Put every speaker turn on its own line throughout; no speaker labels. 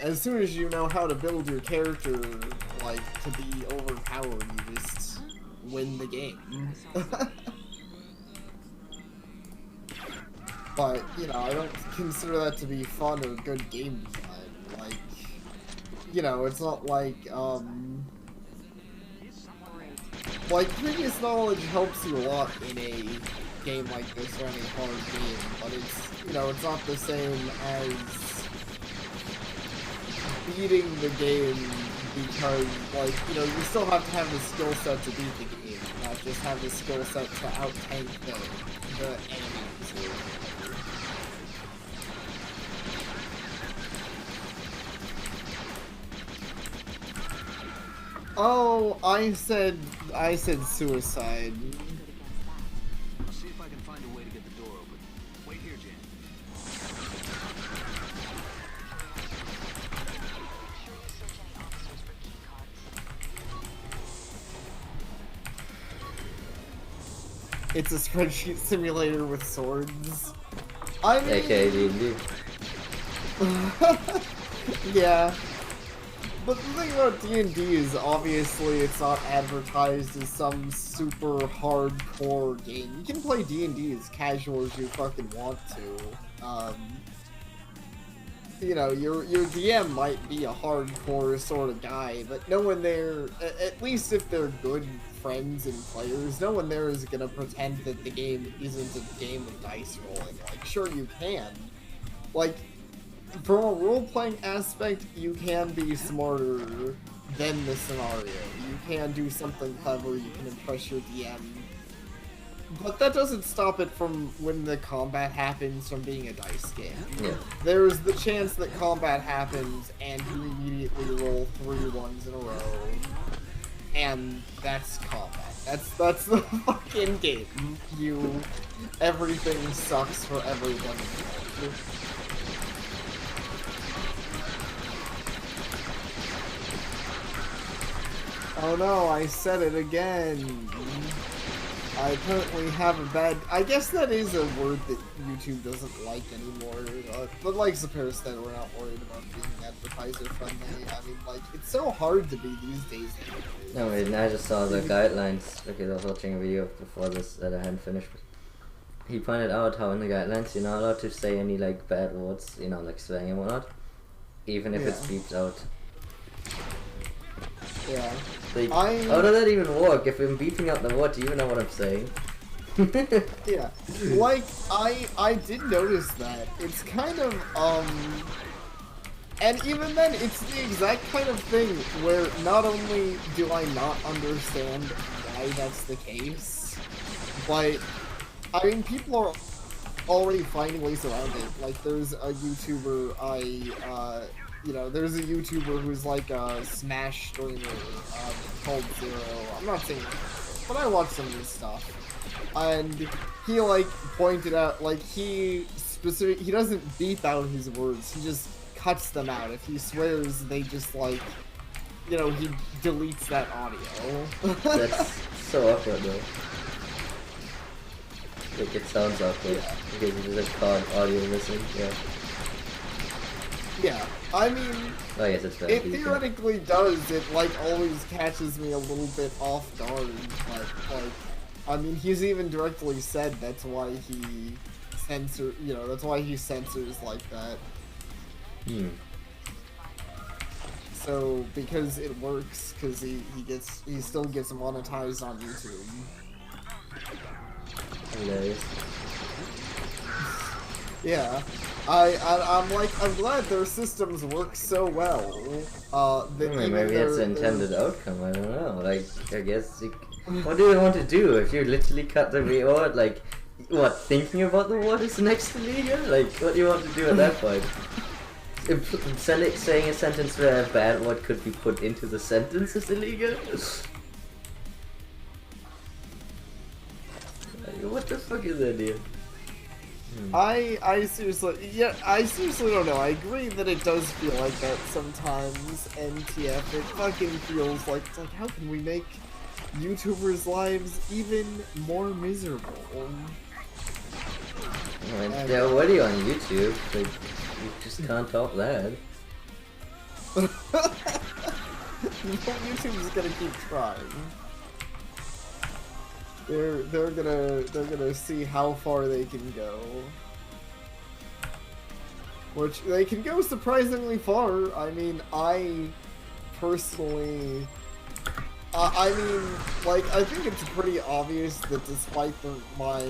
as soon as you know how to build your character, like, to be overpowered, you just win the game. But, you know, I don't consider that to be fun or good game design. Like, you know, it's not like, like, previous knowledge helps you a lot in a game like this or any hard game, but it's, you know, it's not the same as beating the game because, like, you know, you still have to have the skill set to beat the game, not just have the skill set to out-tank the enemies. Oh, I said suicide.
I'll see if I can find a way to get the door open. Wait here, Jan.
It's a spreadsheet simulator with swords. I mean,
AKA D&D.
yeah. But the thing about D&D is, obviously, it's not advertised as some super hardcore game. You can play D&D as casual as you fucking want to. You know, your DM might be a hardcore sort of guy, but no one there, at least if they're good friends and players, no one there is gonna pretend that the game isn't a game of dice rolling. Like, sure you can. Like, from a role-playing aspect, you can be smarter than the scenario. You can do something clever, you can impress your DM. But that doesn't stop it from, when the combat happens, from being a dice game.
Yeah.
There's the chance that combat happens, and you immediately roll 3 ones in a row. And that's combat. That's the fucking game. Everything sucks for everyone. Oh no, I said it again. I apparently have a bad... I guess that is a word that YouTube doesn't like anymore. But like Sapir said, we're not worried about being advertiser friendly. I mean, like, it's so hard to be these days.
No, I mean, I just saw the guidelines because I was watching a video before this that I hadn't finished. He pointed out how in the guidelines you're not allowed to say any like bad words, you know, like swearing and whatnot, even if it's beeped out.
Yeah.
Like, how does that even work? If I'm beeping out the word, do you even know what I'm saying?
Yeah. Like, I did notice that. It's kind of, and even then, it's the exact kind of thing where not only do I not understand why that's the case, but, I mean, people are already finding ways around it. Like, there's a YouTuber you know, there's a YouTuber who's like a Smash streamer called Zero. I'm not saying, but I watch some of his stuff. And he like pointed out, like he doesn't beep out his words. He just cuts them out. If he swears, they just like, you know, he deletes that audio.
That's so awkward though. Like, it sounds awkward because you just called audio missing. Yeah.
Yeah, I mean,
it
theoretically does. It, like, always catches me a little bit off guard, but, like, I mean, he's even directly said that's why he that's why he censors like that. So, because it works, because he still gets monetized on YouTube.
Hilarious.
Yeah, I'm glad their systems work so well. That
maybe it's the intended outcome. I don't know. Like, I guess. What do you want to do if you literally cut the word? Like, what? Thinking about the word is next to legal? Like, what do you want to do at that point? Saying a sentence where a bad word could be put into the sentence is illegal? Like, what the fuck is that, dude?
I seriously don't know. I agree that it does feel like that sometimes. NTF, it fucking feels like, it's like, how can we make YouTubers' lives even more miserable?
They're already on YouTube, like, you just can't top that.
YouTube's gonna keep trying. They're gonna see how far they can go. Which they can go surprisingly far. I mean, I personally, I mean, like, I think it's pretty obvious that despite my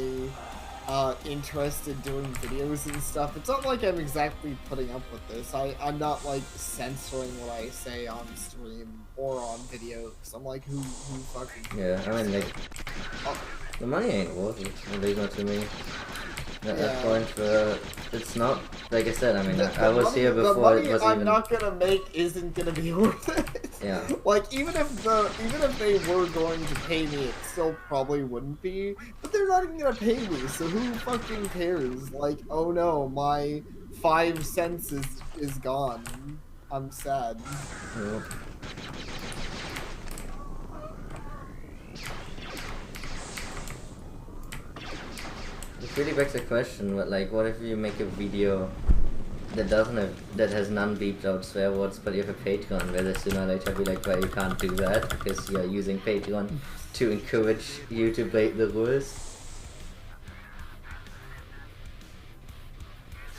interest in doing videos and stuff, it's not like I'm exactly putting up with this. I'm not like censoring what I say on stream or on video, because I'm like, who fucking
Yeah, I mean, like, the money ain't worth it, at least not to me. At that point, it's not, like I said, I mean, I was here before it was
I'm
even...
not gonna make isn't gonna be worth it.
Yeah.
Like, even if they were going to pay me, it still probably wouldn't be. But they're not even gonna pay me, so who fucking cares? Like, oh no, my 5 cents is gone. I'm sad.
Yeah. It really begs the question, but like, what if you make a video that has none beeped out swear words, but you have a Patreon where they sooner or later be like, well, you can't do that because you're using Patreon to encourage you to break the rules?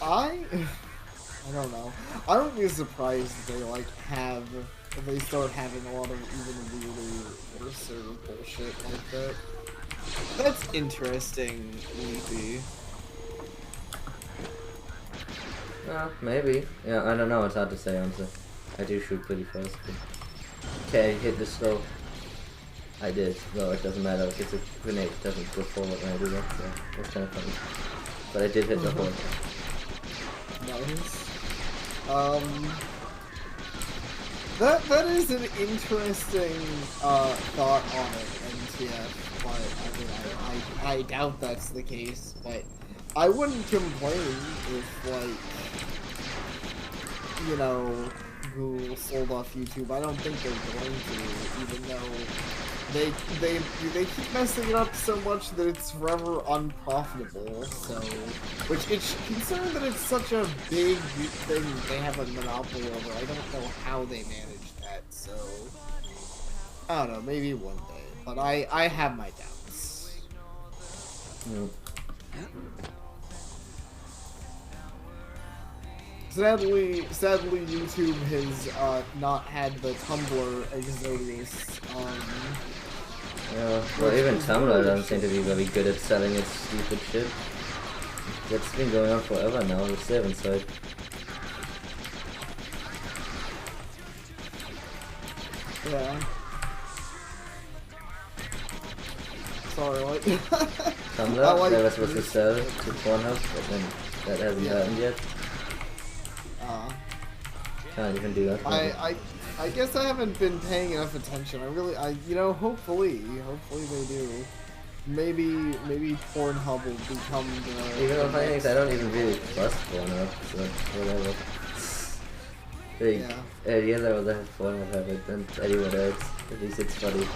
I don't know. I don't be surprised if they start having a lot of even weirder, worser bullshit like that. That's interesting, Leafy.
Maybe. Yeah, I don't know, it's hard to say, honestly. I do shoot pretty fast. Okay, hit the scope. I did. No, it doesn't matter, because a grenade doesn't go forward when I do that, so that's kind of funny. But I did hit the hole.
Nice. That is an interesting thought on it, NTF. But I mean, I doubt that's the case. But I wouldn't complain if, like, you know, Google sold off YouTube. I don't think they're going to, even though they keep messing it up so much that it's forever unprofitable. So, which it's considering that it's such a big thing they have a monopoly over. I don't know how they manage that. So, I don't know. Maybe one day, but I have my doubts.
Nope.
Sadly, YouTube has not had the Tumblr exodus.
Yeah, well, even Tumblr doesn't seem to be very good at selling its stupid shit. That's been going on forever now, it's still inside.
Yeah. Sorry, what?
Tumblr, they were supposed to sell to Pornhub, but then that hasn't happened yet. Can't even do that.
I guess I haven't been paying enough attention. You know, hopefully they do. Maybe Pornhub will become the...
Even though funny things, I don't even really trust Pornhub, so whatever. The other one that has Pornhub have it than anyone else. At least it's funny.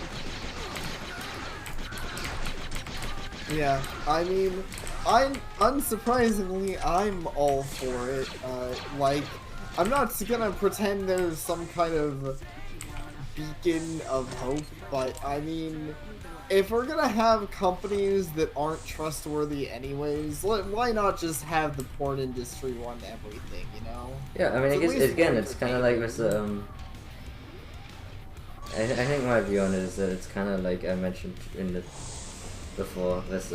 Yeah, I mean, unsurprisingly, I'm all for it. Like, I'm not gonna pretend there's some kind of beacon of hope, but I mean, if we're gonna have companies that aren't trustworthy anyways, why not just have the porn industry run everything, you know?
Yeah, I mean, I guess, again, it's kind of like with, I think my view on it is that it's kind of like I mentioned before with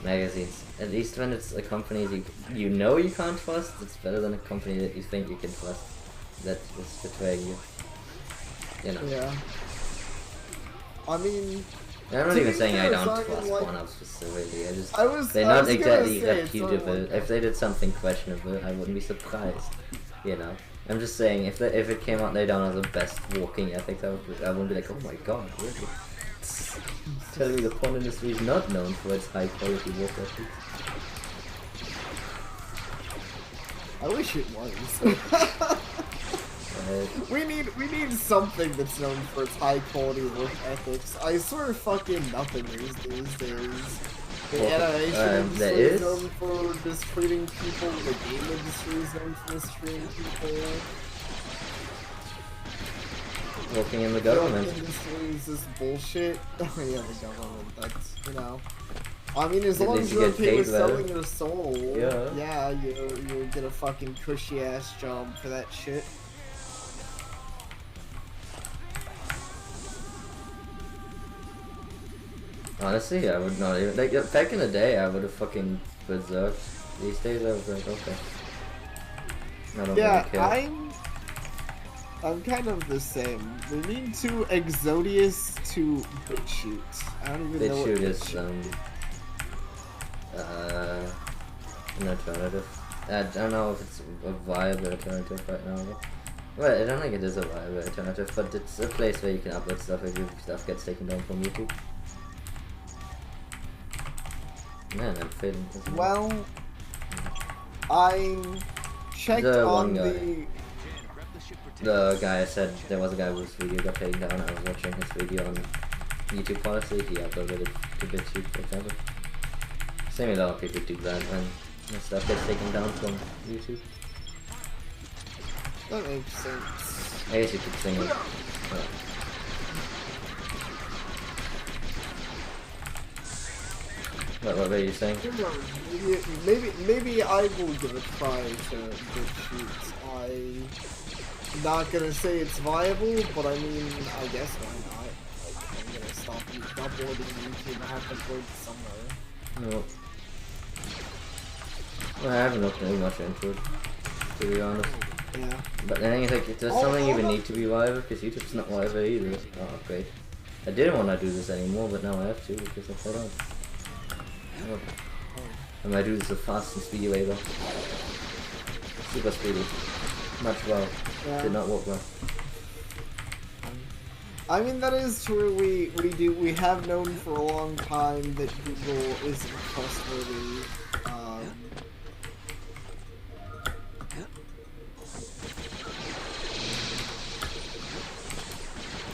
magazines. At least when it's a company you know you can't trust, it's better than a company that you think you can trust that is betraying you. You know.
Yeah. I mean,
I'm not even saying I don't trust Pornhub specifically. They're
I
not
was
exactly
say,
reputable. If they did something questionable, I wouldn't be surprised. You know. I'm just saying, if it came out later on as the best working ethics, I wouldn't be like, oh my god, really? Telling me the porn industry is not known for its high quality work ethics.
I wish it was. We need something that's known for its high quality work ethics. I swear fucking nothing is these days. The animation industry is known for mistreating people, the game industry is known for mistreating people.
working in the
Film
government.
industry is this bullshit. Oh yeah, the government. That's, you know. I mean, as
At
long
least
as
you
you're
get
okay
paid
with
well.
selling your soul,
Yeah.
you get a fucking cushy ass job for that shit.
Honestly, I would not even, like, back in the day, I would have fucking berserked. These days, I was like, okay. I don't
Yeah,
really care.
I'm kind of the same. We need to Exodius to BitChute. I don't even know what
BitChute is,
BitChute
an alternative. I don't know if it's a viable alternative right now. Well, I don't think it is a viable alternative, but it's a place where you can upload stuff if your stuff gets taken down from YouTube. Man, I'm failing.
Well, I checked
The
on
one guy.
the...
The guy said there was a guy whose video got taken down. I was watching his video on YouTube policy. He uploaded it to BitChute, for example. Same, a lot of people do that when their stuff gets taken down from YouTube.
That makes sense.
I guess you could sing it. What were you saying?
Maybe I will give a try to BitChute. I'm not gonna say it's viable, but I mean, I guess why not? Like, I'm gonna stop uploading YouTube. I have to upload somewhere.
No. Well, I haven't looked too much into it, to be honest.
Yeah.
But I think like, does something even need to be viable? Because YouTube's not viable either. Oh, great. I didn't want to do this anymore, but now I have to because if I don't. Oh. I might do this a fast and speedy way though. Super speedy. Much well.
Yeah.
Did not work well.
I mean, that is true. We have known for a long time that Google isn't trustworthy.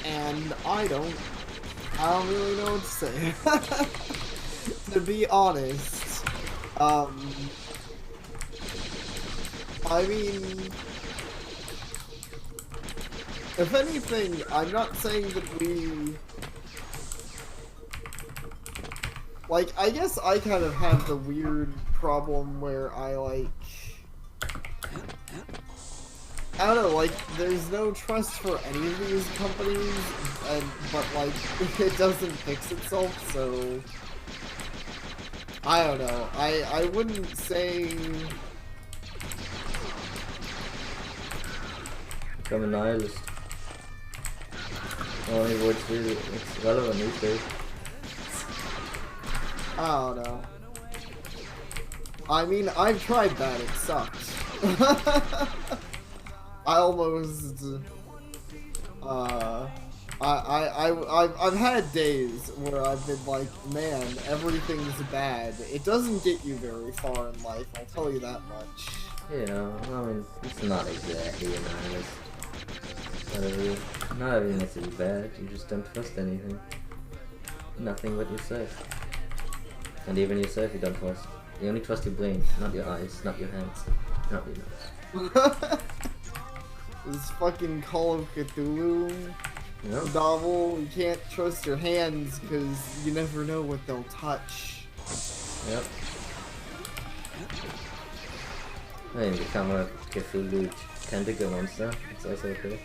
And I don't really know what to say. To be honest, I mean, if anything, I'm not saying that we... Like, I guess I kind of have the weird problem where I, like... I don't know, like, there's no trust for any of these companies, but, like, it doesn't fix itself, so... I don't know. I wouldn't say...
Become a nihilist. Only what's really it's relevant these days.
I don't know. I mean, I've tried that. It sucks. I almost... I've had days where I've been like, man, everything's bad. It doesn't get you very far in life, I'll tell you that much.
Yeah, I mean, it's not exactly a nihilist. Not everything has to be bad, you just don't trust anything. Nothing but yourself. And even yourself you don't trust. You only trust your brain, not your eyes, not your hands, not your nose.
This fucking Call of Cthulhu novel, you can't trust your hands because you never know what they'll touch.
Yep. I mean, become a Cthulhu tentacle monster, it's also okay.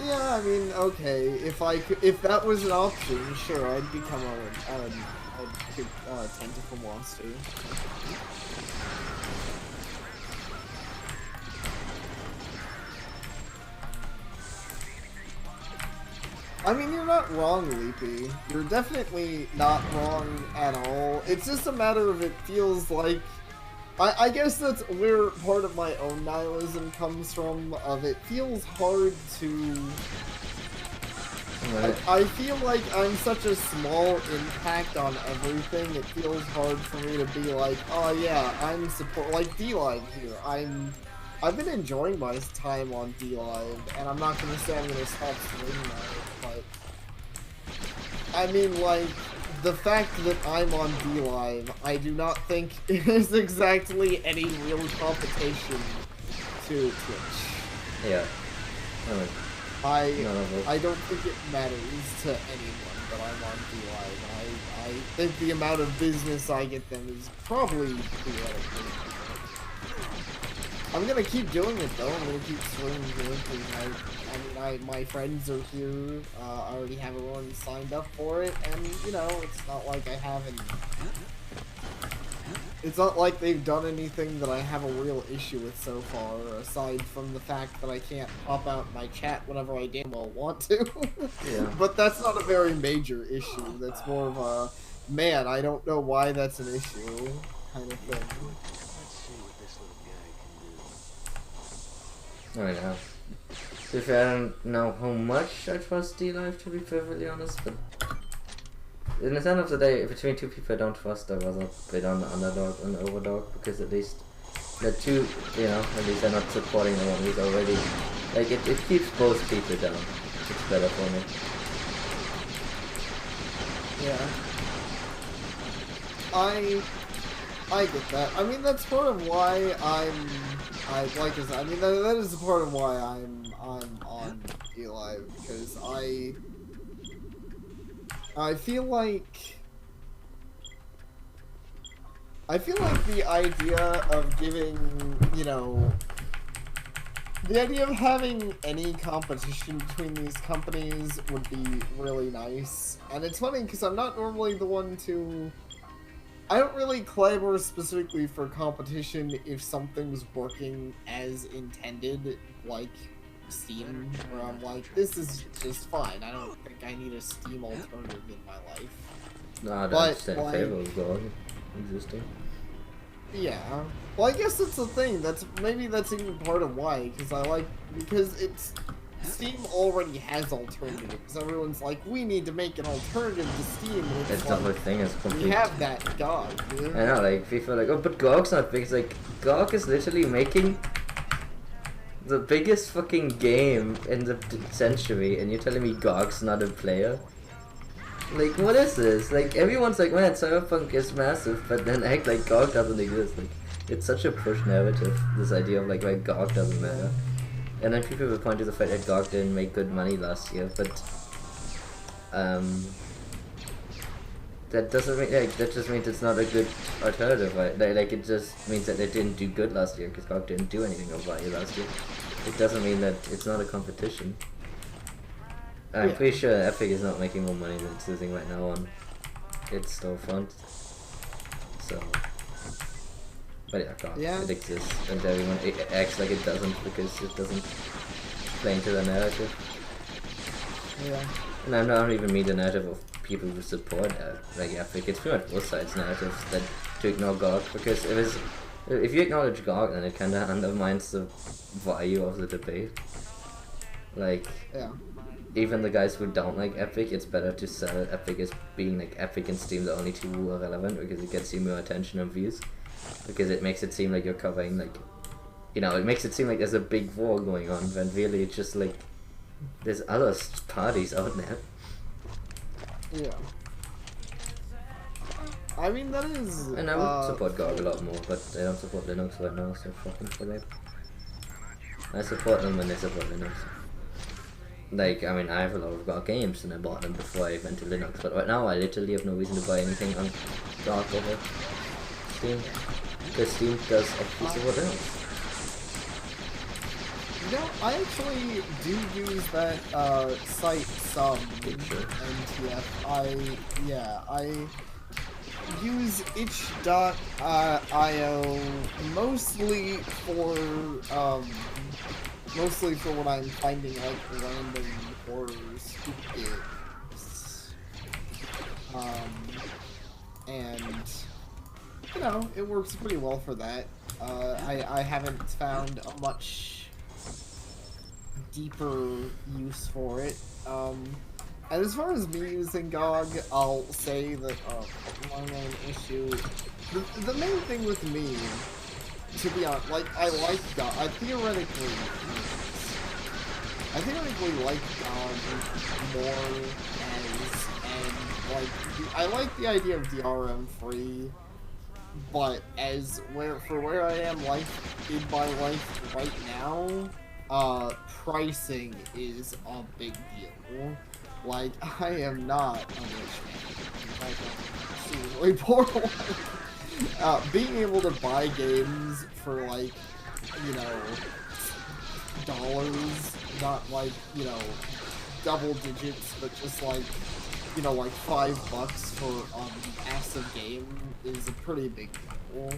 Yeah, I mean, okay, if that was an option, sure, I'd become a tentacle monster. I mean, you're not wrong, Leapy. You're definitely not wrong at all. It's just a matter of it feels like... I guess that's where part of my own nihilism comes from, of it feels hard to... I feel like I'm such a small impact on everything, it feels hard for me to be like, oh yeah, I'm like D-Live here, I've been enjoying my time on D-Live, and I'm not gonna say I'm gonna stop streaming it, but... I mean, like, the fact that I'm on D-Live, I do not think is exactly any real competition to Twitch.
Yeah. Alright.
I don't think it matters to anyone that I'm on DLive. I think the amount of business I get them is probably theoretically. I'm gonna keep doing it though. I'm gonna keep streaming here because my friends are here. I already have everyone signed up for it, and you know, it's not like I haven't. It's not like they've done anything that I have a real issue with so far, aside from the fact that I can't pop out my chat whenever I damn well want to.
Yeah.
But that's not a very major issue. That's more of a, man, I don't know why that's an issue kind of thing.
Let's see what this little guy can do.
Alright, now. To be fair, I don't know how much I trust DLive, to be perfectly honest, but in the end of the day, between two people I don't trust, I rather bet on the underdog and overdog, because at least the two, you know, at least they're not supporting the one who's already, like, it keeps both people down. It's better for me.
Yeah. I get that. I mean, that's part of why I mean, that is part of why I'm on DLive, because I feel like the idea of giving, you know, the idea of having any competition between these companies would be really nice. And it's funny because I'm not normally the one to, I don't really clamor specifically for competition if something's working as intended, like Steam, where I'm like, this is just fine. I don't think I need a Steam alternative in my life.
No,
But,
that's in
like,
favor of God existing.
Yeah. Well, I guess that's the thing. Maybe that's even part of why, because it's Steam already has alternatives. Everyone's like, we need to make an alternative to Steam. And
That's
it's
the
like,
whole thing is complete.
we have that GOG, dude.
I know, like, people are like, oh, but GOG's not big. It's like, GOG is literally making the biggest fucking game in the century, and you're telling me GOG's not a player? Like, what is this? Like, everyone's like, man, Cyberpunk is massive, but then act like GOG doesn't exist. Like, it's such a push narrative, this idea of, like, why GOG doesn't matter. And then people will point to the fact that GOG didn't make good money last year, but, that doesn't mean, like, that just means it's not a good alternative, right? Like, it just means that it didn't do good last year, because GOG didn't do anything of value last year. It doesn't mean that it's not a competition. I'm pretty sure Epic is not making more money than it's losing right now on its storefront. So, but yeah, God, it exists, and everyone acts like it doesn't because it doesn't play into the narrative.
Yeah.
And I don't even mean the narrative of people who support like Epic. It's pretty much both sides' narratives that to ignore GOG, because if you acknowledge GOG, then it kind of undermines the value of the debate. Like.
Yeah.
Even the guys who don't like Epic, it's better to sell Epic as being like Epic and Steam, the only two who are relevant, because it gets you more attention and views. Because it makes it seem like you're covering, like, you know, it makes it seem like there's a big war going on, when really it's just like, there's other parties out there. Yeah.
I mean, that is.
And I would support GOG a lot more, but they don't support Linux right now, so fucking for them. I support them when they support Linux. Like, I mean, I have a lot of GOG games, and I bought them before I went to Linux, but right now I literally have no reason to buy anything on GOG over Steam, because Steam does obviously what else.
You know, I actually do use that site some NTF. I use itch.io mostly for when I'm finding like random horror skits. And you know, it works pretty well for that. I haven't found a much deeper use for it. And as far as me using GOG, I'll say that my main issue, the main thing with me, to be honest, like, I like GOG. I theoretically like GOG more I like the idea of DRM free, but for where I am in my life right now, pricing is a big deal. Like, I am not a rich man. Like, I'm exceedingly poor. Being able to buy games for, like, you know, dollars, not like, you know, double digits, but just like, you know, like $5 for a massive game is a pretty big deal.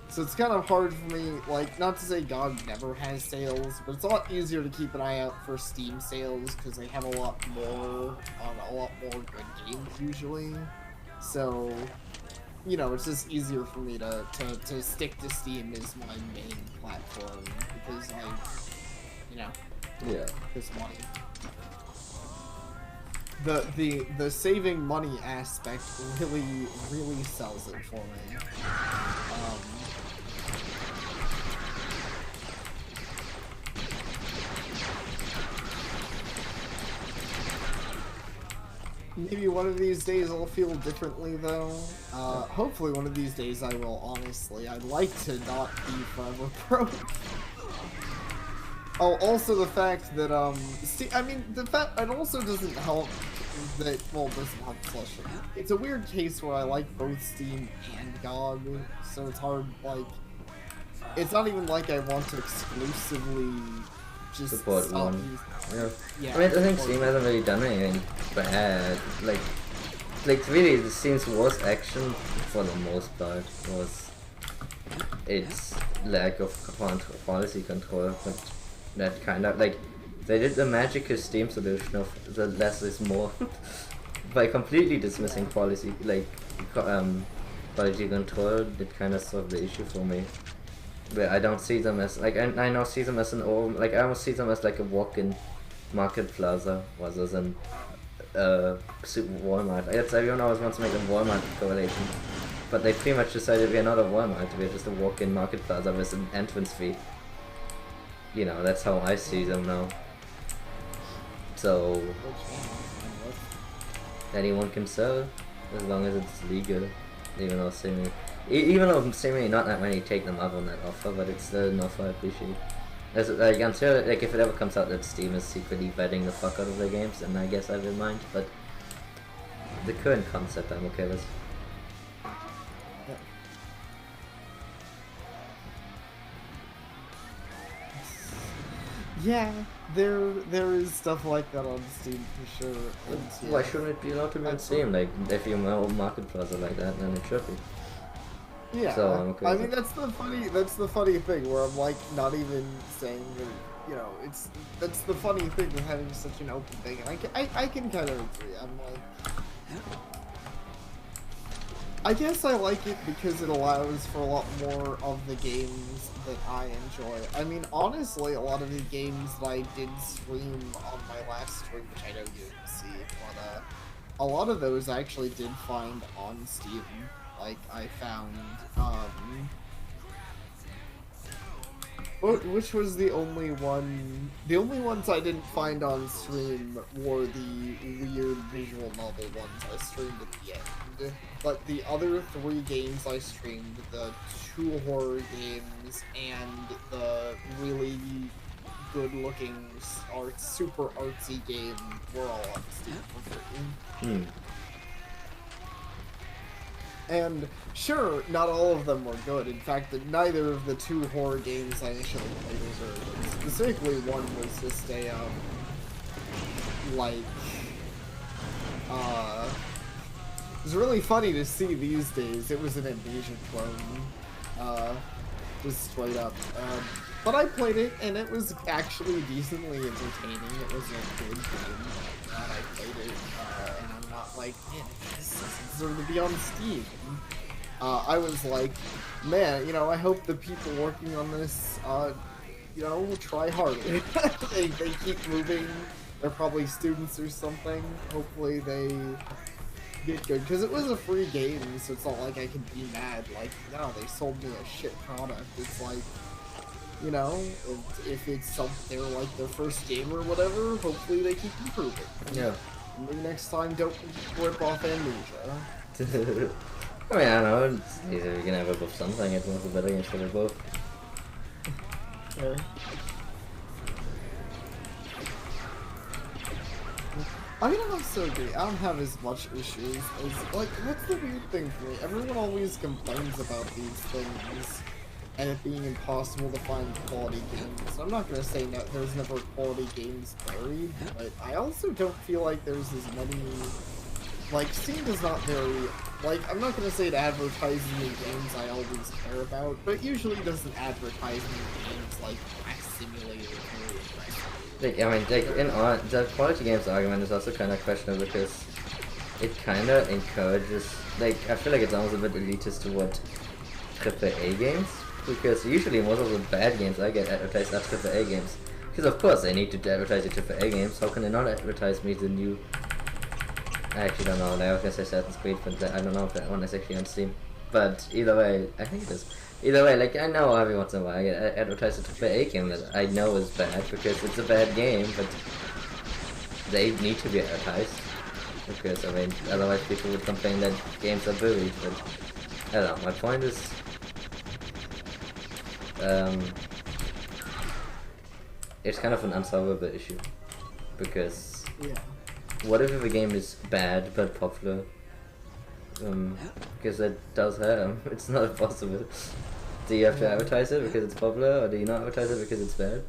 So it's kind of hard for me, like, not to say GOG never has sales, but it's a lot easier to keep an eye out for Steam sales, because they have a lot more good games, usually. So, you know, it's just easier for me to stick to Steam as my main platform, because, like, you know,
Yeah.
this money. The saving money aspect really sells it for me. Maybe one of these days I'll feel differently though. Hopefully one of these days I will, honestly. I'd like to not be forever broke. Oh, also the fact that, I mean, the fact, it also doesn't help that, well, it doesn't help Slush. It's a weird case where I like both Steam and GOG, so it's hard, like, it's not even like I want to exclusively just
support one.
Yeah,
I mean, I think Steam hasn't really done anything bad. Like really, the Steam's worst action, for the most part, was its lack of policy control. But that kind of, like, they did the magical Steam solution of the less is more by completely dismissing policy, like, quality control. It kind of solved the issue for me. But I don't see them as, like, I now see them as an like, I almost see them as like a walk-in market plaza rather than super Walmart. Everyone always wants to make a Walmart correlation, but they pretty much decided we are not a Walmart, we're just a walk-in market plaza with an entrance fee. You know, that's how I see them now. So anyone can sell as long as it's legal, even though seemingly not that many take them up on that offer, but it's still an offer I appreciate. As, like, I'm sure that, like, if it ever comes out that Steam is secretly vetting the fuck out of their games, then I guess I will mind, but the current concept I'm okay with.
Yeah, there is stuff like that on Steam for sure. And,
Why shouldn't it be allowed to be on Steam? Like, if you're a market plaza like that, then it should be.
Yeah,
so I'm okay
I mean that's the funny thing where I'm like not even saying that, you know, that's the funny thing with having such an open thing, and I can kind of agree. I'm like, I guess I like it because it allows for a lot more of the games that I enjoy. I mean, honestly, a lot of the games that I did stream on my last stream, which I know you didn't see, but a lot of those I actually did find on Steam. Like, I found, which was the only ones I didn't find on stream were the weird visual novel ones I streamed at the end. But the other 3 games I streamed, the 2 horror games, and the really good-looking, super artsy game were all on Steam for free. And sure, not all of them were good. In fact, neither of the 2 horror games I initially played were good. Specifically, one was just a, it was really funny to see these days. It was an Amnesia clone. Just straight up. But I played it, and it was actually decently entertaining. It was a good game. Glad I played it, and I'm not like, man, this doesn't deserve to be on Steam. I was like, man, you know, I hope the people working on this, you know, try harder. they keep moving. They're probably students or something. Hopefully they get good, because it was a free game, so it's not like I can be mad. Like, no, they sold me a shit product. It's like, you know, if it's they're like their first game or whatever, hopefully they keep improving.
Yeah.
Maybe next time don't rip off Amnesia.
I mean, I don't know, it's either you can have it with something, it's one of the better games for both.
Yeah. I mean, I'm so agree. I don't have as much issues as, like, what's the weird thing for me? Everyone always complains about these things and it being impossible to find quality games. I'm not gonna say that there's never quality games buried, but I also don't feel like there's as many. Like, Steam does not very. Like, I'm not gonna say it advertises me games I always care about, but it usually doesn't advertise me games like Black Simulator very aggressively.
Like, I mean, like, in all, the quality games argument is also kind of questionable because it kind of encourages, like, I feel like it's almost a bit elitist toward AAA games, because usually most of the bad games I get advertised are AAA games. Because of course they need to advertise the AAA games, how can they not advertise me the new... I actually don't know, like, I was gonna say Assassin's Creed, but I don't know if that one is actually on Steam. But either way, I think it is. Either way, like, I know every once in a while I get advertised a AAA game that I know is bad because it's a bad game, but they need to be advertised. Because, I mean, otherwise people would complain that games are buried, but I don't know, my point is... it's kind of an unsolvable issue. Because...
Yeah.
What if a game is bad but popular? Because that does happen. It's not possible. Do you have to advertise it because it's popular, or do you not advertise it because it's bad?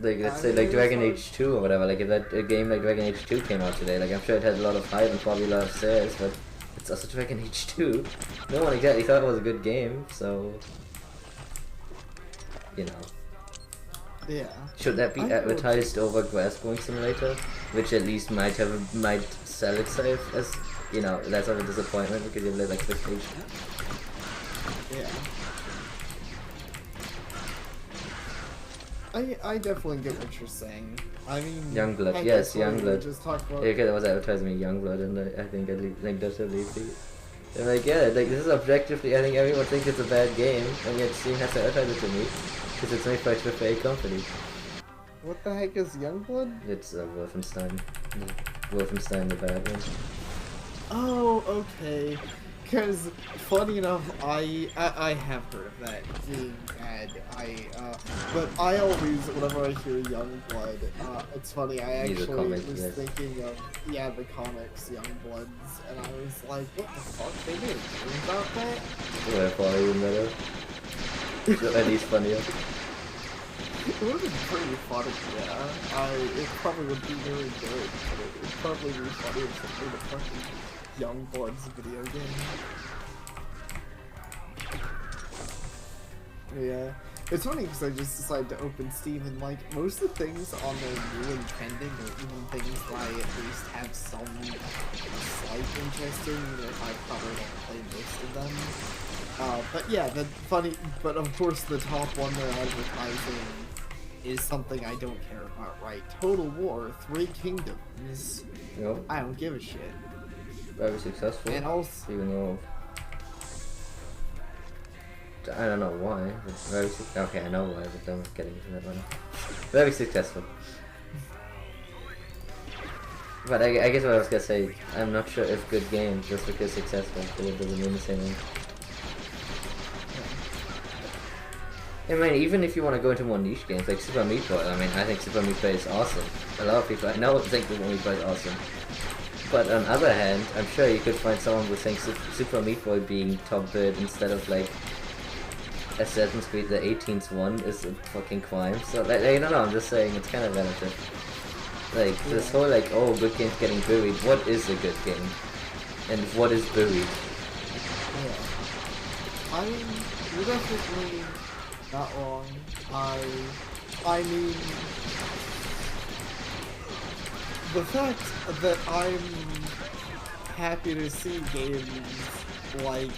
Like, let's say like Dragon Age 2 or whatever, like if a game like Dragon Age 2 came out today, like I'm sure it had a lot of hype and probably a lot of sales, but it's also Dragon Age 2. No one exactly thought it was a good game, so... You know.
Yeah.
Should that be advertised over Grass Growing Simulator? Which at least might sell itself as, you know, less of a disappointment because you have less expectation.
Yeah. I definitely get what you're saying. I mean...
Youngblood, yes, Youngblood.
Just talk about...
Yeah, because I was advertising me Youngblood and I think I linked that to Leafy. And like, yeah, like this is objectively, I think everyone thinks it's a bad game, and yet Steam has to advertise it to me. Because it's made by a AAA company.
What the heck is Youngblood?
It's Wolfenstein. Wolfenstein the bad one.
Oh, okay. Because, funny enough, I have heard of that being bad. But I always, whenever I hear Youngblood, it's funny, I actually was thinking of, yeah, the comics, Youngbloods, and I was like, what the fuck, they made a game about that?
Yeah, probably even better. At least funnier.
It would have been pretty funny, yeah. It probably would be very good, but it would probably be funny if they made a fucking Youngbloods video game. Yeah. It's funny because I just decided to open Steam and like most of the things on their new and trending or even things that I at least have some slight interest in, even if I probably don't play most of them. But yeah, but of course the top one they're advertising is something I don't care about, right? Total War, 3 Kingdoms.
Yep.
I don't give a shit.
Very successful.
And also...
Even though... I don't know why, but very successful. Okay, I know why, but I'm not getting into that one. Very successful. But I guess what I was gonna say, I'm not sure if good games, just because successful, but it doesn't mean the same thing. I mean, even if you want to go into more niche games, like Super Meat Boy, I mean, I think Super Meat Boy is awesome. A lot of people I know think Super Meat Boy is awesome. But on the other hand, I'm sure you could find someone who thinks Super Meat Boy being top bid instead of like Assassin's Creed the 18th one is a fucking crime. So like, I don't know, I'm just saying it's kind of relative. Like this whole like, oh, good game's getting buried. What is a good game? And what is buried?
Yeah. You're definitely not wrong. I mean, the fact that I'm happy to see games like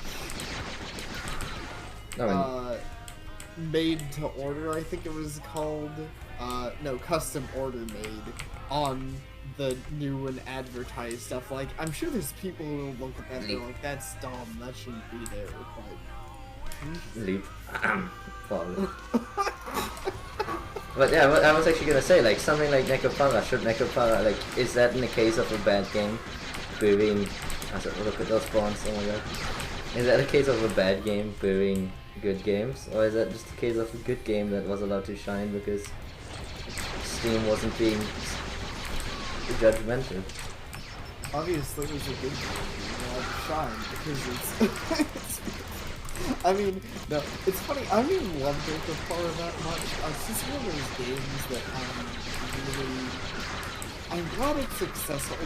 made to order, I think it was called, no, custom order made on the new and advertised stuff. Like, I'm sure there's people who will look at that and they're like, that's dumb, that shouldn't be there, but...
Leap. Probably. But yeah, I was actually gonna say, like, something like Necropara, should Necropara, like, is that in the case of a bad game? Burying... look at those spawns, oh my god. Is that a case of a bad game burying good games, or is that just a case of a good game that was allowed to shine because Steam wasn't being judgmental?
Obviously, it was a good game. Shine because it's. I mean, no, it's funny. I don't even love Breaker Power that much. It's just one of those games that I'm glad it's successful.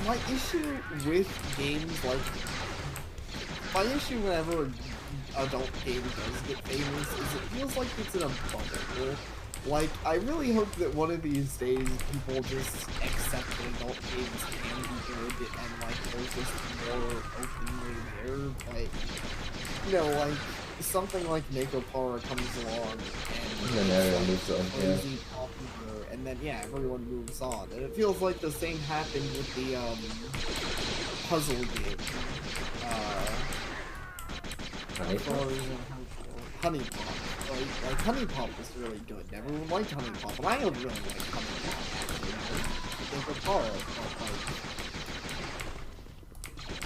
My issue with games like my issue whenever an adult game does get famous is it feels like it's in a bubble. Like, I really hope that one of these days people just accept that adult games can be good and, like, there's just more openly there, but, you know, like, something like Mako Power comes along and
then everyone moves on,
crazy popular, and then, yeah, everyone moves on. And it feels like the same happened with the, puzzle game. Honey Pop. Like Honey Pop was really good. Everyone liked Honey Pop, and I don't really like Honey Pop. Actually,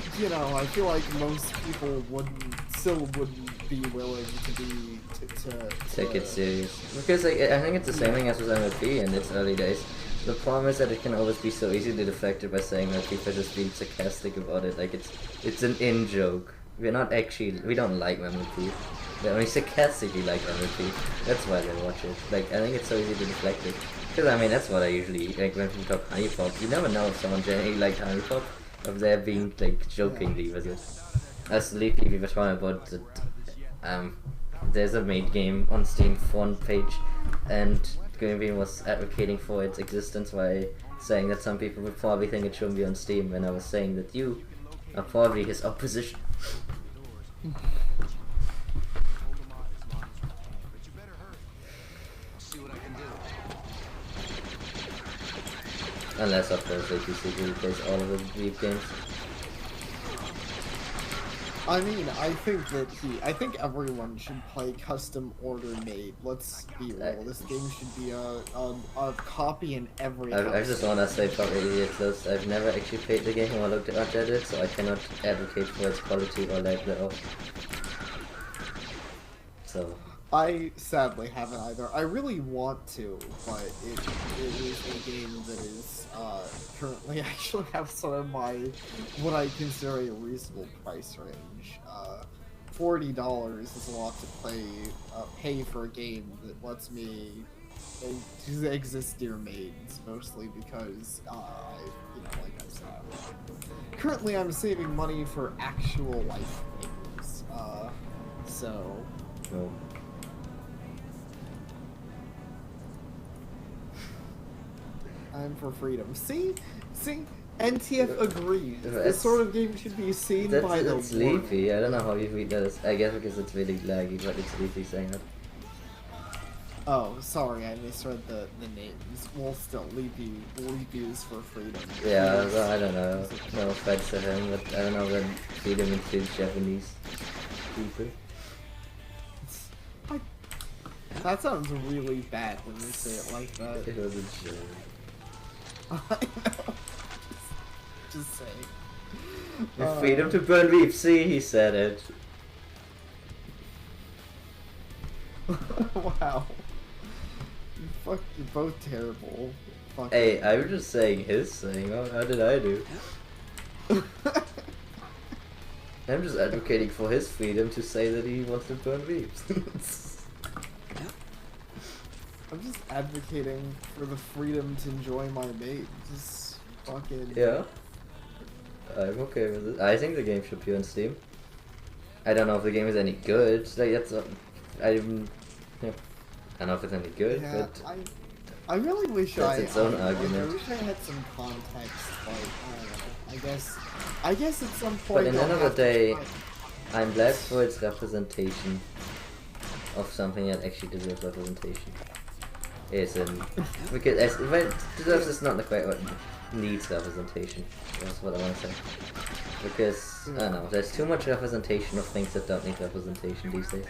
but you know, I feel like most people still wouldn't be willing to
take it serious. Because like, I think it's the same thing as with MVP in its early days. The problem is that it can always be so easily deflected by saying that people are just being sarcastic about it. Like it's an in-joke. We don't like MVP. They only sarcastically like MVP. That's why they watch it. Like, I think it's so easy to deflect it. Because, I mean, that's what I usually, like, when people talk Honey Pop, you never know if someone genuinely liked Honey Pop, or if they're being, like, jokingly with it. As Sleepy, we were talking about that, there's a made game on Steam front page, and Greenbean was advocating for its existence by saying that some people would probably think it shouldn't be on Steam, and I was saying that you are probably his opposition. Unless, of course, like, you secretly plays all of the Veep games.
I mean, I think everyone should play custom order made. Let's be real. This game should be a copy in every house.
I just want to say probably close. I've never actually played the game or looked at it, so I cannot advocate for its quality or lack thereof. So.
I sadly haven't either. I really want to, but it is a game that is currently actually outside of what I consider a reasonable price range. $40 is a lot to pay for a game that lets me exist near maids, mostly because like I said, currently I'm saving money for actual life games. So.
Oh.
I'm for freedom. See, NTF agrees. This sort of game should be seen by the world.
It's Leafy. I don't know how you read that. I guess because it's really laggy, but it's Leafy saying it.
Oh, sorry, I misread the names. Well, still, Leafy is for freedom.
Yeah, well, I don't know. No offense to him, but I don't know when freedom includes Japanese people.
That sounds really bad when you say it like that.
It was a joke.
I know. Just saying.
Freedom to burn Veep. See, he said it.
Wow. You're both terrible. Fuck.
Hey, I was just saying his thing. How did I do? I'm just advocating for his freedom to say that he wants to burn Veeps.
I'm just advocating for the freedom to enjoy my mate. Just fucking.
Yeah. I'm okay with it. I think the game should be on Steam. I don't know if the game is any good. Like, that's I don't know if it's any good,
yeah,
but
I really wish
that's its own argument.
I wish I had some context. Like, I don't know. I guess at some point.
But at the end of the day, I'm glad for its representation of something that actually deserves representation. Because deserves is not the correct word. Needs representation. That's what I want to say. Because I don't know, there's too much representation of things that don't need representation these days.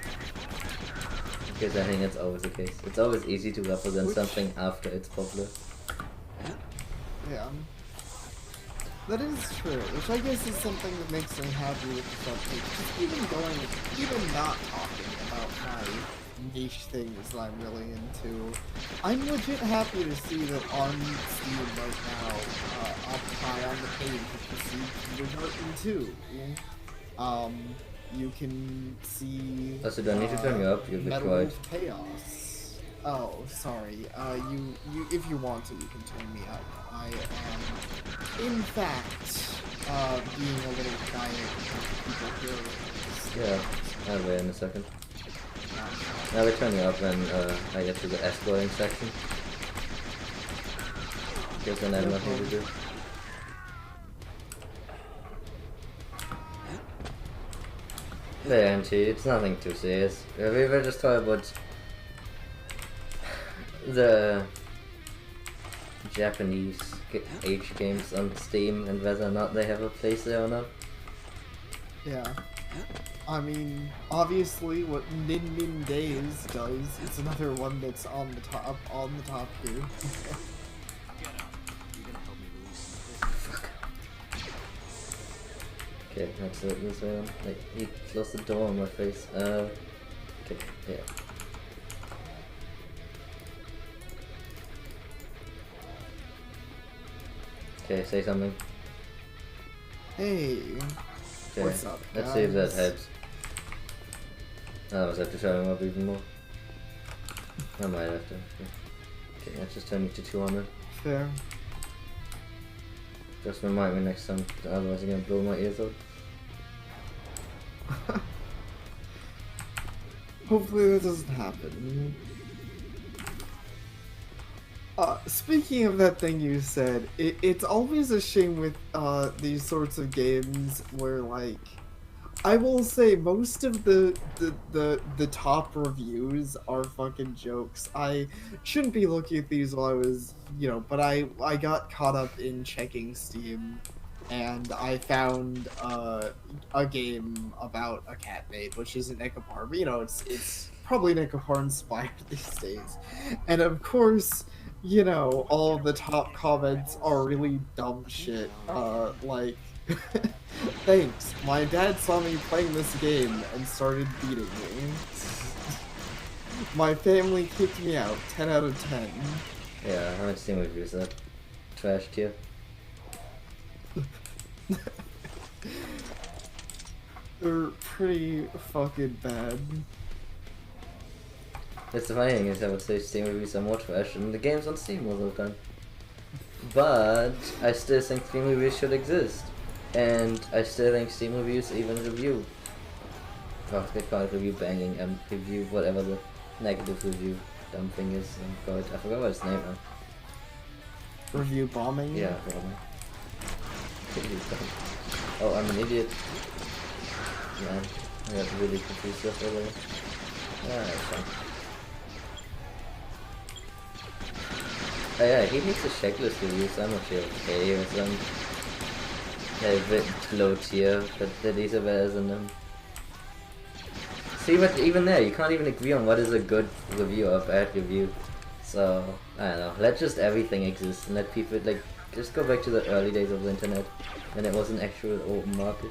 Because I think that's always the case. It's always easy to represent something after it's popular.
Yeah. That is true, which I guess is something that makes me happy with the subject. Just even not talking about my niche things that I'm really into, I'm legit happy to see that on Steam right now, up high on the page, you can see Kindergarten 2. You can see.
Also, do I need to turn you up? You'll be
Metal
quiet.
Wolf Chaos. Oh, sorry. If you want to, you can turn me up. I am, in fact, being a little quiet because people hear
Yeah, I'll wait in a second. I will turn you up when I get to the escorting section. Because then I have nothing to do. Yeah, Auntie, it's nothing too serious. We were just talking about the Japanese age games on Steam and whether or not they have a place there or not.
Yeah. I mean, obviously, what Nin Nin Days does, it's another one that's on the top here.
Get up. You're gonna help me release
Fuck. Okay, that's it. This way on. Like, he closed the door on my face. Okay, yeah. Okay, say something.
Hey.
Okay,
What's up,
let's see if that
guys?
helps. I almost have to show him up even more. I might have to. Okay, let's just turn it to 200.
Fair.
Just remind me next time, otherwise I'm gonna blow my ears out.
Hopefully that doesn't happen. Speaking of that thing you said, it's always a shame with these sorts of games where, like, I will say most of the top reviews are fucking jokes. I shouldn't be looking at these while I was, but I got caught up in checking Steam, and I found a game about a cat maid, which isn't Nikopar, but it's probably Nikopar inspired these days, and of course, all of the top comments are really dumb shit. Like, thanks. My dad saw me playing this game and started beating me. My family kicked me out. 10 out of 10.
Yeah, how much Steam reviews that? Trash tier.
They're pretty fucking bad.
That's the funny thing is I would say Steam reviews are more trash and the game's on Steam most of the time. But I still think Steam reviews should exist. And I still think Steam reviews even review. Oh, they call it review banging and review whatever the negative review dumb thing is. Oh god, I forgot what its name now.
Review bombing?
Yeah, probably. Oh, I'm an idiot. Man, I got really confused just earlier. Ah, that's fine. Oh yeah, he needs a checklist reviews. I'm not sure okay or some. Yeah, a bit low tier, but the these are better than them. See, but even there, you can't even agree on what is a good review or a bad review. So, I don't know, let just everything exist and let people, like, just go back to the early days of the internet when it was an actual open market.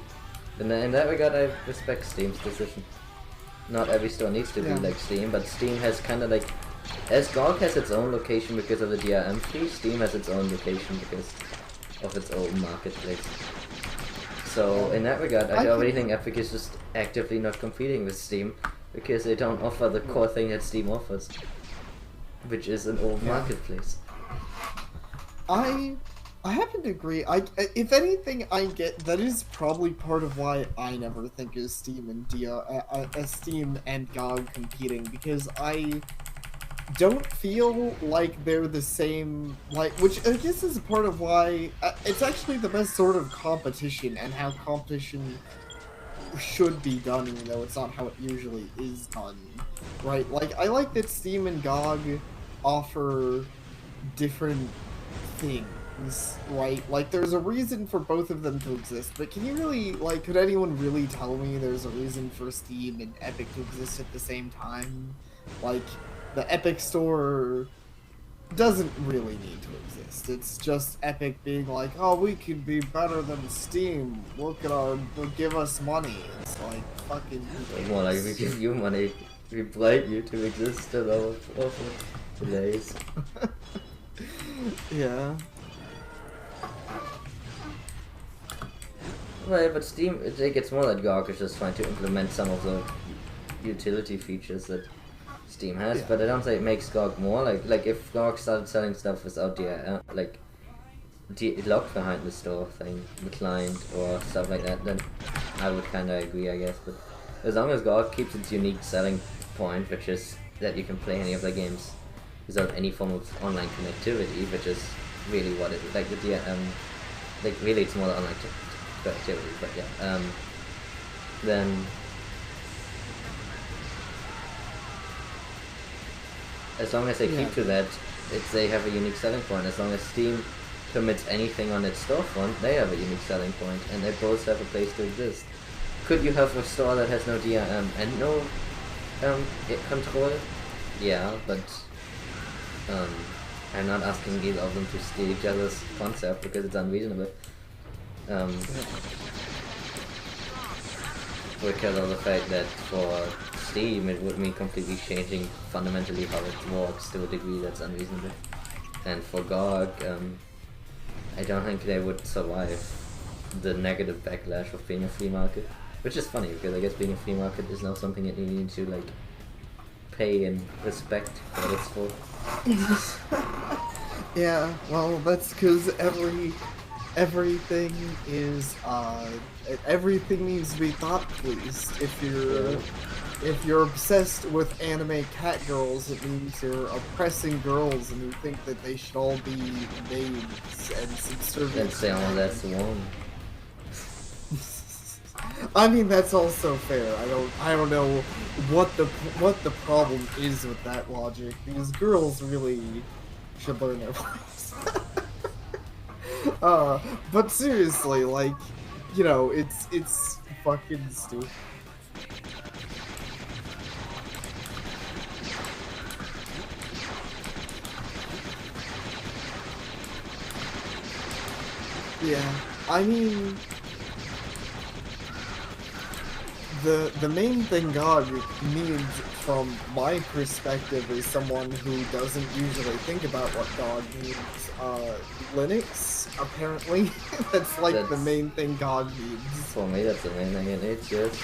And in that regard, I respect Steam's decision. Not every store needs to be like Steam, but Steam has kind of like, as GOG has its own location because of the DRM fee, Steam has its own location because of its own marketplace. So in that regard, I already think Epic is just actively not competing with Steam because they don't offer the core thing that Steam offers, which is an old marketplace.
I happen to agree. If anything, I get that is probably part of why I never think of Steam and Steam and GOG competing, because I don't feel like they're the same, which I guess is part of why it's actually the best sort of competition and how competition should be done, even though it's not how it usually is done, right? Like, I like that Steam and GOG offer different things, right? Like, there's a reason for both of them to exist, but can you really, like, could anyone really tell me there's a reason for Steam and Epic to exist at the same time? Like, the Epic Store doesn't really need to exist. It's just Epic being like, oh, we could be better than Steam. Look at give us money. It's like, fucking who
More like we
cares?
give you money, we bribe you to exist in our awful delays.
Yeah.
Right, but Steam, I think it's more like GOG is just trying to implement some of the utility features that Steam has,
Yeah.
but I don't think it makes GOG more like if GOG started selling stuff without the locked behind the store thing, the client or stuff like that, then I would kind of agree, I guess. But as long as GOG keeps its unique selling point, which is that you can play any of the games without any form of online connectivity, which is really what it like like really it's more online connectivity, but yeah, then as long as they keep to that, they have a unique selling point. As long as Steam permits anything on its storefront, they have a unique selling point, and they both have a place to exist. Could you have a store that has no DRM and no control? Yeah, but I'm not asking either of them to steal each other's concept because it's unreasonable. Because of the fact that for Steam it would mean completely changing fundamentally how it works to a degree that's unreasonable. And for GOG, I don't think they would survive the negative backlash of being a free market. Which is funny because I guess being a free market is now something that you need to like pay and respect what it's for.
Yeah, well, that's because everything is everything needs to be thought pleased. If you're obsessed with anime cat girls, it means you're oppressing girls and you think that they should all be maids and subservient.
Let's say, oh, that's the one.
I mean, that's also fair. I don't know what the problem is with that logic, because girls really should learn their place. But seriously, like, you know, it's fucking stupid. Yeah, I mean, the main thing God needs, from my perspective, is someone who doesn't usually think about what God needs. Linux, apparently. That's the main thing God needs.
For me, that's the main thing it needs, yes.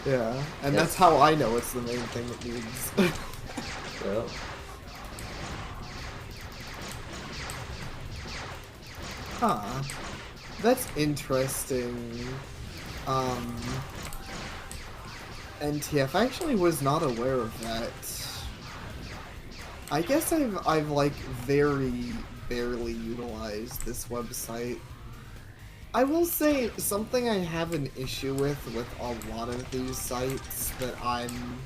Yeah, and that's how I know it's the main thing it needs.
Well.
Huh. That's interesting. NTF, I actually was not aware of that. I guess I've like very barely utilized this website. I will say something I have an issue with a lot of these sites that I'm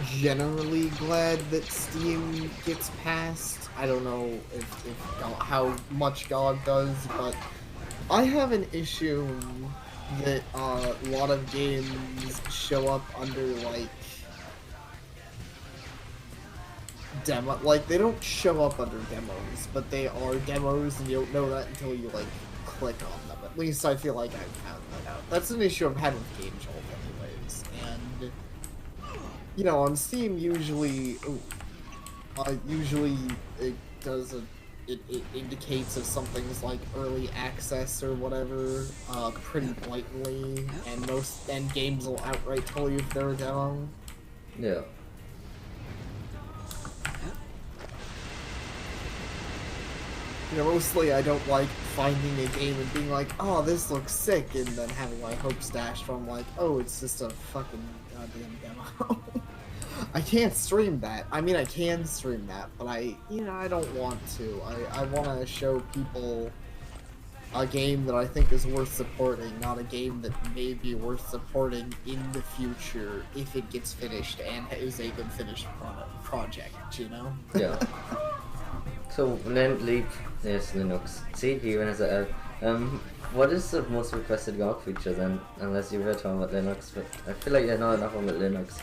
generally glad that Steam gets past. I don't know how much God does, but I have an issue that a lot of games show up under like demo. Like, they don't show up under demos, but they are demos, and you don't know that until you like click on them. At least I feel like I've found that out. That's an issue I've had with Game Jolt anyways, and you know, on Steam usually it does it indicates if something's like early access or whatever pretty blatantly, and games will outright tell you if they're a demo.
Yeah.
You know, mostly I don't like finding a game and being like, oh, this looks sick, and then having my hopes dashed from like, oh, it's just a fucking goddamn demo. I can't stream that. I mean, I can stream that, but I don't want to. I want to show people a game that I think is worth supporting, not a game that may be worth supporting in the future if it gets finished and is a good finished project, you know?
Yeah. So, leap, yes, Linux. See, here is a what is the most requested GOG feature then? Unless you were talking about Linux, but I feel like there's not enough about Linux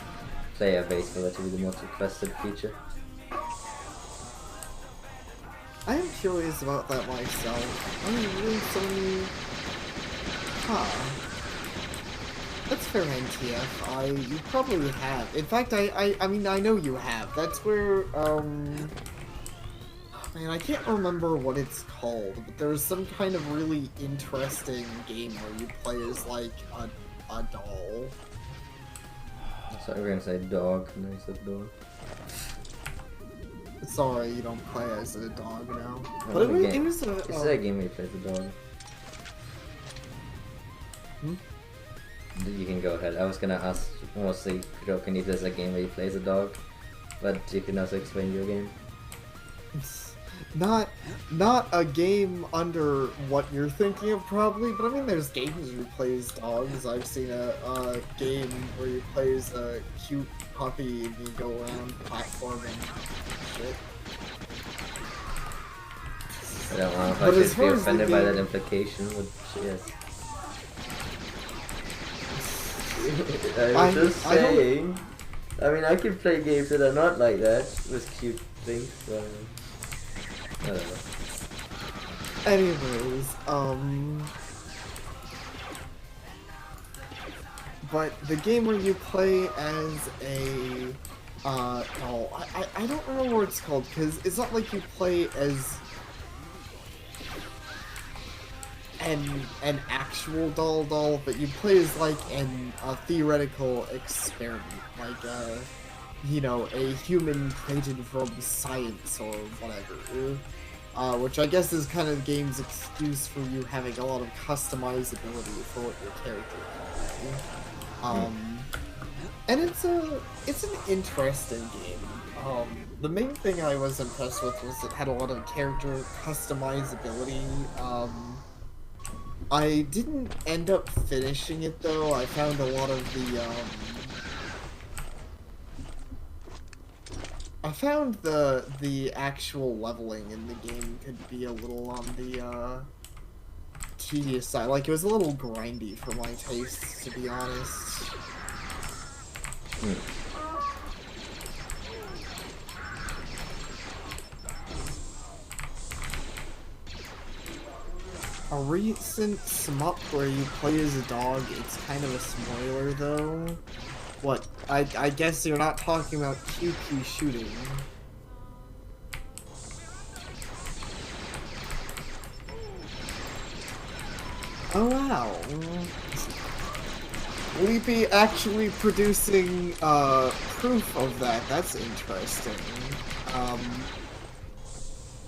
player base for that to be the most requested feature.
I am curious about that myself. I mean, really so many... Huh. That's fair, NTF. You probably have. In fact, I mean, I know you have. That's where, man, I can't remember what it's called, but there's some kind of really interesting game where you play as, like, a doll.
So I'm gonna say dog, and I said dog.
Sorry, you don't play as a dog now.
Oh,
But it was a...
It's a game where you play as a dog.
Hmm?
You can go ahead. I was gonna ask mostly joking if there's a game where you play as a dog, but you can also explain your game.
Not a game under what you're thinking of, probably, but I mean, there's games where you play as dogs. I've seen a game where you play as a cute puppy and you go around platforming shit.
I don't know if
But
I
as
should
far
be
as the
offended by that
game-
implication, but yes. I was just
I don't-
saying. I mean, I can play games that are not like that with cute things. So I don't know.
Anyways, but the game where you play as a, doll, I don't remember what it's called, because it's not like you play as an actual doll, but you play as, like, a theoretical experiment, like, you know, a human created from science or whatever. Which I guess is kind of the game's excuse for you having a lot of customizability for what your character can do. And it's an interesting game. The main thing I was impressed with was it had a lot of character customizability. I didn't end up finishing it though. I found a lot of the I found the actual leveling in the game could be a little on the tedious side. Like, it was a little grindy for my tastes, to be honest. A recent shmup where you play as a dog, it's kind of a spoiler though. What? I guess you're not talking about QQ shooting. Oh wow. Leapy actually producing proof of that. That's interesting.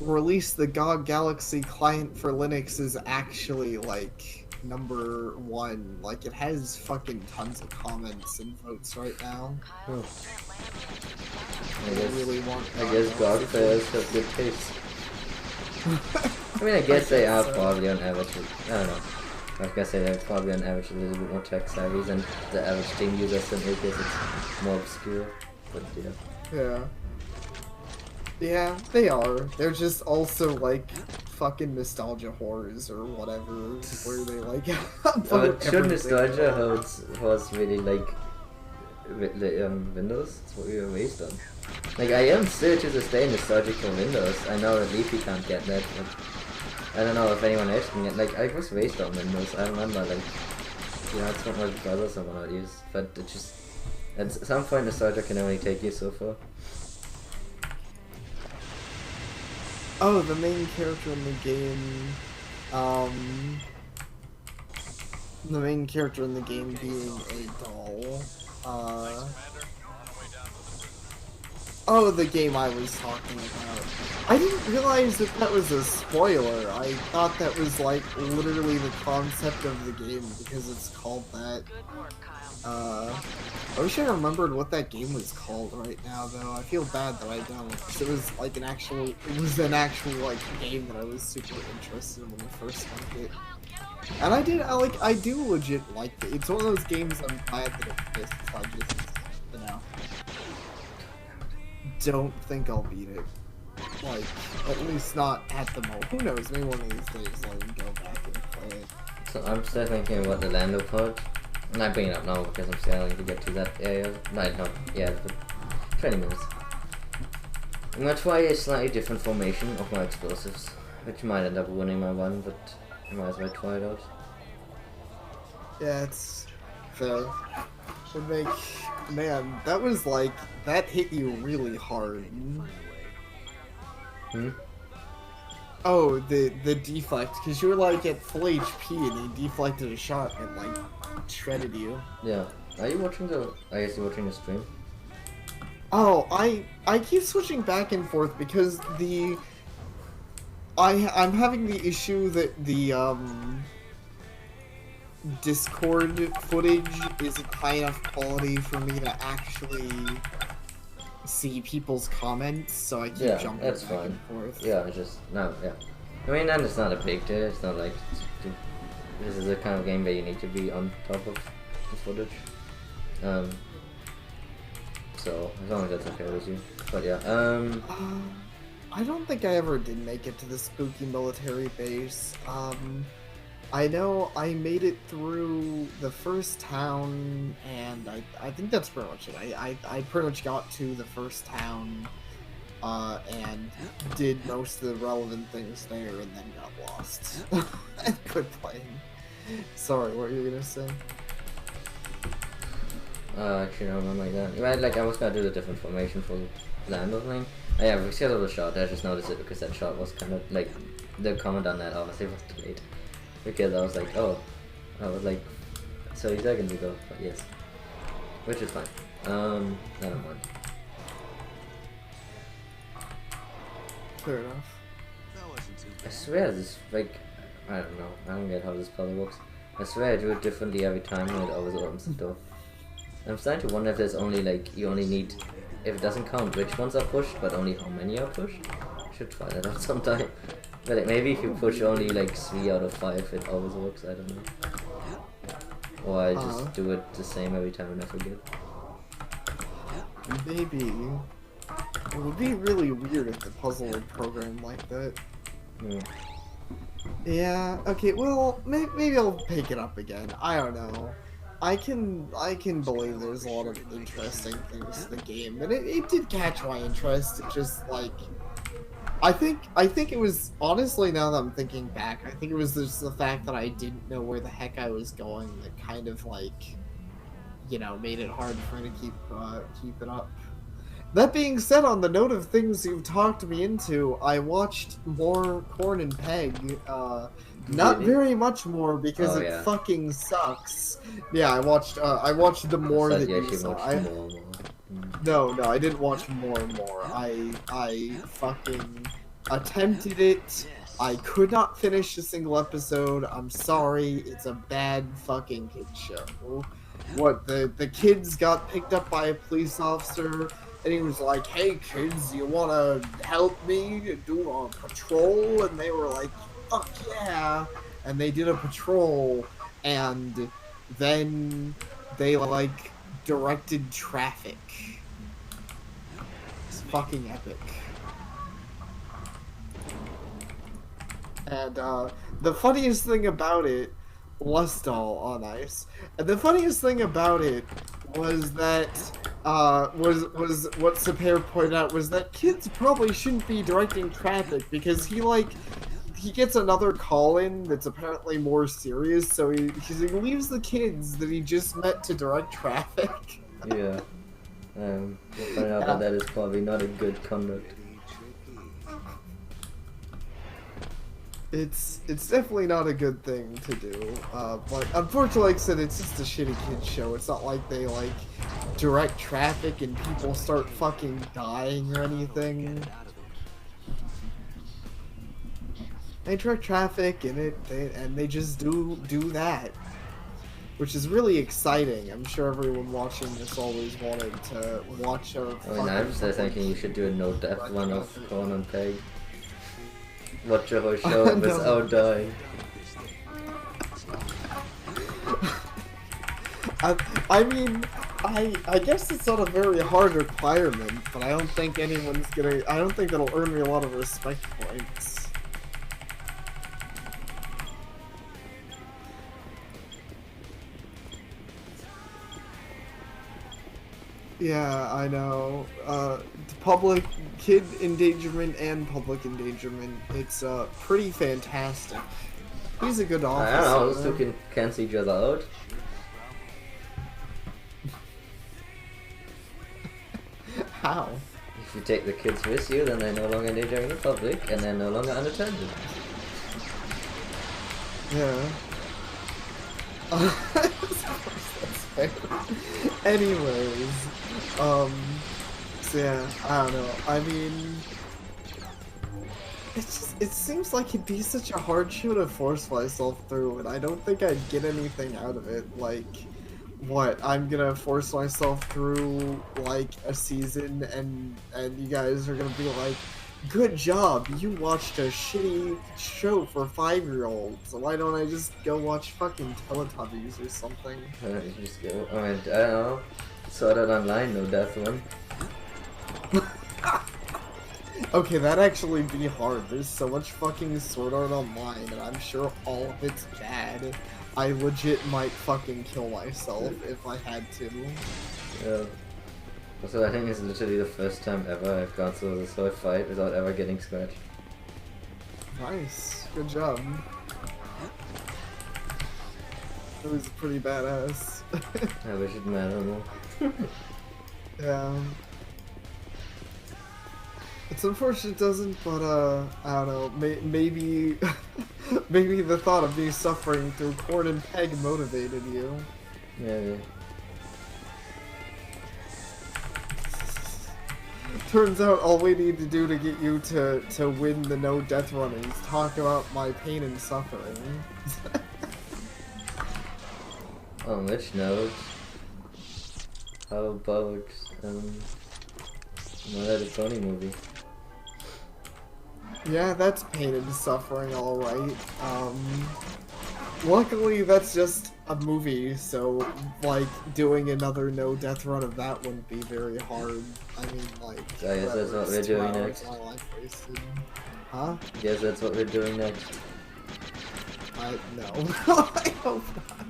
Release the GOG Galaxy client for Linux is actually like #1. Like, it has fucking tons of comments and votes right now.
I guess GOG players have good taste. I mean, I guess they are probably on average. I don't know. I was gonna say they're probably on average a little bit more tech savvy than the average Steam user, simply because it's more obscure. But yeah.
Yeah. Yeah, they are. They're just also like fucking nostalgia horrors or whatever, where they like.
Should nostalgia horrors really like Windows? That's what we were raised on. Like, I am still to this day nostalgic for Windows. I know that Leafy can't get that, but I don't know if anyone else can get. Like, I was raised on Windows. I remember, like, yeah, it's what my brothers and whatnot use, but it just at some point nostalgia can only take you so far.
Oh, the main character in the game, the main character in the game being a doll, oh, the game I was talking about. I didn't realize that that was a spoiler. I thought that was, like, literally the concept of the game, because it's called that. I wish I remembered what that game was called right now, though. I feel bad that I don't, because it was, like, an actual, like, game that I was super interested in when I first found it. And I do legit like it. It's one of those games I'm glad that it exists. I just, you know, don't think I'll beat it. Like, at least not at the moment. Who knows, maybe one of these days I'll go back and play it.
So I'm still thinking about the Lando part. And I bring it up now because I'm scaling to get to that area. No, yeah, but 20 minutes. I'm gonna try a slightly different formation of my explosives, which might end up ruining my run, but I might as well try it out.
Yeah, it's fair. Would make, man, that was like, that hit you really hard. Oh, the deflect, because you were like at full HP and he deflected a shot and like shredded you.
Yeah. Are you watching the? I guess you're watching the stream.
Oh, I keep switching back and forth because I'm having the issue that the Discord footage isn't high enough quality for me to actually see people's comments, so I keep jumping
that's
back
fine.
and forth.
Yeah, yeah. I mean, and it's not a big deal. It's not like this is a kind of game where you need to be on top of the footage. So as long as that's okay with you. But yeah.
I don't think I ever did make it to the spooky military base. I know I made it through the first town, and I think that's pretty much it. I pretty much got to the first town, and did most of the relevant things there, and then got lost. And quit playing. Sorry, what were you gonna say?
Actually, no, not like that. Right, like I was gonna do the different formation for Lando thing. Oh, yeah, because of the shot, I just noticed it because that shot was kind of like the comment on that obviously was delayed. Because I was like, oh, I was like 30 seconds ago, but yes, which is fine. Never mind.
Fair enough.
I swear this, like, I don't know, I don't get how this puzzle works. I swear I do it differently every time and it always opens the door. I'm starting to wonder if there's only like, you only need, if it doesn't count which ones are pushed, but only how many are pushed. I should try that out sometime. But like, maybe if you push only like 3 out of 5, it always works, I don't know. Or I just do it the same every time and I forget.
Maybe. It would be really weird if the puzzle were programmed like that.
Yeah.
Yeah, okay, well, maybe I'll pick it up again. I don't know. I can believe there's a lot of interesting things to the game, and it did catch my interest. It just, like, I think it was, honestly, now that I'm thinking back, I think it was just the fact that I didn't know where the heck I was going that kind of, like, you know, made it hard for me to keep it up. That being said, on the note of things you've talked me into, I watched more Corn and Peg. Not very much more because it fucking sucks. Yeah, I watched the more that you saw. No, I didn't watch more and more. I fucking attempted it. I could not finish a single episode. I'm sorry. It's a bad fucking kid show. What, the kids got picked up by a police officer, and he was like, "Hey kids, you wanna help me do a patrol?" And they were like, "Fuck yeah!" And they did a patrol, and then they like directed traffic. It's fucking epic. And the funniest thing about it, Lustall on ice. And the funniest thing about it was that was what Sapir pointed out was that kids probably shouldn't be directing traffic because he gets another call in that's apparently more serious, so he leaves the kids that he just met to direct traffic.
Yeah. We'll find out that is probably not a good conduct.
It's definitely not a good thing to do, but unfortunately, like I said, it's just a shitty kid show. It's not like they like direct traffic and people start fucking dying or anything. They direct traffic and they just do that, which is really exciting. I'm sure everyone watching this always wanted to watch a.
I mean, I'm just thinking you should do a no death one of Corn and Peg. Watch a whole show without dying.
I mean, I guess it's not a very hard requirement, but I don't think that'll earn me a lot of respect points. Yeah, I know. Public kid endangerment and public endangerment. It's pretty fantastic. He's a good
I don't know, those
officer.
two can cancel each other out.
How?
If you take the kids with you, then they're no longer endangering the public, and they're no longer unattended.
Yeah. That's fair. Anyways, so yeah, I don't know. I mean, it seems like it'd be such a hard show to force myself through, and I don't think I'd get anything out of it. Like, what? I'm gonna force myself through like a season, and you guys are gonna be like, "Good job, you watched a shitty show for 5-year-olds. So why don't I just go watch fucking Teletubbies or something?"
You just go, I mean, I don't know. Saw that online, no death one.
Okay, that'd actually be hard. There's so much fucking Sword Art Online, and I'm sure all of it's bad. I legit might fucking kill myself if I had to.
Yeah. Also, I think it's literally the first time ever I've gone through this whole fight without ever getting scratched.
Nice. Good job. It was pretty badass.
I wish it mattered more.
Yeah. It's unfortunate it doesn't, but I don't know, maybe maybe the thought of me suffering through Corn and Peg motivated you.
Yeah.
Turns out all we need to do to get you to win the no death run is talk about my pain and suffering.
On which note, how about My Little Pony movie?
Yeah, that's pain and suffering, alright. Luckily that's just a movie, so, like, doing another no death run of that wouldn't be very hard. I mean, like,
I guess that's what we're doing next.
my life wasted. Huh?
Guess that's what we're doing next.
No. I hope not.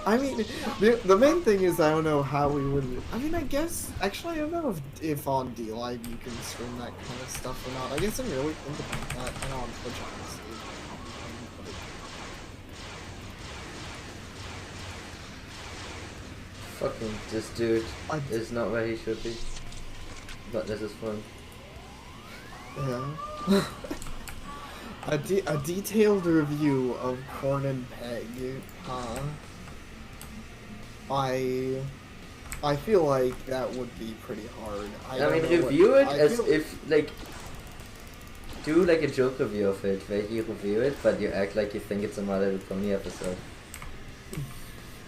I mean, the main thing is I don't know how we would. I mean, I guess actually I don't know if on D Live you can stream that kind of stuff or not. I guess I didn't really think about that. I know on Twitch obviously.
Fucking this dude
I-
is not where he should be. But this is fun.
Yeah. A detailed review of Corn and Peg. I feel like that would be pretty hard.
I
don't
mean,
know
review
what-
it
I
as
feel-
if, like, do like a joke review of it, where you review it, but you act like you think it's a My Little Pony episode.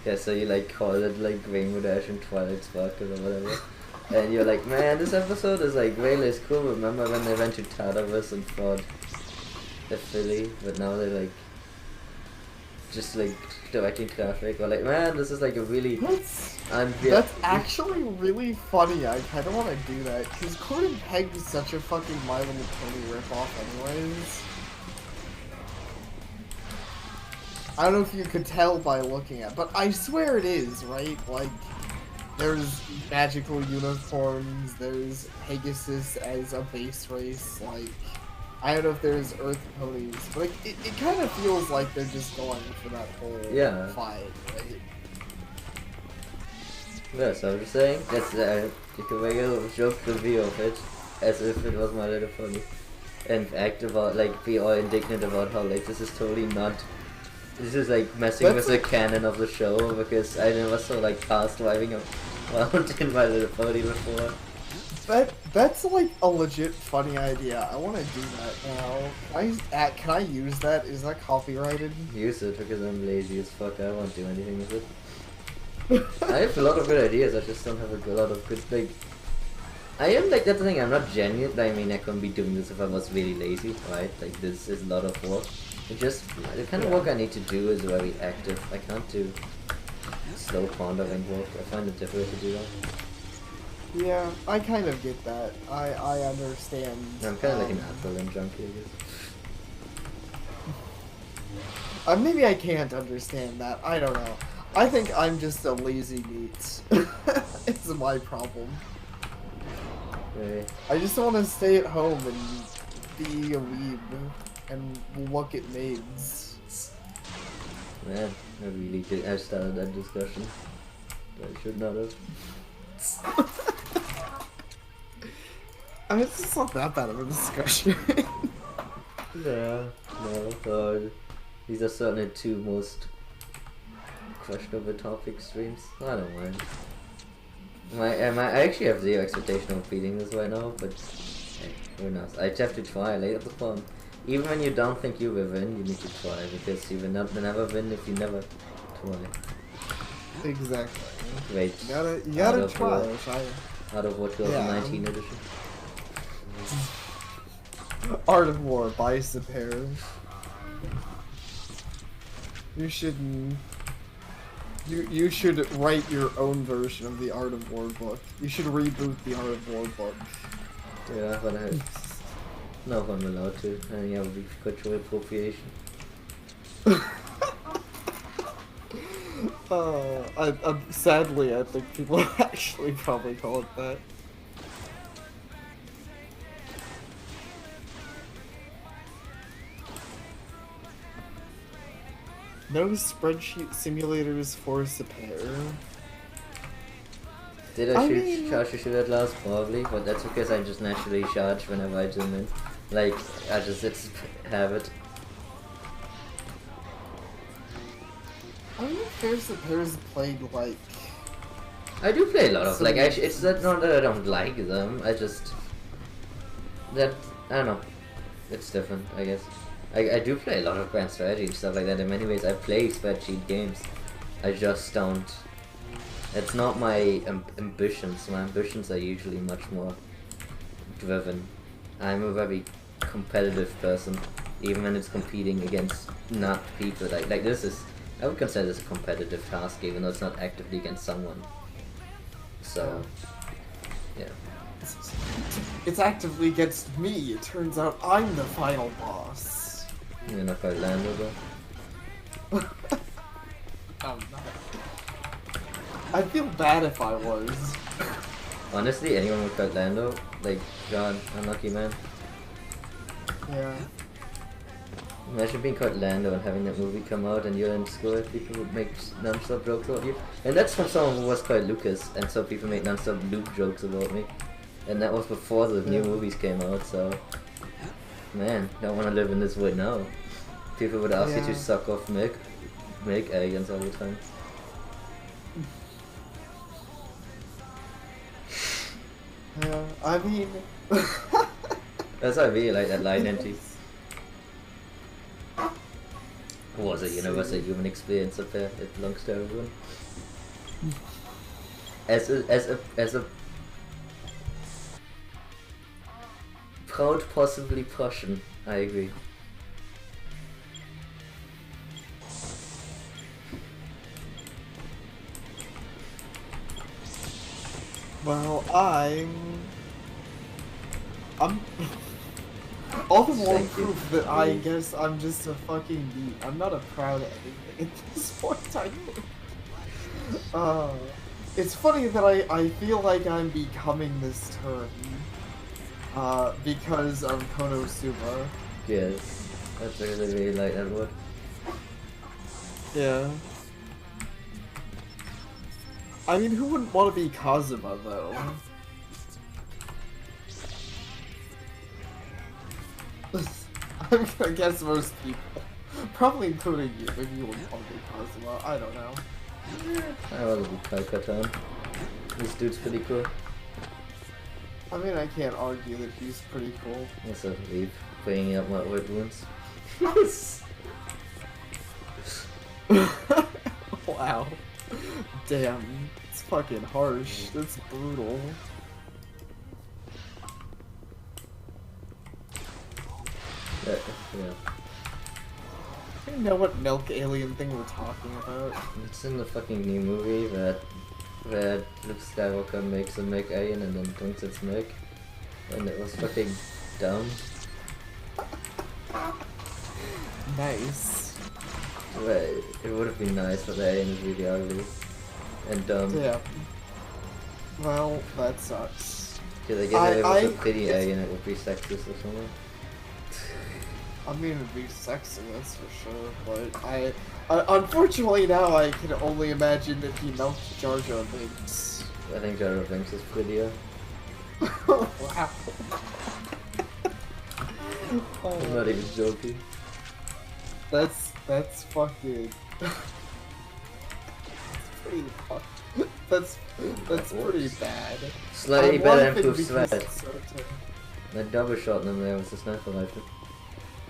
Yeah, so you like call it like Rainbow Dash and Twilight Sparkle or whatever. And you're like, man, this episode is like way less cool. Remember when they went to Tartarus and fought the Philly, but now they're like just like directing traffic, or like, man, this is like a really
That's actually really funny. I kind of want to do that because Corn and Peg is such a fucking My Little Pony ripoff, anyways. I don't know if you could tell by looking at, but I swear it is, right? Like, there's magical unicorns, there's Pegasus as a base race, like, I don't know if there's Earth ponies, but it kind of feels like they're just going for that whole fight, right?
Yeah, so I'm just saying, that's you can make a joke review of it, as if it was My Little Pony, and act about, like, be all indignant about how, like, this is totally not, this is, like, messing with the canon of the show, because I never saw, like, cars driving around in My Little Pony before.
That's like a legit funny idea. I want to do that now. Can I use that? Is that copyrighted?
Use it, because I'm lazy as fuck, I won't do anything with it. I have a lot of good ideas, I just don't have a lot of good, like, I am, like, that's the thing, I'm not genuine, I mean, I couldn't be doing this if I was really lazy, right? Like, this is a lot of work. It just, the kind of work I need to do is very active. I can't do slow pondering work, I find it difficult to do that.
Yeah, I kind of get that. I understand.
I'm kind of like an adrenaline junkie, I guess.
Maybe I can't understand that. I don't know. I think I'm just a lazy geek. It's my problem.
Really.
I just want to stay at home and be a weeb and look at maids.
Man, I really did. I started that discussion. I should not have.
I mean, it's not that bad of a discussion.
Yeah, no, these are certainly two most questionable topic streams. I don't mind. I actually have zero expectation of beating this right now, but hey, who knows? I just have to try later the fun. Even when you don't think you will win, you need to try, because you will never win if you never try.
Exactly.
Wait,
You gotta try.
Out of what 2019 edition?
Art of War by Sapir. You should write your own version of the Art of War book. You should reboot the Art of War book.
Yeah, but no, if I'm allowed to. I think that would be cultural appropriation.
Sadly, I think people actually probably call it that. No spreadsheet simulators for Sapir.
Did I shoot at last? Probably, but that's because I just naturally charge whenever I zoom in. Like, it's habit.
I don't know if Sapir's played, like...
I do play a lot of, like, it's not that I don't like them, I just... I don't know. It's different, I guess. I do play a lot of grand strategy and stuff like that. In many ways, I play spreadsheet games. I just don't... It's not my ambitions. My ambitions are usually much more driven. I'm a very competitive person, even when it's competing against not people. Like this is... I would consider this a competitive task, even though it's not actively against someone. So... yeah.
It's actively against me. It turns out I'm the final boss.
You're not quite Lando though.
I'm not. I feel bad if I was.
Honestly, anyone with quite Lando, like, God, unlucky man.
Yeah.
Imagine being called Lando and having that movie come out and you're in school and people would make non-stop jokes about you. And that's from someone who was called Lucas, and so people make non-stop Luke jokes about me. And that was before the new movies came out, so... Man, don't want to live in this world now. People would ask you to suck off milk aliens all the time.
Yeah, I mean...
That's why I really like that line entry. Was a universal human experience up there, it belongs to everyone. As a proud, possibly Prussian, I agree.
Well, I'm all the more proof that I guess I'm just a fucking geek. I'm not a proud of anything at this point, I think. It's funny that I feel like I'm becoming this turn. Because of Konosuba.
Yes, that's really like that word.
Yeah. I mean, who wouldn't want to be Kazuma, though? I guess most people. Probably including you, maybe you wouldn't want to be Kazuma, I don't know.
I want to be Kaikatan. This dude's pretty cool.
I mean, I can't argue that he's pretty cool.
What's up, Leaf? Bringing up my white wounds.
Wow. Damn. It's fucking harsh. That's brutal.
Yeah.
I don't know what milk alien thing we're talking about.
It's in the fucking new movie where Luke Skywalker makes a milk alien and then thinks it's milk. And it was fucking dumb.
Nice.
But it would have been nice, but the alien is really ugly. And dumb.
Yeah. Well, that sucks.
Because I guess if it was a pity
it's-
alien, it would be sexist or something.
I mean, it'd be sexy, that's for sure, but unfortunately now I can only imagine that he melts Jar Jar Binks.
I think Jar Jar Binks is prettier.
Wow.
I'm not even joking.
That's fucking... that's pretty That's pretty bad.
Slightly better
laughing
improved
because
sweat.
it's so terrible.
I double shot them there with the sniper rifle.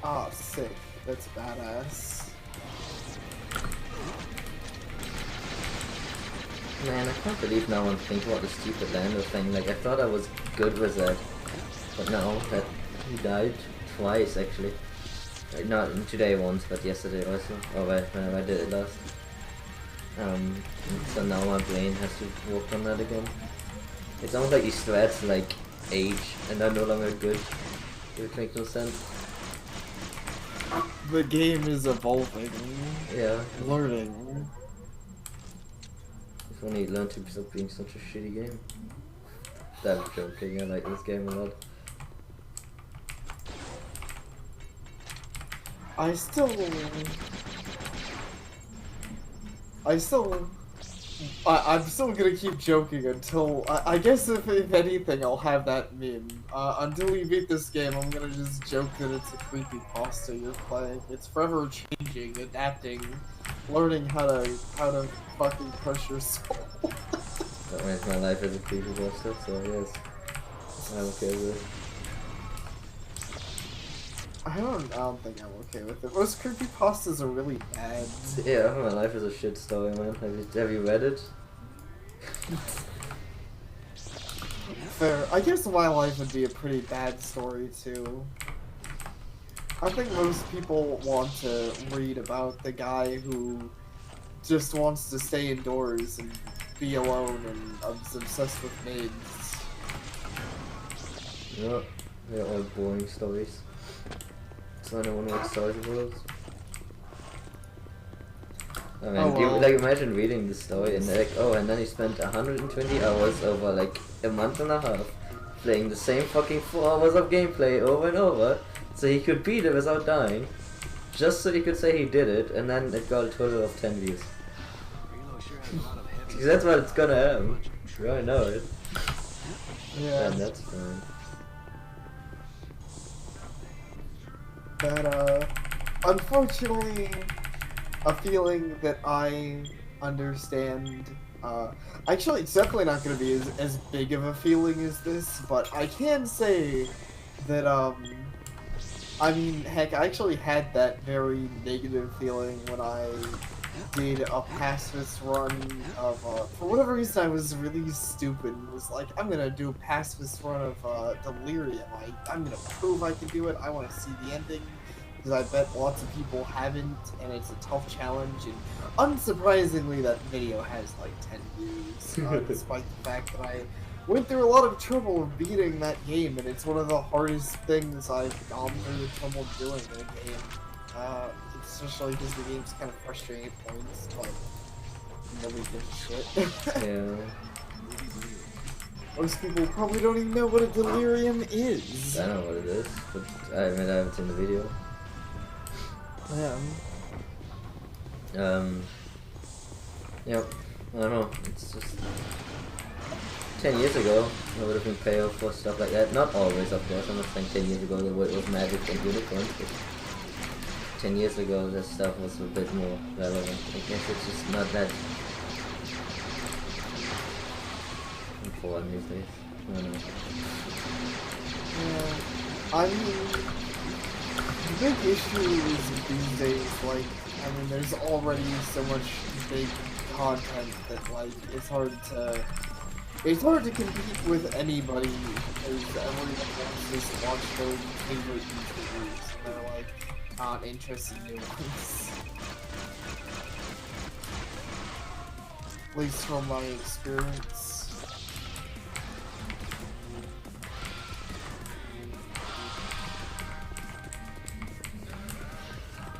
Ah, sick. That's badass.
Man, I can't believe no one thinks about the stupid lander thing. Like, I thought I was good with that. But no, that he died twice actually. Like, not today once, but yesterday also. Or when I did it last. So now my brain has to work on that again. It's almost like these threats like age and they're no longer good. It makes no sense.
The game is evolving.
Yeah.
Learning.
If only it learned to stop being such a shitty game. I'm joking, I like this game a lot.
I'm still gonna keep joking until I guess if anything I'll have that meme. Until we beat this game, I'm gonna just joke that it's a creepypasta you're playing. It's forever changing, adapting, learning how to fucking crush your soul.
That means my life is a creepypasta, so yes, I'm okay with it.
I don't think I'm okay with it. Most creepypastas are really bad.
Yeah, my life is a shit story, man. Have you read it?
Fair. I guess my life would be a pretty bad story too. I think most people want to read about the guy who just wants to stay indoors and be alone and is obsessed with maids.
Yeah, they're all boring stories. So I don't want to what stories it was. I mean,
Oh, well.
like imagine reading the story and like, oh, and then he spent 120 hours over like a month and a half playing the same fucking 4 hours of gameplay over and over, so he could beat it without dying, just so he could say he did it, and then it got a total of 10 views. Because that's what it's gonna happen. I know it.
Yeah.
And that's fine.
But unfortunately, a feeling that I understand. Actually, it's definitely not going to be as big of a feeling as this, but I can say that, I mean, heck, I actually had that very negative feeling when I did a pacifist run of, for whatever reason I was really stupid and was like, I'm gonna do a pacifist run of, Delirium. I'm gonna prove I can do it, I want to see the ending. Because I bet lots of people haven't, and it's a tough challenge, and unsurprisingly that video has like 10 views, despite the fact that I went through a lot of trouble beating that game, and it's one of the hardest things I've gone through the trouble doing in a game, especially because the game's kind of frustrating at points, but nobody gives a shit.
Yeah.
Most people probably don't even know what a delirium is.
I know what it is, but I mean I haven't seen the video.
Yeah.
Yep, I don't know, it's just 10 years ago I would have been paying for stuff like that. Not always, of course, I'm not saying 10 years ago it was magic and unicorns, but 10 years ago this stuff was a bit more relevant. I guess it's just not that important these days. I don't know.
Yeah. I mean, the big issue is these days, like, I mean, there's already so much big content that, like, it's hard to compete with anybody because everyone wants to just watch their favorite YouTubers and they're, like, not interested in new ones. At least from my experience.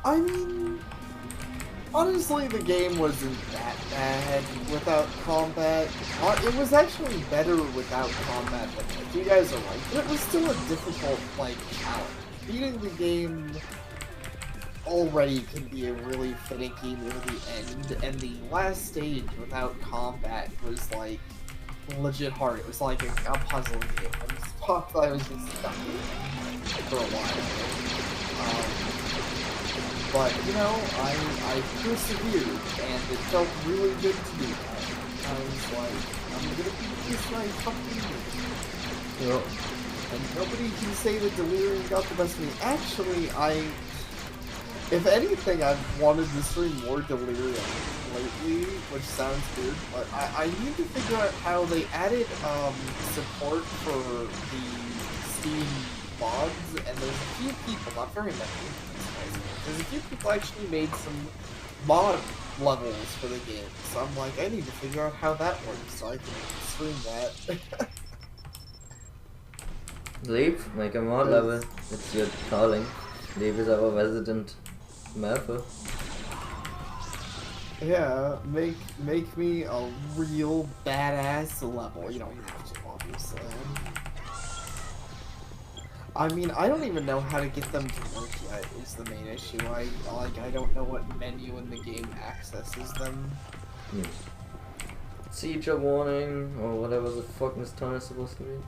I mean, Honestly, the game wasn't that bad without combat. It was actually better without combat than like, you guys are right. But it was still a difficult, like, challenge. Beating the game already can be a really finicky near the end, and the last stage without combat was, like, legit hard. It was like a puzzle game. I was just stuck for a while. But, you know, I persevered, and it felt really good to do that. I was like, I'm gonna beat this my fucking game.
Yep.
And nobody can say that Delirium got the best of me. Actually, if anything, I've wanted to stream more Delirium lately, which sounds weird, but I need to figure out how they added support for the Steam mods, and there's a few people, not very many, there's a few people actually made some mod levels for the game, so I'm like, I need to figure out how that works so I can stream that.
Leave, make a mod level. It's your calling. Leave is our resident mapper.
Yeah, make me a real badass level. You don't have to, obviously. I mean, I don't even know how to get them to work yet, is the main issue. I don't know what menu in the game accesses them.
Seizure warning, or whatever the fuck this tone is supposed to be.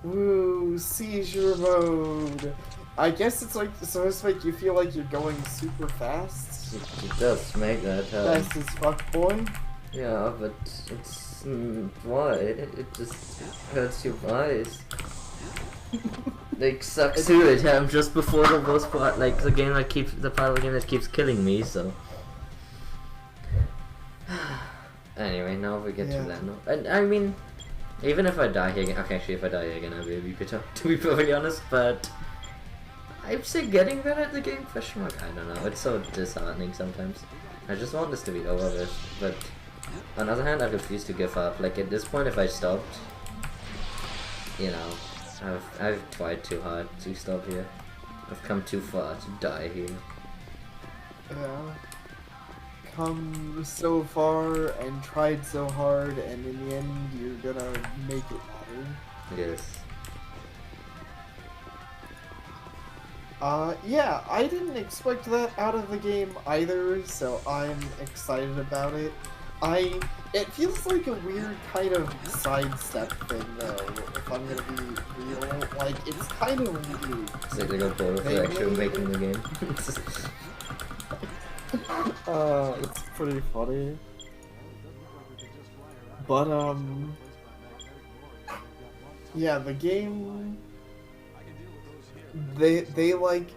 Woo, seizure mode. I guess it's like supposed to make you feel like you're going super fast.
It does make that
Fast as fuck, boy.
Yeah, but it's why? It just hurts your eyes. Like sucks to it. I'm just before the worst part, like the game that keeps the part of the game that keeps killing me. So anyway, now we get to that note. And I mean, even if I die here again, okay, actually, if I die here again, I'll be a bit bitter, to be perfectly honest. But I'd say getting better at the game. Question mark. I don't know. It's so disheartening sometimes. I just want this to be over with, but. On the other hand, I refuse to give up. Like at this point, if I stopped, you know, I've tried too hard to stop here. I've come too far to die here.
Yeah. Come so far and tried so hard, and in the end, you're gonna make it matter.
Yes.
Yeah, I didn't expect that out of the game either, so I'm excited about it. It feels like a weird kind of sidestep thing, though, if I'm gonna be real. Like, it's kind of weird.
It's like they got bored of actually making the game.
It's pretty funny. But, yeah, the game... They like,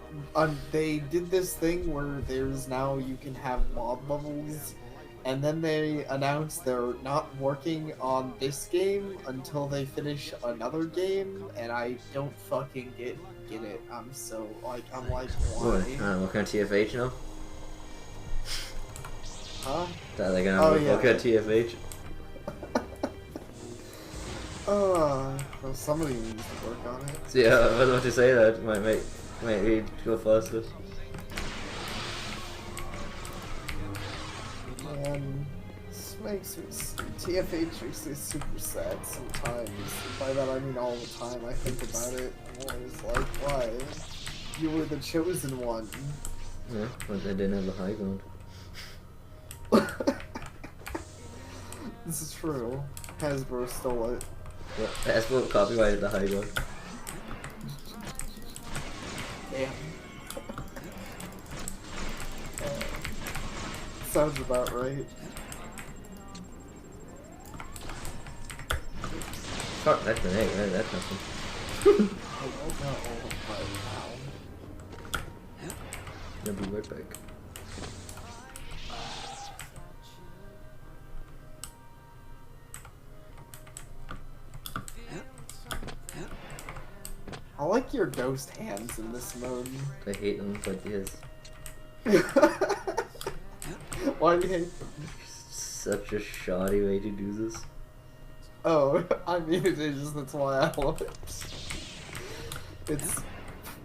they did this thing where there's now, you can have mod levels. And then they announced they're not working on this game until they finish another game, and I don't fucking get it. I'm like, why?
Working on TFH now?
Huh?
That they're gonna work on TFH?
Well, somebody needs to work on it.
So, yeah, I was about to say that. Might we go faster.
And this makes me TFH makes me super sad sometimes. By that I mean all the time. I think about it. I'm always like, why? You were the chosen one.
Yeah, but they didn't have the high ground.
This is true. Hasbro stole it.
Yeah, Hasbro copyrighted the high ground.
Damn. Sounds about right.
Fuck that grenade, man, that's nothing.
I don't know right now.
I'll be right back.
I like your ghost hands in this mode.
I hate them, but yes.
Why do you hate them?
Such a shoddy way to do this.
Oh, I mean it is, that's why I love it.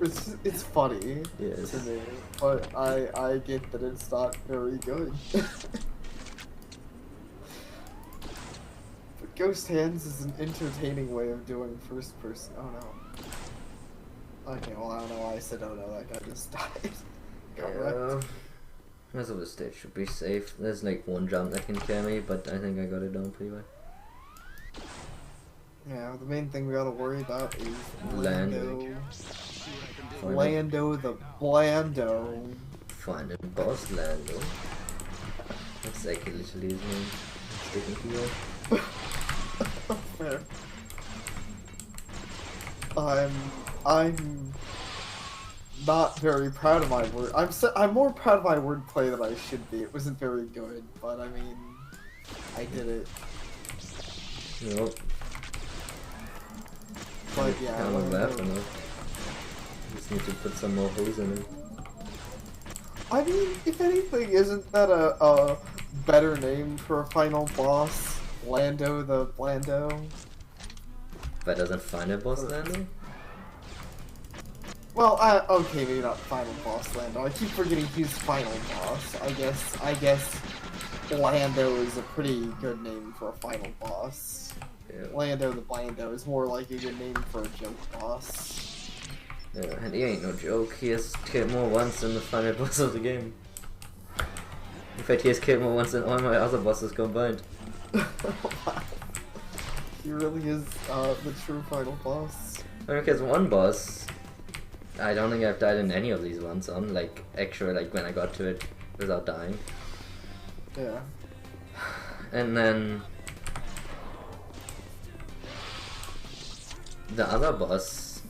it's funny
Yes.
to me, but I get that it's not very good. But Ghost Hands is an entertaining way of doing first person. Oh no. Okay, well I don't know why I said oh no. That guy just died. Got wrecked.
Most of the stage should be safe. There's like one jump that can kill me, but I think I got it done pretty well.
Yeah, the main thing we gotta worry about is
Landing.
Lando the Blando.
Find a boss, Lando. That's like literally his name. Sticking to it.
Fair. I'm not very proud of my word. I'm more proud of my wordplay than I should be. It wasn't very good, but I mean, I did it.
Nope.
But yeah,
Kind of laughing though. Just need to put some more holes in it.
I mean, if anything, isn't that a better name for a final boss? Lando the Blando?
Better than Final Boss Lando?
Well, okay, maybe not final boss Lando. I keep forgetting he's final boss. I guess Lando is a pretty good name for a final boss.
Yeah.
Lando the Blando is more like a good name for a joke boss.
Yeah, and he ain't no joke. He has killed more once than the final boss of the game. In fact, he has killed more once than all my other bosses combined.
He really is the true final boss.
I mean, because one boss, I don't think I've died in any of these ones on, like, actually, like, when I got to it without dying.
Yeah.
And then the other boss,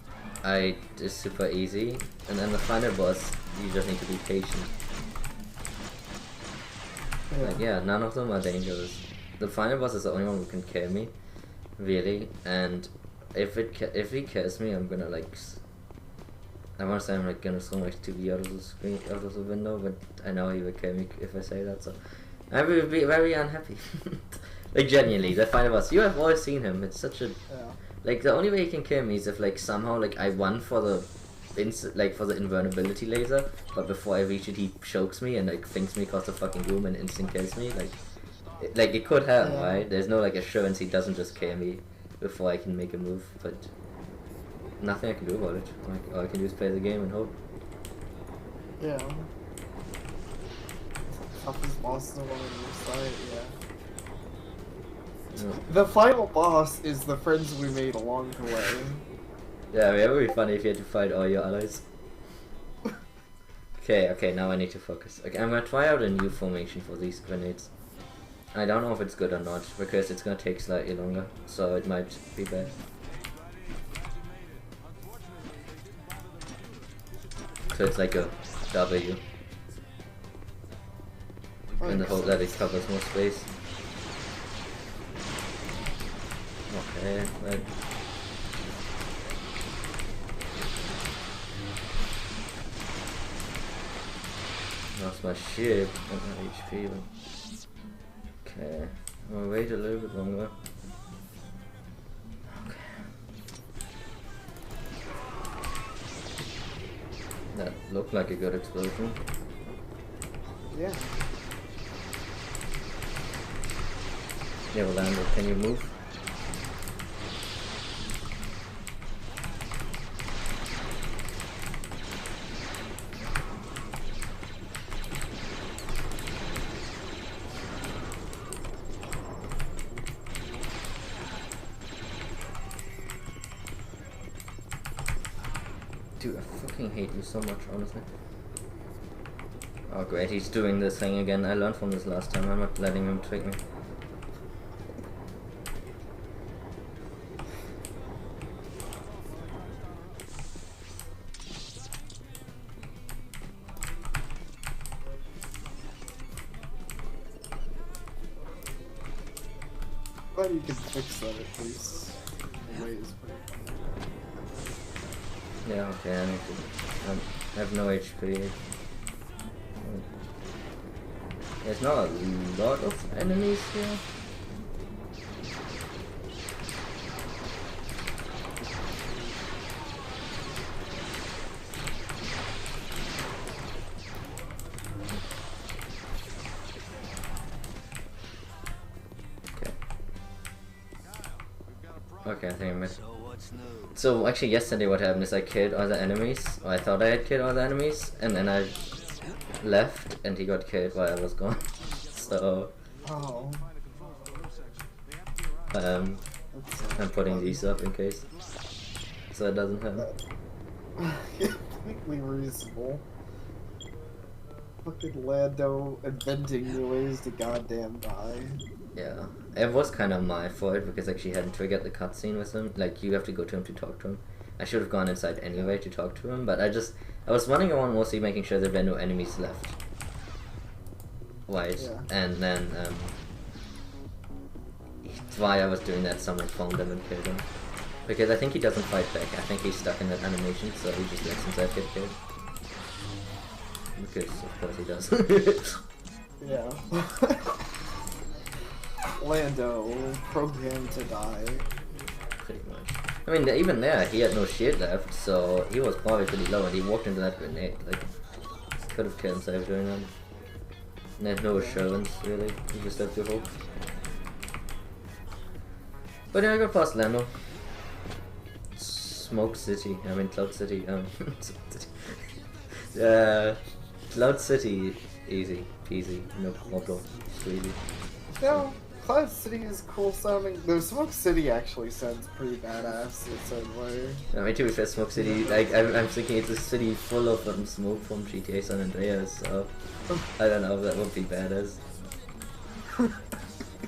is super easy, and then the final boss, you just need to be patient.
Yeah.
Like, yeah, none of them are dangerous. The final boss is the only one who can kill me, really, and if he kills me, I'm gonna like, I wanna say I'm like gonna throw my TV out of the screen, out of the window, but I know he will kill me if I say that, so I will be very unhappy. Like, genuinely, the final boss, you have always seen him, it's such a, like, the only way he can kill me is if, like, somehow, like, I won for the, for the invulnerability laser, but before I reach it, he chokes me and, like, thinks me across the fucking room and instant kills me, like, it could happen, right? There's no, like, assurance he doesn't just kill me before I can make a move, but nothing I can do about it. Like, all I can do is play the game and hope.
Yeah. Toughest boss is the one on your side, yeah.
Yeah.
The final boss is the friends we made along the way.
Yeah, it would be funny if you had to fight all your allies. Okay, now I need to focus. Okay, I'm gonna try out a new formation for these grenades. I don't know if it's good or not, because it's gonna take slightly longer, so it might be bad. So it's like a W. In the hope that it covers more space. Okay, right. Lost my shield and my HP. Okay, I'll wait a little bit longer. Okay. That looked like a good explosion.
Yeah.
Yeah, Lando, can you move? Dude, I fucking hate you so much, honestly. Oh great, he's doing this thing again. I learned from this last time. I'm not letting him trick me.
Glad you can fix that at least. The way is pretty fun.
Yeah, okay, I need to. I have no HP. There's not a lot of enemies here. Okay, I think I missed.
So what's new?
So actually yesterday what happened is I killed all the enemies, or I thought I had killed all the enemies, and then I left and he got killed while I was gone. So
Oh.
I'm putting
fun.
these up in case. So it doesn't happen.
Completely reasonable. Fucking Lando inventing new ways to goddamn die.
Yeah. It was kind of my fault because like she hadn't triggered the cutscene with him. Like you have to go to him to talk to him. I should have gone inside anyway to talk to him, but I was running around mostly making sure there were no enemies left. Right.
Yeah.
And then while I was doing that someone found him and killed him. Because I think he doesn't fight back. I think he's stuck in that animation, so he just lets himself get killed. Because of course he does.
Yeah. Lando, programmed to die.
Pretty much. I mean, even there, he had no shield left, so he was probably pretty low, and he walked into that grenade. Like, could have killed himself doing that. And had no assurance, really. He just had to hope. But yeah, I got past Lando. Smoke City. I mean, Cloud City. Cloud City, easy peasy, no problem, sweetie.
No, Cloud City is cool sounding. The Smoke City actually sounds pretty badass in its own way.
I mean, to be fair, Smoke City, like, I'm thinking it's a city full of smoke from GTA San Andreas, so I don't know if that would be badass.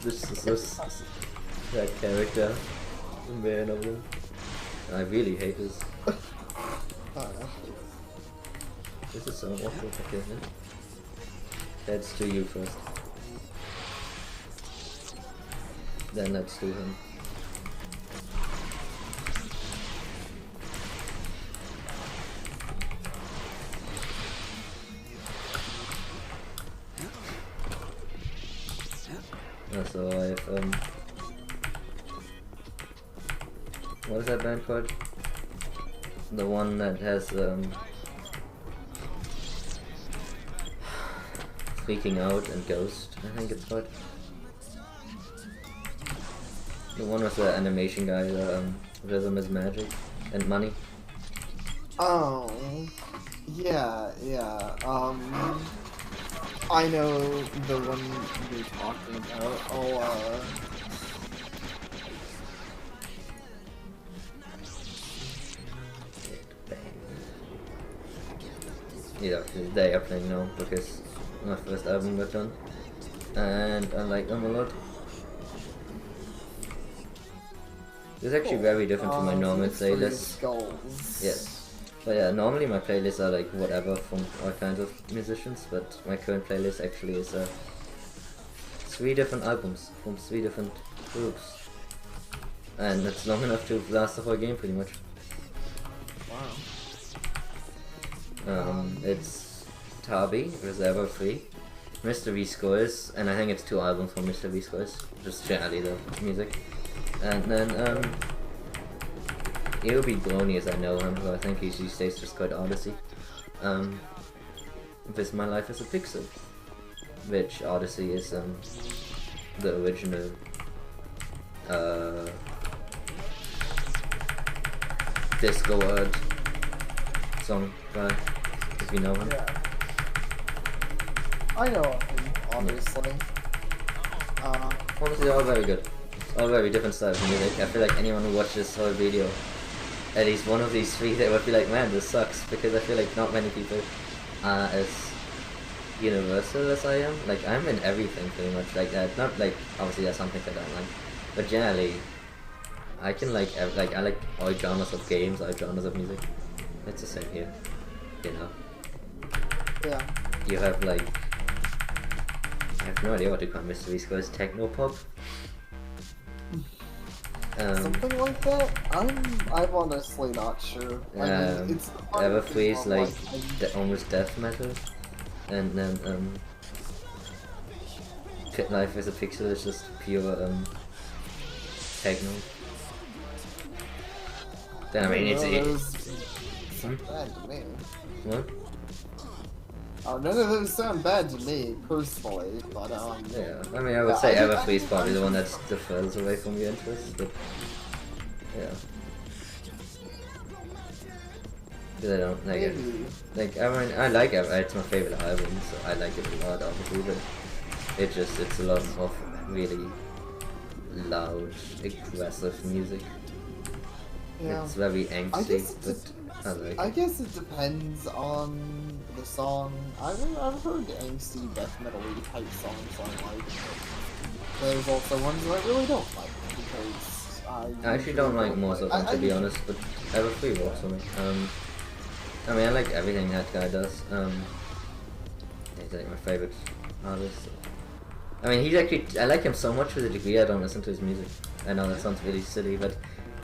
Just that character, man of them. I really hate this. This is so awful. Okay, then. Let's do you first. Then let's do him. So I have what is that band called? The one that has Freaking Out and Ghost, I think it's called. The one with the animation guy, Rhythm is Magic and Money.
Oh, yeah. I know the one you're talking about.
Yeah, they are playing now because my first album got done, and I like them a lot. It's actually very different from my normal playlist. Yes. But yeah, normally my playlists are like whatever from all kinds of musicians, but my current playlist actually is 3 different albums from 3 different groups. And it's long enough to last the whole game pretty much.
Wow.
It's Tabi, Reserva Free, Mr. V Scores, and I think it's 2 albums from Mr. V Scores, just generally the music. And then it'll be Brony as I know him, so I think he's these days just called Odyssey. This My Life as a Pixel, which Odyssey is the original Disco World song guy, if you know him.
Yeah. I know him, obviously.
Honestly, they're all very good. All very different styles of music. I feel like anyone who watched this whole video, at least one of these 3, they would be like, man, this sucks, because I feel like not many people are as universal as I am. Like, I'm in everything pretty much like that. Not like, obviously there's some things I don't like, but generally, I can I like all genres of games, all genres of music. It's the same here, you know.
Yeah.
You have like, I have no idea what to call Mr. V Score's techno pop.
Something like that? I'm honestly not sure. I mean, it's
Everfree's like almost death metal, and then Pit Life as a Pixel is just pure techno. Then I mean it's
bad to me.
What?
Oh, none of those sound bad to me personally, but
yeah, I mean I would say Everfree's probably the one that's the furthest away from your interests, but Yeah. Because I don't like it. Like, I mean, I like it. It's my favorite album, so I like it a lot, obviously, but it's a lot of really loud, aggressive music.
Yeah.
It's very angsty, but I like it.
I guess it depends on the song. I've heard angsty death metal-y type songs I like. There's also ones that I really don't like because
I actually don't like most of them, to be honest, but I have a free watch on it. I mean, I like everything that guy does. He's like my favorite artist. I mean, he's actually, I like him so much to the degree I don't listen to his music. I know that sounds really silly, but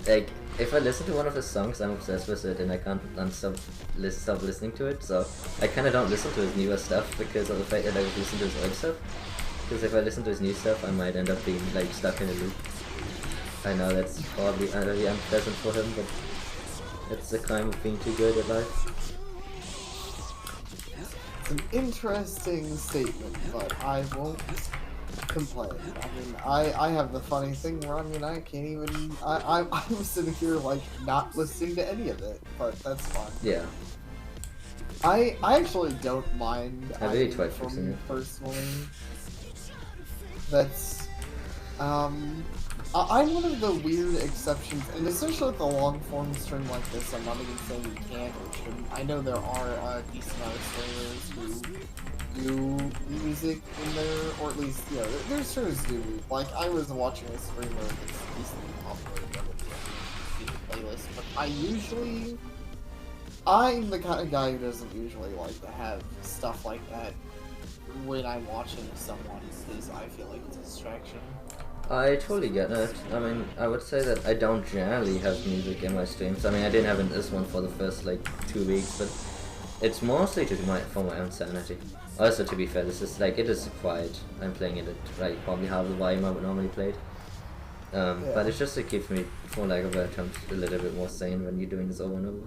like, if I listen to one of his songs, I'm obsessed with it and I can't stop listening to it, so I kind of don't listen to his newer stuff because of the fact that I would listen to his old stuff. Because if I listen to his new stuff, I might end up being like stuck in a loop. I know that's probably utterly unpleasant for him, but it's the crime of being too good at life.
It's an interesting statement, but I won't complain. I mean, I have the funny thing where, I mean, I can't even, I'm sitting here, like, not listening to any of it, but that's fine.
Yeah.
I actually don't mind.
I really tried fixing it.
Personally. That's, I'm one of the weird exceptions, and especially with the long form stream like this, I'm not even saying you can't or shouldn't. I know there are a decent amount of streamers who do music in there, or at least, you know, their streamers do. Like, I was watching a streamer that's decently popular with the playlist, but I'm the kind of guy who doesn't usually like to have stuff like that when I'm watching someone, because I feel like it's a distraction.
I totally get it. I mean, I would say that I don't generally have music in my streams. I mean, I didn't have in this one for the first, like, 2 weeks, but it's mostly for my own sanity. Also, to be fair, this is, like, it is quiet. I'm playing it at, like, probably half the volume I would normally play it. But it's just to keep me, for lack of a better term, a little bit more sane when you're doing this over and over.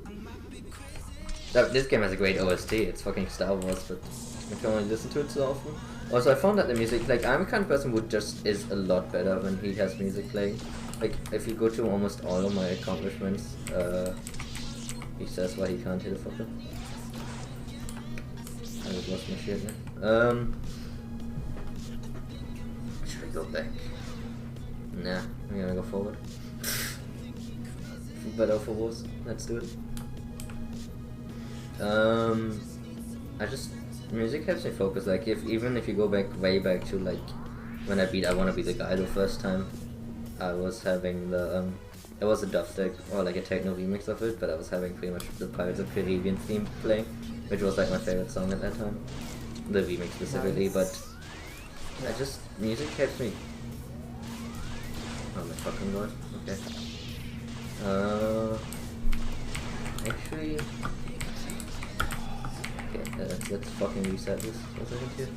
This game has a great OST. It's fucking Star Wars, but I can only listen to it so often. Also, I found that the music, like, I'm the kind of person who just is a lot better when he has music playing. Like, if you go to almost all of my accomplishments, he says why he can't hit a fucker. I just lost my shit now. Should we go back? Nah, I'm gonna go forward. For better or for worse, let's do it. Music helps me focus. Like, even if you go way back to, like, when I Wanna Be the Guy the first time, I was having the it was a dubstep or like a techno remix of it, but I was having pretty much the Pirates of the Caribbean theme playing, which was like my favorite song at that time, the remix specifically. Nice. But music helps me. Oh my fucking god. Okay. Actually. Okay, let's fucking reset this for a second here.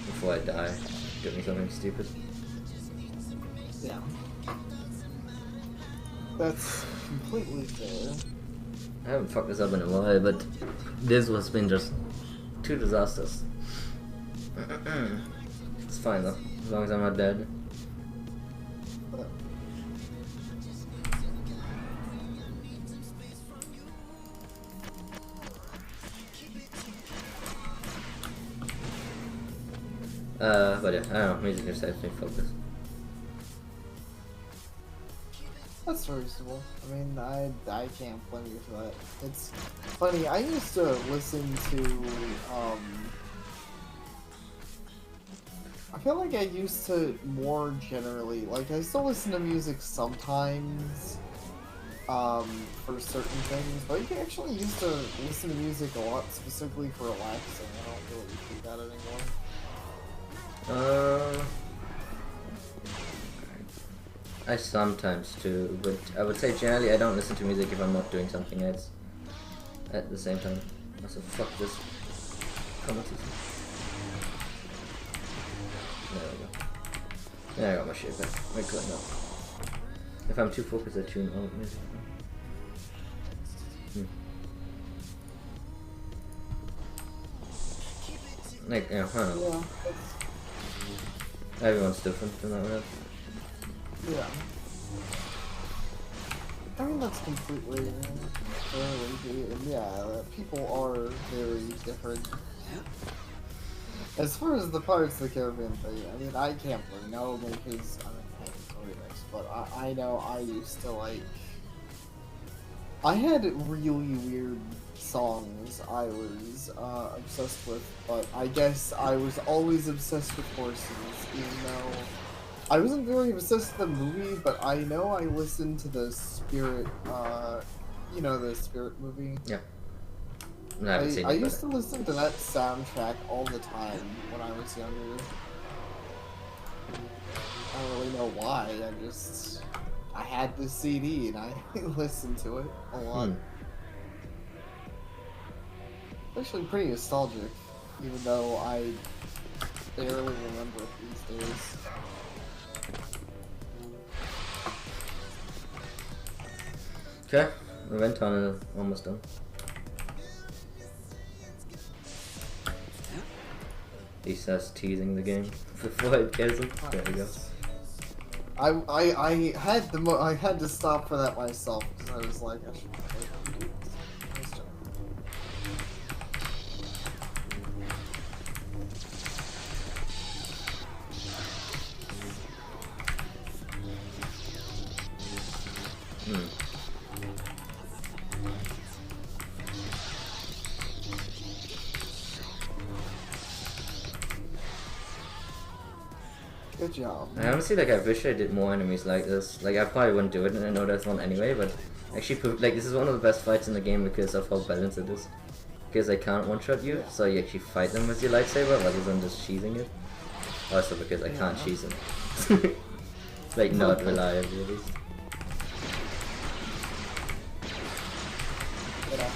Before I die, doing something stupid.
Yeah. That's completely fair.
I haven't fucked this up in a while, but this has been just 2 disasters. It's fine though, as long as I'm not dead. But yeah, I don't know, music just helps me focus.
That's reasonable. I mean, I can't blame you for that. It's funny, I used to listen to, I feel like I used to more generally, like, I still listen to music sometimes, for certain things, but I actually used to listen to music a lot specifically for relaxing. I don't really do that anymore.
I sometimes do, but I would say generally I don't listen to music if I'm not doing something else at the same time. Also, fuck this commentator. There we go. Yeah, I got my shit back. We're good now. If I'm too focused, I tune out music. Like, I don't know.
Yeah.
Everyone's different in that way.
Yeah. I mean, that's completely fair, and yeah, people are very different. As far as the Pirates of the Caribbean thing, I mean, I can't really know because I'm a remix, but I know I used to like. I had really weird songs I was obsessed with, but I guess I was always obsessed with horses, even though I wasn't very obsessed with the movie, but I know I listened to the Spirit, you know, the Spirit movie.
Yeah. I haven't seen
I
it,
used
but
to listen to that soundtrack all the time when I was younger. I don't really know why, I had this CD and I listened to it a lot. Actually pretty nostalgic, even though I barely remember it these days.
okay. Event tunnel almost done. He says teasing the game before it kills him. There we go.
I had to stop for that myself because I was like, I should probably do this. Nice job. Good job.
I honestly, like, I wish I did more enemies like this. Like, I probably wouldn't do it, and I know there's one anyway, but actually, like, this is one of the best fights in the game because of how balanced it is. Because they can't one-shot you, so you actually fight them with your lightsaber rather than just cheesing it. Also because I can't cheese them. Like, not reliably, at least.
Yeah.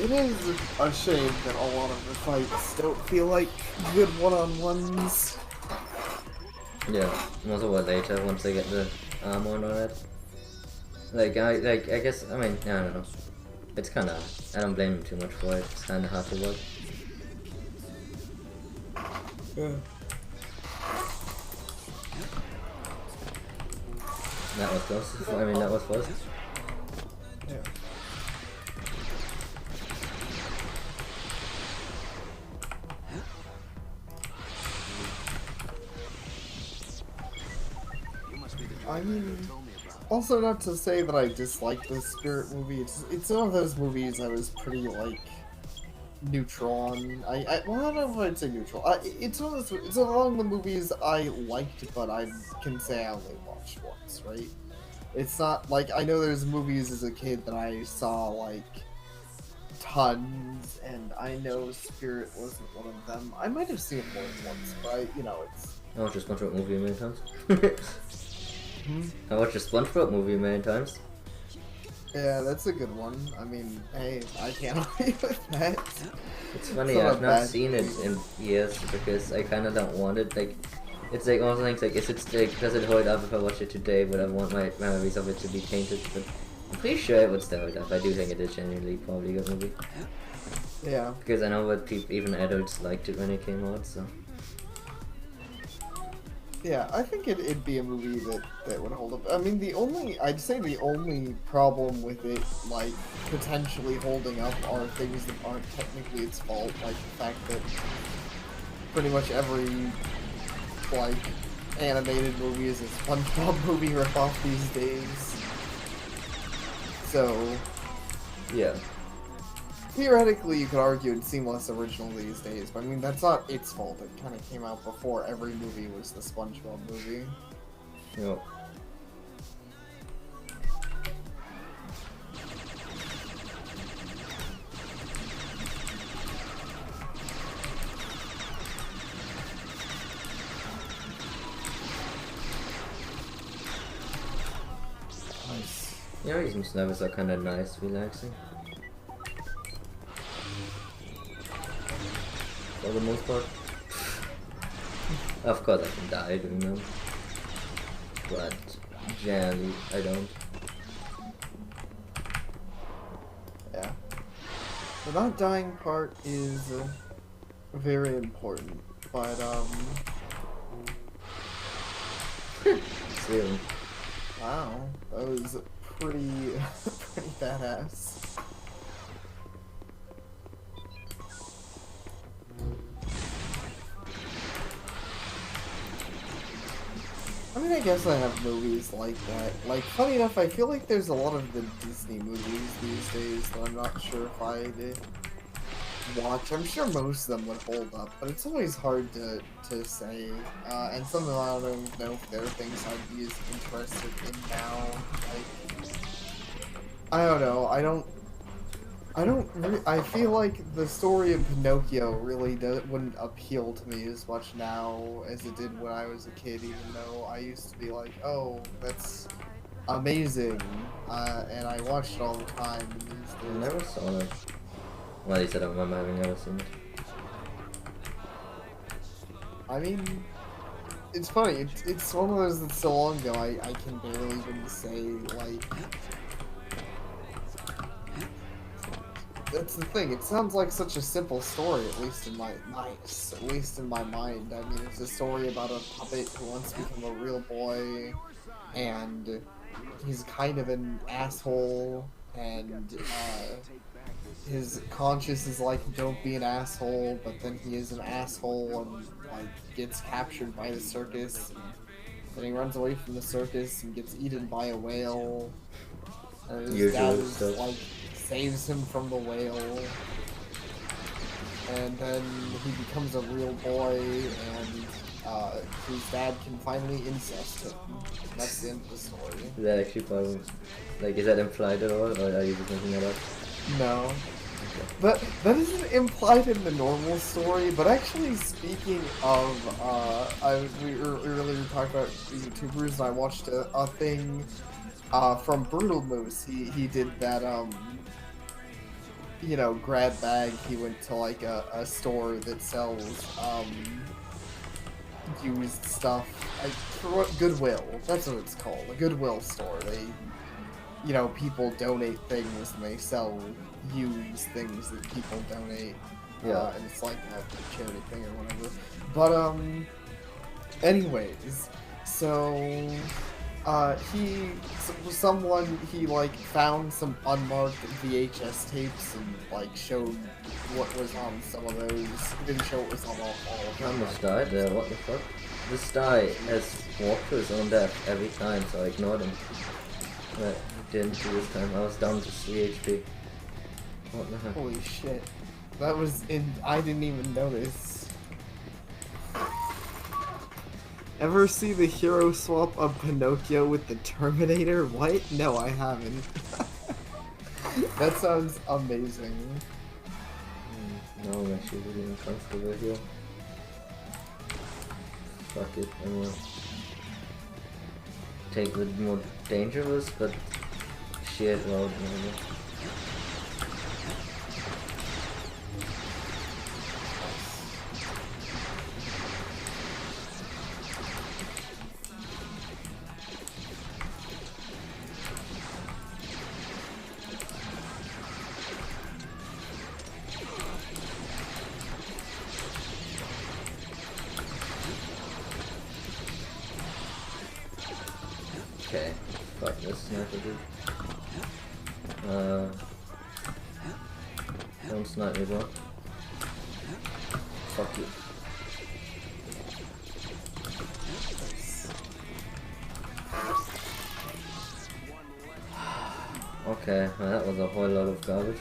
It is a shame that a lot of the fights don't feel like good one-on-ones.
Yeah, most of it later once they get the armor and all that. I guess, I mean, I don't know. It's kinda, I don't blame him too much for it. It's kinda hard to work.
Yeah.
That was close. I mean, that was close.
Yeah. I mean, also not to say that I dislike the Spirit movie. It's one of those movies I was pretty like neutral on. Well, I don't know if I'd say neutral. It's one of those. It's among the movies I liked, but I can say I only watched once. Right? It's not like I know there's movies as a kid that I saw like tons, and I know Spirit wasn't one of them. I might have seen it more than once, but you know, it's.
I watched a SpongeBob movie a million times. I watched a SpongeBob movie a million times.
Yeah, that's a good one. I mean, hey, I can't argue with that.
It's funny,
It's not
I've not
bad.
seen it in years because I kind of don't want it. Like, it's like one of the things like, is it like, does it hold up if I watch it today? But I want my memories of it to be tainted. But I'm pretty sure it would still hold up. I do think it is genuinely probably a good movie
Yeah.
because I know what people, even adults, liked it when it came out. So
Yeah, I think it'd be a movie that would hold up. I mean, I'd say the only problem with it, like, potentially holding up are things that aren't technically its fault, like the fact that pretty much every, like, animated movie is a SpongeBob movie ripoff these days. So,
yeah.
theoretically, you could argue it seemed less original these days, but I mean, that's not its fault. It kind of came out before every movie was the SpongeBob movie.
Yep.
Nice.
Yeah, these levels are kind of nice, relaxing. For the most part. Of course I can die doing them. But generally I don't.
Yeah. The not dying part is very important. But
See him.
wow, that was pretty pretty badass. I mean, I guess I have movies like that. Like, funny enough, I feel like there's a lot of the Disney movies these days that I'm not sure if I'd watch. I'm sure most of them would hold up, but it's always hard to say. And some of them I don't even know if there are things I'd be as interested in now. Like, I don't know. I feel like the story of Pinocchio really wouldn't appeal to me as much now as it did when I was a kid, even though I used to be like, oh, that's amazing, and I watched it all the time. And these
I
days,
never saw it. Well, at least I don't remember having ever seen it.
I mean, it's funny. It's one of those that's so long ago, I can barely even say, like... That's the thing. It sounds like such a simple story, at least in my mind. I mean, it's a story about a puppet who wants to become a real boy, and he's kind of an asshole, and his conscience is like, don't be an asshole, but then he is an asshole and like gets captured by the circus, and then he runs away from the circus and gets eaten by a whale, and his dad is
stuff.
like saves him from the whale, and then he becomes a real boy, and his dad can finally incest him. That's the end of the story.
Is that actually part of, like, is that implied at all, or are you just making that up?
No. That isn't implied in the normal story, but actually speaking of, we earlier talked about YouTubers, and I watched a thing from Brutal Moose. He did that, you know, grab bag. He went to like a store that sells used stuff. Goodwill. That's what it's called. A Goodwill store. They, you know, people donate things and they sell used things that people donate.
Yeah.
And it's like a charity thing or whatever. But anyways, so he like found some unmarked VHS tapes and like showed what was on some of those. He didn't show what was on all of
I
them.
almost died there, what the fuck? This guy has walked to his own death every time, so I ignored him. But he didn't do this time. I was down to 3 HP. What the heck?
Holy shit. That was I didn't even notice. Ever see the hero swap of Pinocchio with the Terminator? What? No, I haven't. That sounds amazing.
No, I'm actually really uncomfortable here. Fuck it, I'm gonna take the more dangerous but shit road. Okay, fuck this sniper dude. Don't snipe me, bro. Fuck you. Okay, well, that was a whole lot of garbage.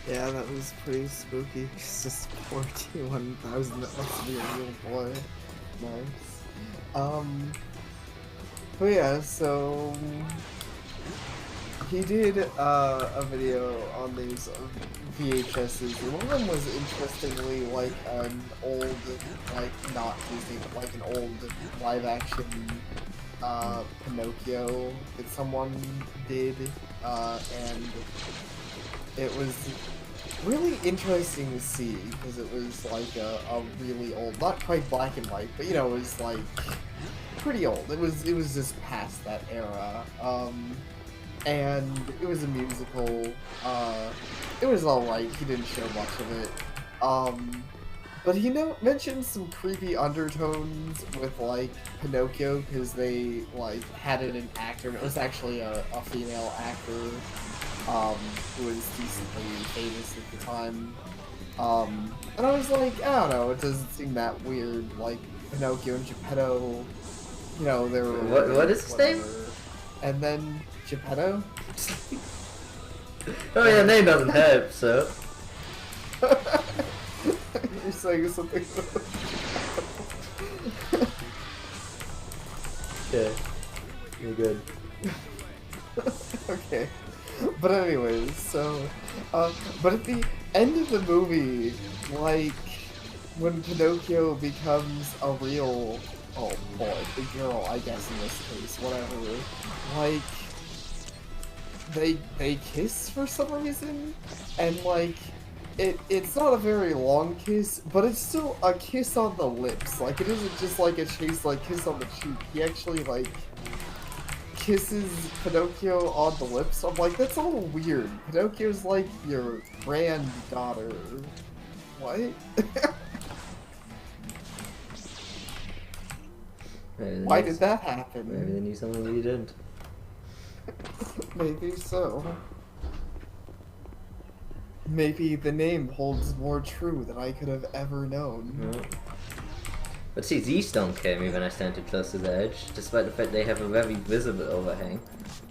Yeah, that was pretty spooky. It's just 41,000. That must be a real boy. Nice. But yeah, so he did a video on these VHSs, and one of them was interestingly like an old, like not Disney, but like an old live action Pinocchio that someone did, and it was really interesting to see because it was like a really old, not quite black and white, but you know, it was like pretty old. It was just past that era. and it was a musical. It was alright. He didn't show much of it. But he mentioned some creepy undertones with like Pinocchio because they like had it an actor, and it was actually a female actor who was decently famous at the time. And I was like, I don't know, it doesn't seem that weird. Like Pinocchio and Geppetto, you know, they were
What is his name?
And then Geppetto.
Oh yeah, name doesn't help, so.
You're saying something.
Okay, you're good.
Okay. But anyways, so, but at the end of the movie, like, when Pinocchio becomes a real, oh boy, the girl, I guess in this case, whatever, like, they kiss for some reason, and like, it's not a very long kiss, but it's still a kiss on the lips. Like, it isn't just like a chase, like, kiss on the cheek. He actually, like, kisses Pinocchio on the lips. I'm like, that's a little weird. Pinocchio's like your granddaughter. What? Why did that happen?
Maybe they knew something we didn't.
Maybe so. Maybe the name holds more true than I could have ever known.
No. But see, these don't care me when I stand too close to the edge, despite the fact they have a very visible overhang.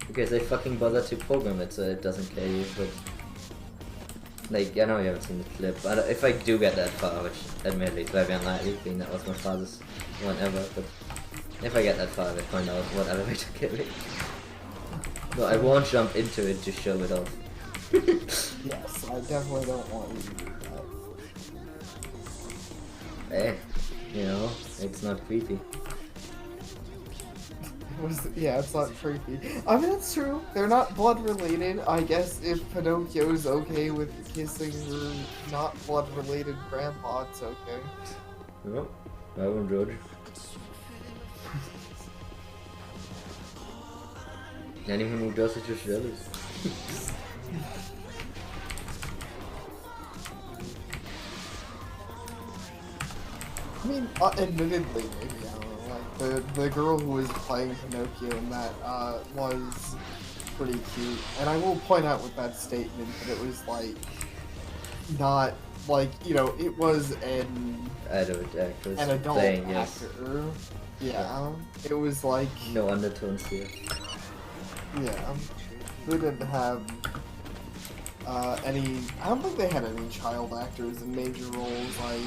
Because they fucking bother to program it so it doesn't care you, but... Like, I know you haven't seen the clip, but if I do get that far, which admittedly is very unlikely, being that was my father's one ever, but... If I get that far, I will find out what elevator get me. No, I won't jump into it to show it off.
Yes, I definitely don't want you to do that.
Eh, you know, it's not creepy.
Yeah, it's not creepy. I mean, that's true. They're not blood related. I guess if Pinocchio's okay with kissing her not blood related grandpa, it's okay.
No, I won't judge. Anyone who does it is jealous.
I mean, admittedly, maybe, I don't know, like, the girl who was playing Pinocchio in that, was pretty cute. And I will point out with that statement that it was, like, not, like, you know, it was an adult
playing,
actor. Yeah, it was like...
No undertones here.
Yeah, they didn't have any... I don't think they had any child actors in major roles. I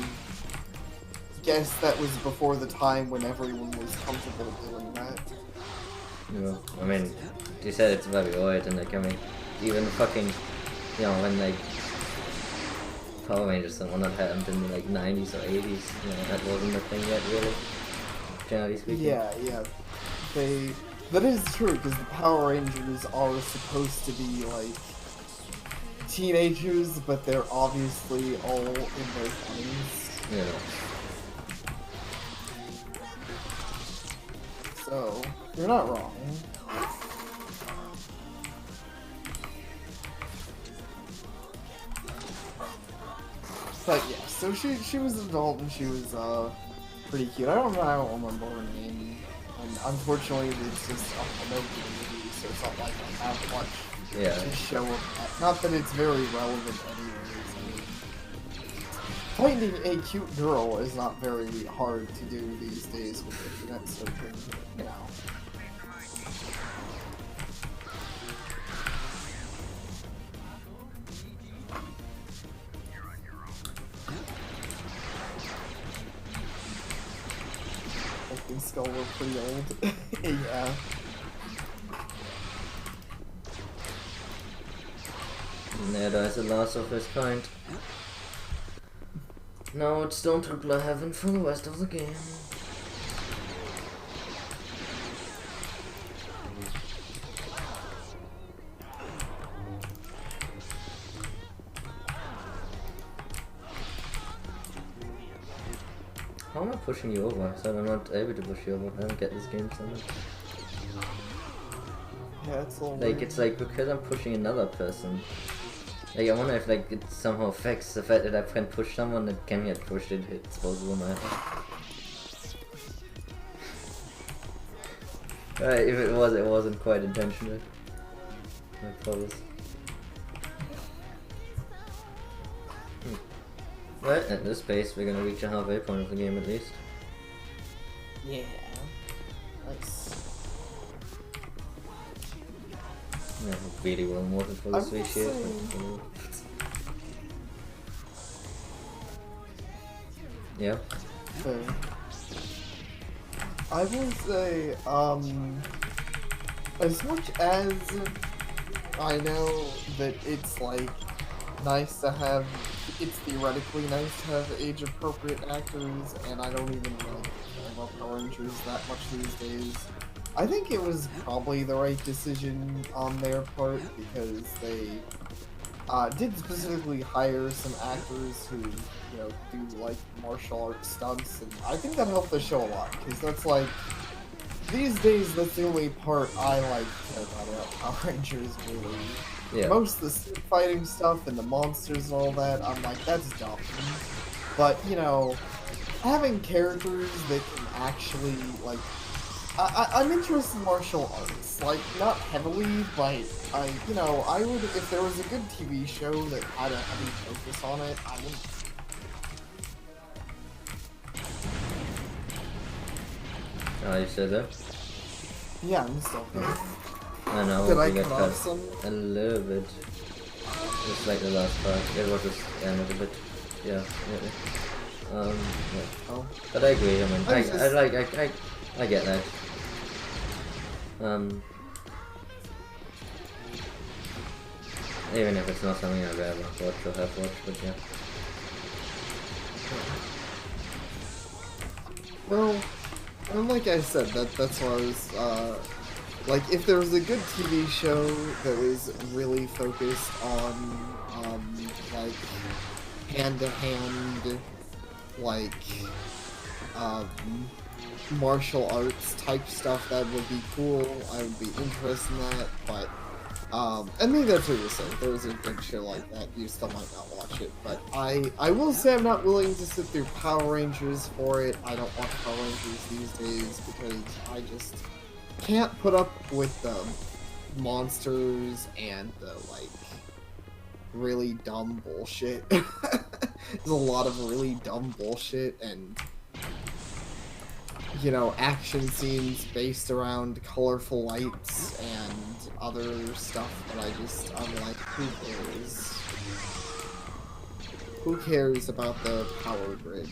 guess that was before the time when everyone was comfortable doing that.
Yeah, I mean, you said it's very old, and like, I mean, even fucking, you know, when like Power Rangers and whatnot happened in the like 90s or 80s, you know, that wasn't a thing yet, really, generally speaking.
Yeah, that is true, because the Power Rangers are supposed to be, like, teenagers, but they're obviously all in their 20s.
Yeah.
So, you're not wrong. But yeah, so she was an adult and she was, pretty cute. I don't remember her name. And unfortunately, it's just a Pinocchio movie, so it's not like I have much to show of. Not that it's very relevant anyways. I mean, finding a cute girl is not very hard to do these days with internet searching, you know. Skull were pretty old. Yeah.
And there dies the last of his kind. Now it's Stone Templar heaven for the rest of the game. How am I pushing you over? So I'm not able to push you over. I don't get this game so much.
Yeah, it's a little
Like,
weird.
it's like, because I'm pushing another person. Like, I wonder if, like, it somehow affects the fact that I can push someone that can get pushed, it's possible matter. If it was, it wasn't quite intentional. I promise. Well, at this pace, we're gonna reach a halfway point of the game at least.
Yeah. Nice.
Yeah, really well molded for this week here. Yeah.
Okay. I will say, as much as I know that it's like nice to have, it's theoretically nice to have age-appropriate actors, and I don't even really care about Power Rangers that much these days. I think it was probably the right decision on their part because they did specifically hire some actors who, you know, do like martial arts stunts, and I think that helped the show a lot because that's like these days that's the only part I like care about Power Rangers really.
Yeah.
Most of the suit fighting stuff and the monsters and all that, I'm like, that's dumb. But you know, having characters that can actually like. I'm interested in martial arts, like, not heavily, but you know, I would, if there was a good TV show that had a heavy focus on it, I would.
Oh, you still there?
Yeah, I'm still there.
I know,
Did I
we got
cut off some?
a little bit. Just like the last part. It was just end of a bit. Yeah. Yeah.
Oh.
But I agree, I mean, I get that. Even if it's not something I'd rather watch or have watched, but yeah.
Well, and like I said, that's what I was, like, if there was a good TV show that was really focused on, like, hand-to-hand, like, martial arts type stuff, that would be cool. I would be interested in that, but I think that's what you're saying. If there was a good show like that, you still might not watch it. But I will say I'm not willing to sit through Power Rangers for it. I don't watch Power Rangers these days because I just can't put up with the monsters and the like really dumb bullshit. There's a lot of really dumb bullshit and, you know, action scenes based around colorful lights and other stuff that I'm like, who cares? Who cares about the power grid?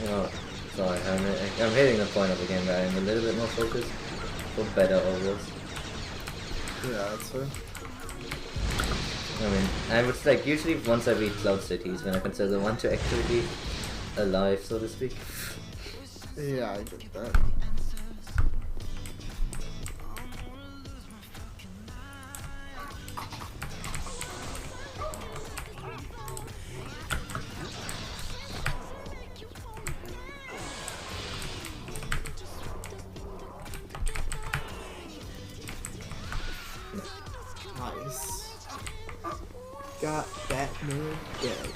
You know, sorry, I'm hitting the point of the game where I'm a little bit more focused, for better or worse.
Yeah, that's fair.
I mean, I would like, usually once I read Cloud Cities when I consider the one to actually be alive, so to speak.
Yeah, I get that. Nice. Got that nerd dead.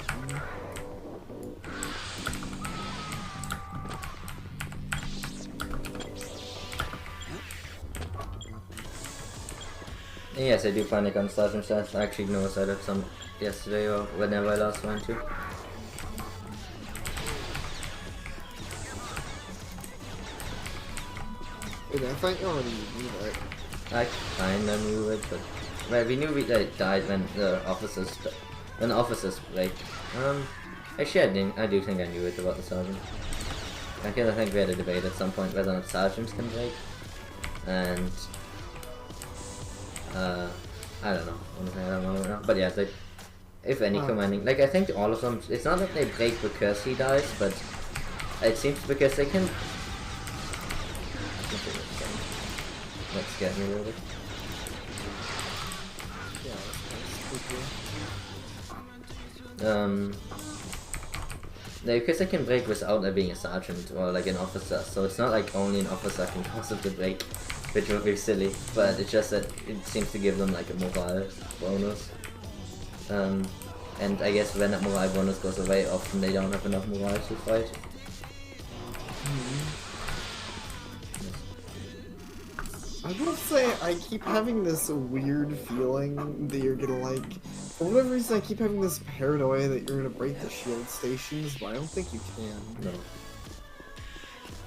Yes, I do panic on Sergeant Stats. I actually noticed I did some yesterday or whenever I last went to.
Wait, I thought you already knew that.
I kinda knew it, but well, we knew we like died when the officers like actually I do think I knew it about the sergeant. I think we had a debate at some point whether or not sergeants can break, and I don't know. Honestly, I don't know. But yeah, it's like, if any commanding, like I think all of them, it's not that they break because he dies, but it seems because they can. That scared me a little bit.
Yeah, that's kind of spooky.
Because I can break without being a sergeant or like an officer, so it's not like only an officer can possibly break, which would be silly, but it's just that it seems to give them like a morale bonus. And I guess when that morale bonus goes away, often they don't have enough morale to fight.
I will say, I keep having this weird feeling that you're gonna like... For whatever reason, I keep having this paranoia that you're gonna break the shield stations, but I don't think you can.
No.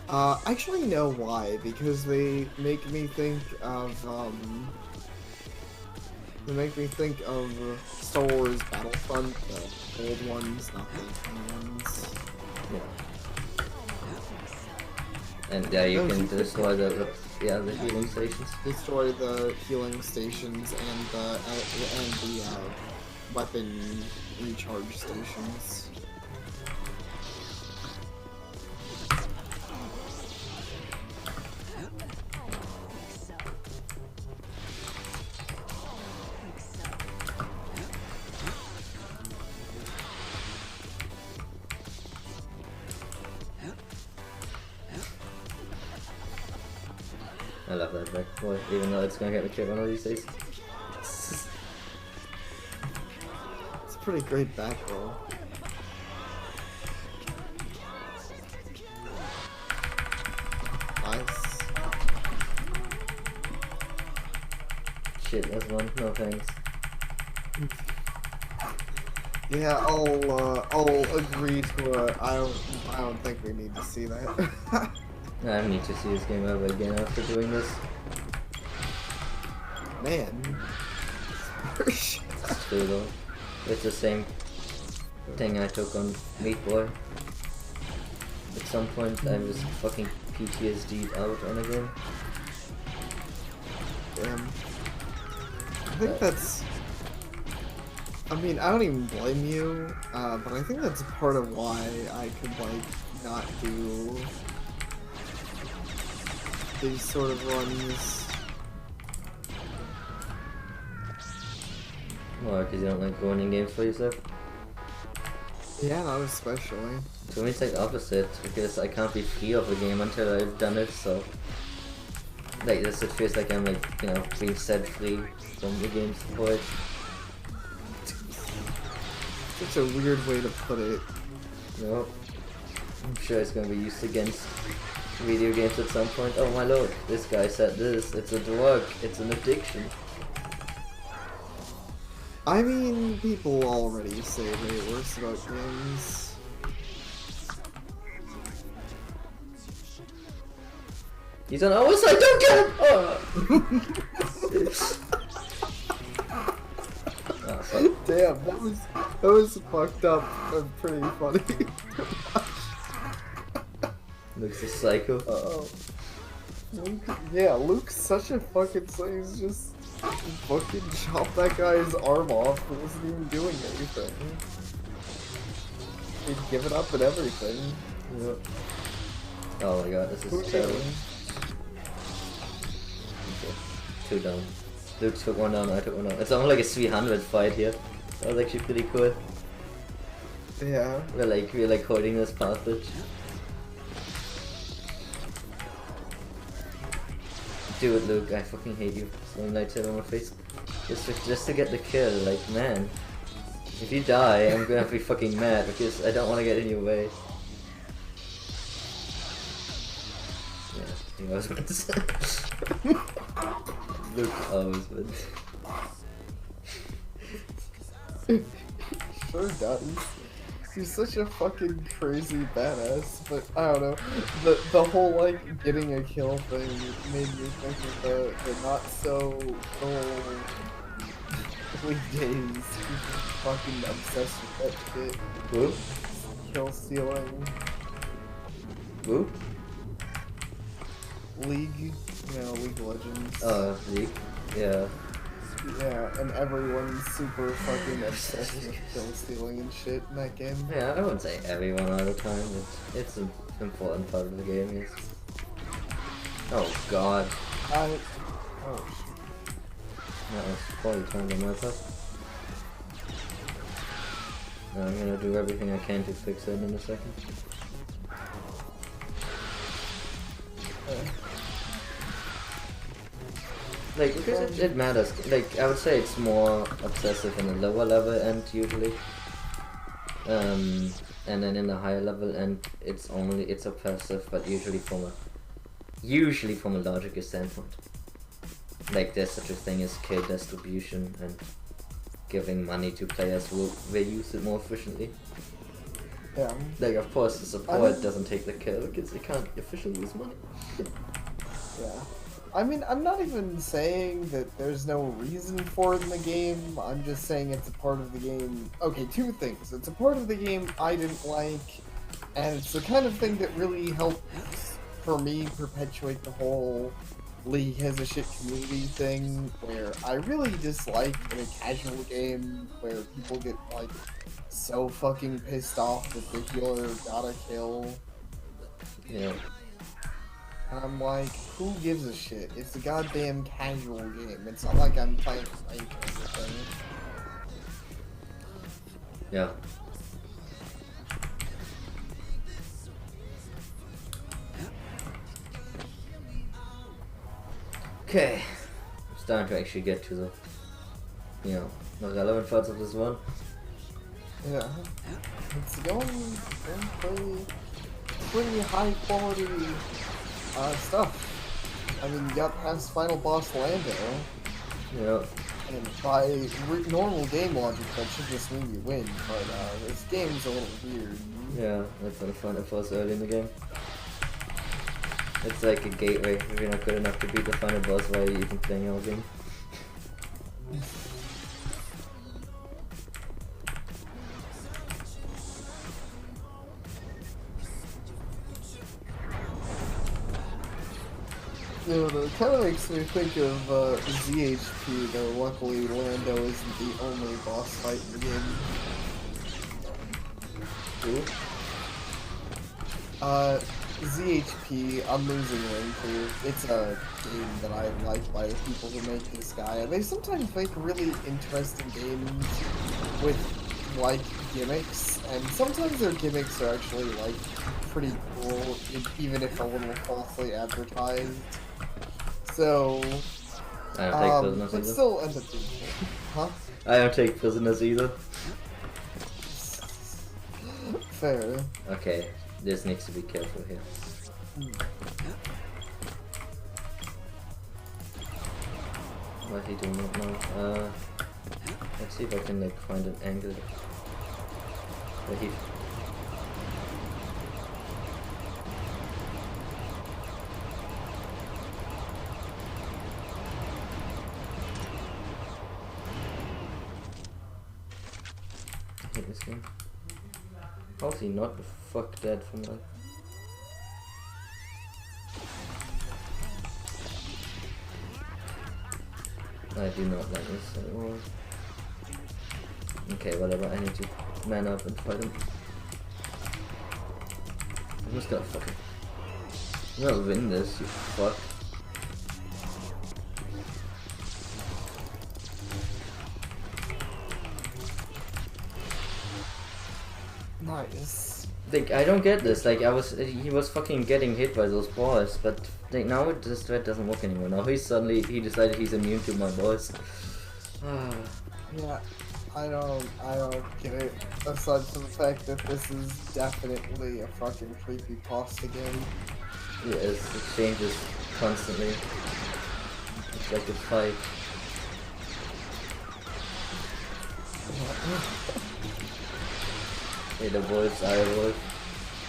I actually know why, because they make me think of, Star Wars Battlefront, the old ones, not the new ones.
Yeah. And yeah, you can destroy the healing stations.
Destroy the healing stations and the weapon recharge stations.
I love that back boy, even though it's gonna get me killed one of these days.
It's a pretty great back roll. Nice.
Shit, that's one. No thanks.
Yeah, I'll agree to it. I don't think we need to see that.
I need to see this game over again after doing this.
Man.
It's true though. It's the same thing I took on Meat Boy. At some point I was fucking PTSD'd out on a game.
Damn. I think that's... I mean, I don't even blame you, but I think that's part of why I could, like, not do these sort of runs.
Why? Because you don't like running games for yourself?
Yeah, not especially.
To me it's like opposite, because I can't be free of a game until I've done it, so... Like this, it feels like I'm like, you know, being set free from the games for it.
Such a weird way to put it.
No. I'm sure it's gonna be used against video games at some point. Oh my lord, this guy said this, it's a drug, it's an addiction.
I mean, people already say way worse about games.
He's on our side, don't get him! Oh. Oh, fuck.
Damn, that was fucked up and pretty funny.
Luke's a psycho.
Uh-oh. Yeah, Luke's such a fucking he's just fucking chopped that guy's arm off. He wasn't even doing anything. He'd given up and everything.
Yep. Oh my god, this is terrible. Okay. 2 down. Luke took 1 down, I took 1 down. It's almost like a 300 fight here. That was actually pretty cool.
Yeah.
We're like holding this passage. Do it, Luke. I fucking hate you. Throwing lights on my face. Just to get the kill, like, man. If you die, I'm gonna be fucking mad because I don't want to get in your way. Yeah, he always wins. Luke always wins.
Sure does. He's such a fucking crazy badass, but I don't know. The whole like getting a kill thing made me think of the not so early days. People fucking obsessed with that shit.
Who?
Kill stealing.
Who?
League, you know, League of Legends.
Oh, League. Yeah.
Yeah, and everyone's super fucking obsessed with kill stealing and shit in that game.
Yeah, I wouldn't say everyone all the time, but it's an important part of the game, yes. Oh god.
Oh.
That was 40 times on my part. I'm gonna do everything I can to fix it in a second. Like, because it matters. Like, I would say it's more obsessive in the lower level end usually. And then in the higher level end, it's obsessive, but usually from a logical standpoint. Like, there's such a thing as kill distribution and giving money to players who will use it more efficiently.
Yeah.
Like, of course, the support doesn't take the kill because they can't efficiently use money.
Yeah. I mean, I'm not even saying that there's no reason for it in the game. I'm just saying it's a part of the game. Okay, two things. It's a part of the game I didn't like, and it's the kind of thing that really helps, for me, perpetuate the whole League has a shit community thing, where I really dislike in a casual game where people get, like, so fucking pissed off that the healer got a kill.
Yeah.
And I'm like, who gives a shit? It's a goddamn casual game. It's not like I'm playing rank or anything.
Yeah. Okay. It's time to actually get to the, the relevant parts of this one.
Yeah. It's going pretty high quality stuff. I mean, you got past final boss Lando.
Yeah.
And by normal game logic, that should just mean you win, but this game's a little weird.
Yeah, that's gonna find it for us early in the game. It's like a gateway. If you're not good enough to beat the final boss, why are you even playing our game?
You know, that kind of makes me think of ZHP, though luckily Lando isn't the only boss fight in the game.
Cool.
ZHP, I'm losing Ring here. It's a game that I like by the people who make this guy. They sometimes make really interesting games with, like, gimmicks, and sometimes their gimmicks are actually, like, pretty cool, even if a little falsely advertised. So,
I don't take prisoners
but
either.
still end up being cool. Huh?
I don't take prisoners either.
Fair.
Okay, this needs to be careful here. What he do not know. Let's see if I can like find an angle where he. I hate this game. How's he not the fuck dead from that? I do not like this at all. Okay, whatever, I need to man up and fight him. I just gotta fucking... I'm gonna win this, you fuck.
Nice.
Like, I don't get this, like, he was fucking getting hit by those balls, but like, now this threat doesn't work anymore. Now he decided he's immune to my balls.
Yeah, I don't get it. Aside from the fact that this is definitely a fucking creepy pasta game.
Yes, it changes constantly. It's like a fight. Hey, the wolves are a wolf.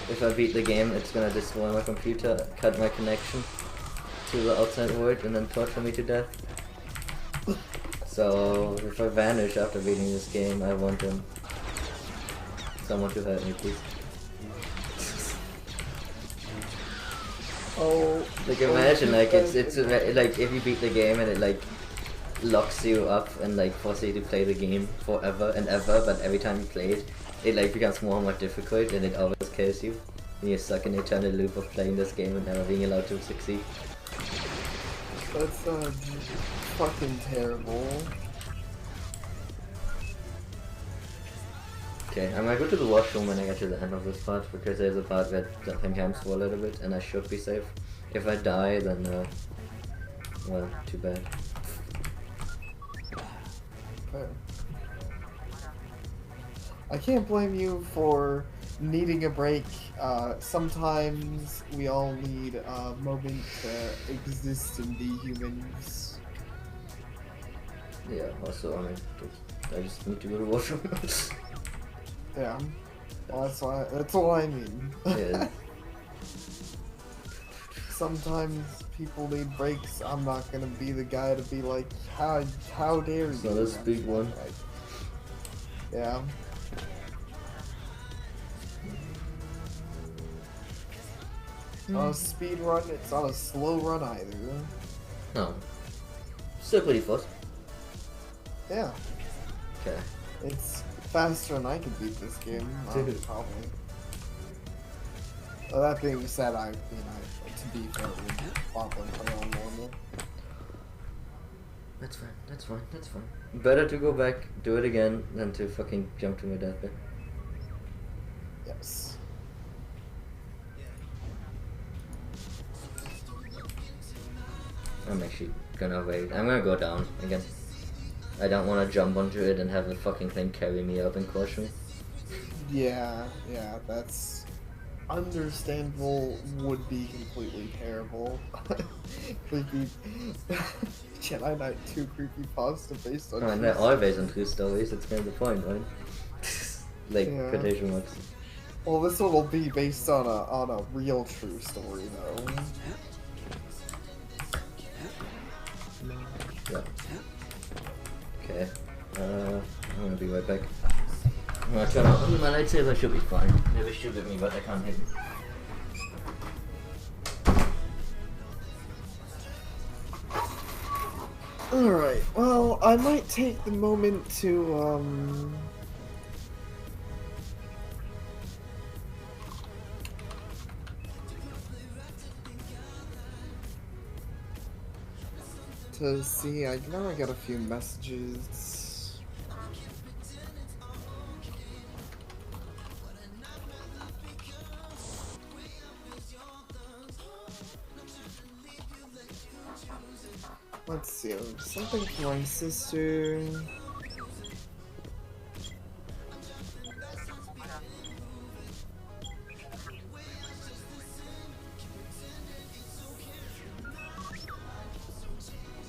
If I beat the game, it's gonna destroy my computer, cut my connection to the outside world, and then torture me to death. So, if I vanish after beating this game, I want someone to help me, please.
Oh.
Like, imagine, like, like, if you beat the game and it, like, locks you up and, like, forces you to play the game forever and ever, but every time you play it, it like becomes more and more difficult and it always kills you. And you're stuck in an eternal loop of playing this game and never being allowed to succeed.
That's fucking terrible.
Okay, I'm gonna go to the washroom when I get to the end of this part, because there's a part where the thing comes for a little bit and I should be safe. If I die, then, well, too bad.
Fair. I can't blame you for needing a break. Sometimes we all need a moment to exist and be humans.
Yeah, also, I mean, I just need to go to the washroom.
Yeah. Well, that's what I mean.
Yeah.
Sometimes people need breaks. I'm not gonna be the guy to be like, how dare you?
So let's big one.
Like, yeah. It's not a speed run, it's not a slow run either.
No. Still pretty fast.
Yeah.
Okay.
It's faster than I can beat this game, probably. Well, that being said, to be fair, would probably play on normal.
That's fine. Better to go back, do it again, than to fucking jump to my deathbed.
Yes.
I'm actually gonna wait. I'm gonna go down again. I don't wanna jump onto it and have the fucking thing carry me up and crush me.
Yeah, that's understandable. Would be completely terrible. Creepy. Jedi Knight 2 creepypasta based on.
I mean, they're always on true stories, that's kind of the point, right? Like,
Yeah.
quotation marks.
Well, this one will be based on a real true story, though.
Yeah. Okay. I'm gonna be right back. I'm gonna turn on my lightsaber, should be fine. Maybe shoot at me, but I can't hit me.
Alright, well, I might take the moment to, to see, I know I got a few messages. Let's see, something for my sister.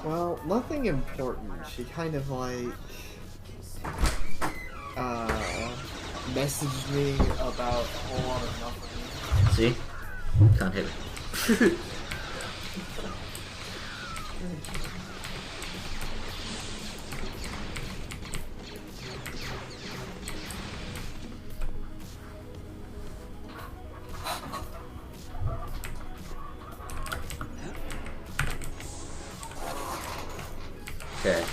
Well, nothing important. She kind of like messaged me about a whole lot of nothing.
See? Can't hit me. Okay,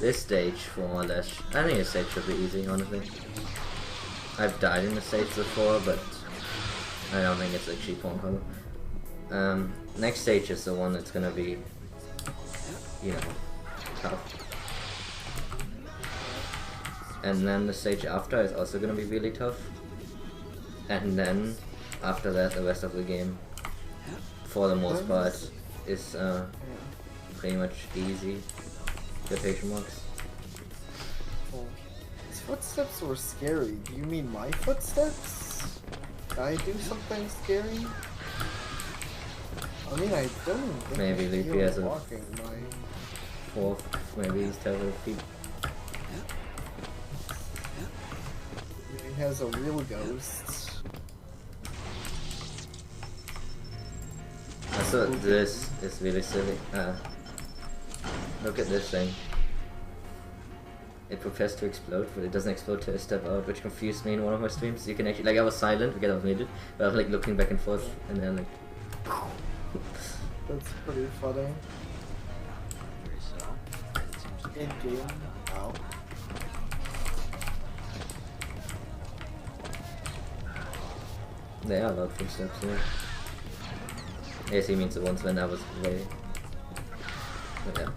this stage, more or less, I think this stage should be easy, honestly. I've died in the stage before, but I don't think it's actually porn color. Next stage is the one that's gonna be, you know, tough. And then the stage after is also gonna be really tough. And then, after that, the rest of the game, for the most part, is pretty much easy. Quotation marks.
Oh. His footsteps were scary. Do you mean my footsteps? Did I do something scary? I mean, I don't think
Maybe
I
Leafy
feel
has a
walking.
fourth, maybe he's terrible of feet.
He has a real ghost.
I thought this is really silly. Look at this thing. It prepares to explode, but it doesn't explode till I step out, which confused me in one of my streams. You can actually, like, I was silent because I was muted, but I was like looking back and forth, and then like.
That's pretty funny. In game, wow.
They are loud footsteps, yeah. I guess he means the ones when I was away. But yeah.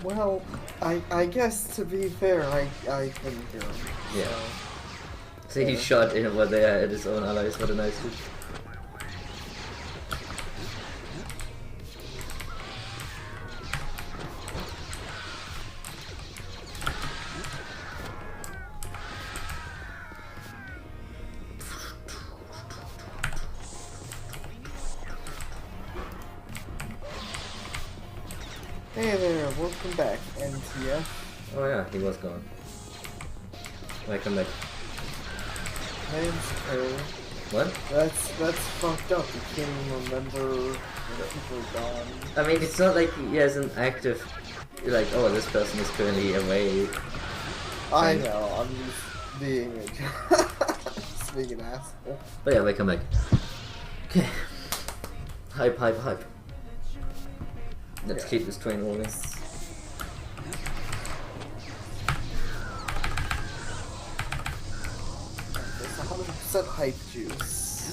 Well, I guess to be fair, I couldn't hear him.
Yeah.
So.
See, he shot in over there at his own allies. What a nice dude.
Hey there, welcome back, NTF.
Oh yeah, he was gone. Welcome back.
Man's Care.
What?
That's fucked up. You can't even remember when people are gone.
I mean, it's not like he has an active, like, oh, this person is currently away.
I know, I'm just being a just being an asshole.
But yeah, welcome back. Okay. Hype, hype, hype. Let's keep this train rolling.
There's 100% hype juice.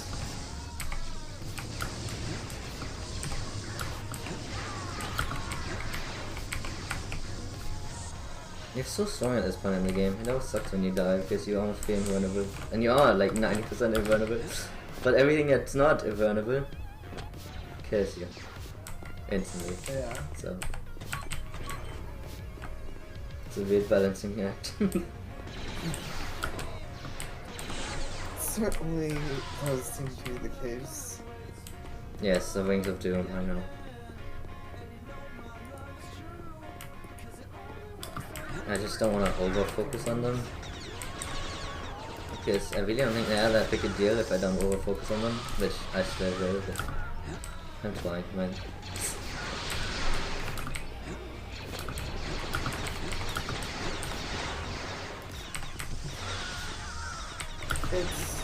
You're so strong at this point in the game. It always sucks when you die because you almost feel invulnerable. And you are like 90% invulnerable. But everything that's not invulnerable kills you instantly.
Yeah.
So it's a weird balancing act.
Certainly does seem to be the case.
Yes, the Wings of Doom, I know. I just don't want to over-focus on them. Because I really don't think they are that big a deal if I don't over-focus on them, which I still will, but I'm trying, man.
It's...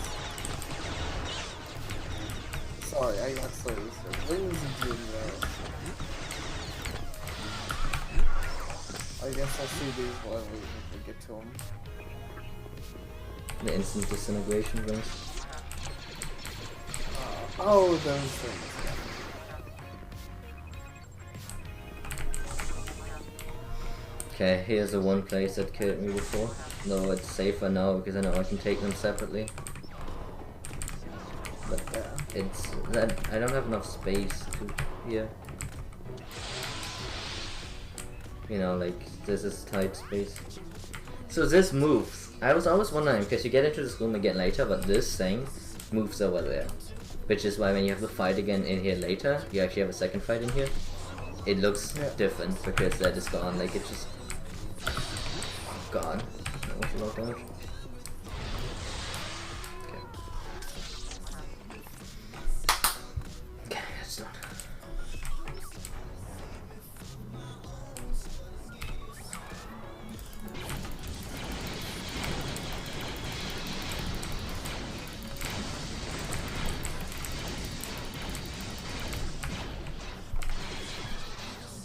Sorry, I got so used to it. Wings of Doom, though. I guess I'll see these while we get to them.
The instant disintegration rings.
Oh, those things.
Okay, here's the one place that killed me before. Though it's safer now because I know I can take them separately. But
Yeah.
it's that I don't have enough space to here. You know, like this is tight space. So this moves. I was always wondering because you get into this room again later, but this thing moves over there. Which is why when you have the fight again in here later, you actually have a second fight in here. It looks different because that is gone. Like it's just gone. That was a lot of damage. Okay. Okay, that's done.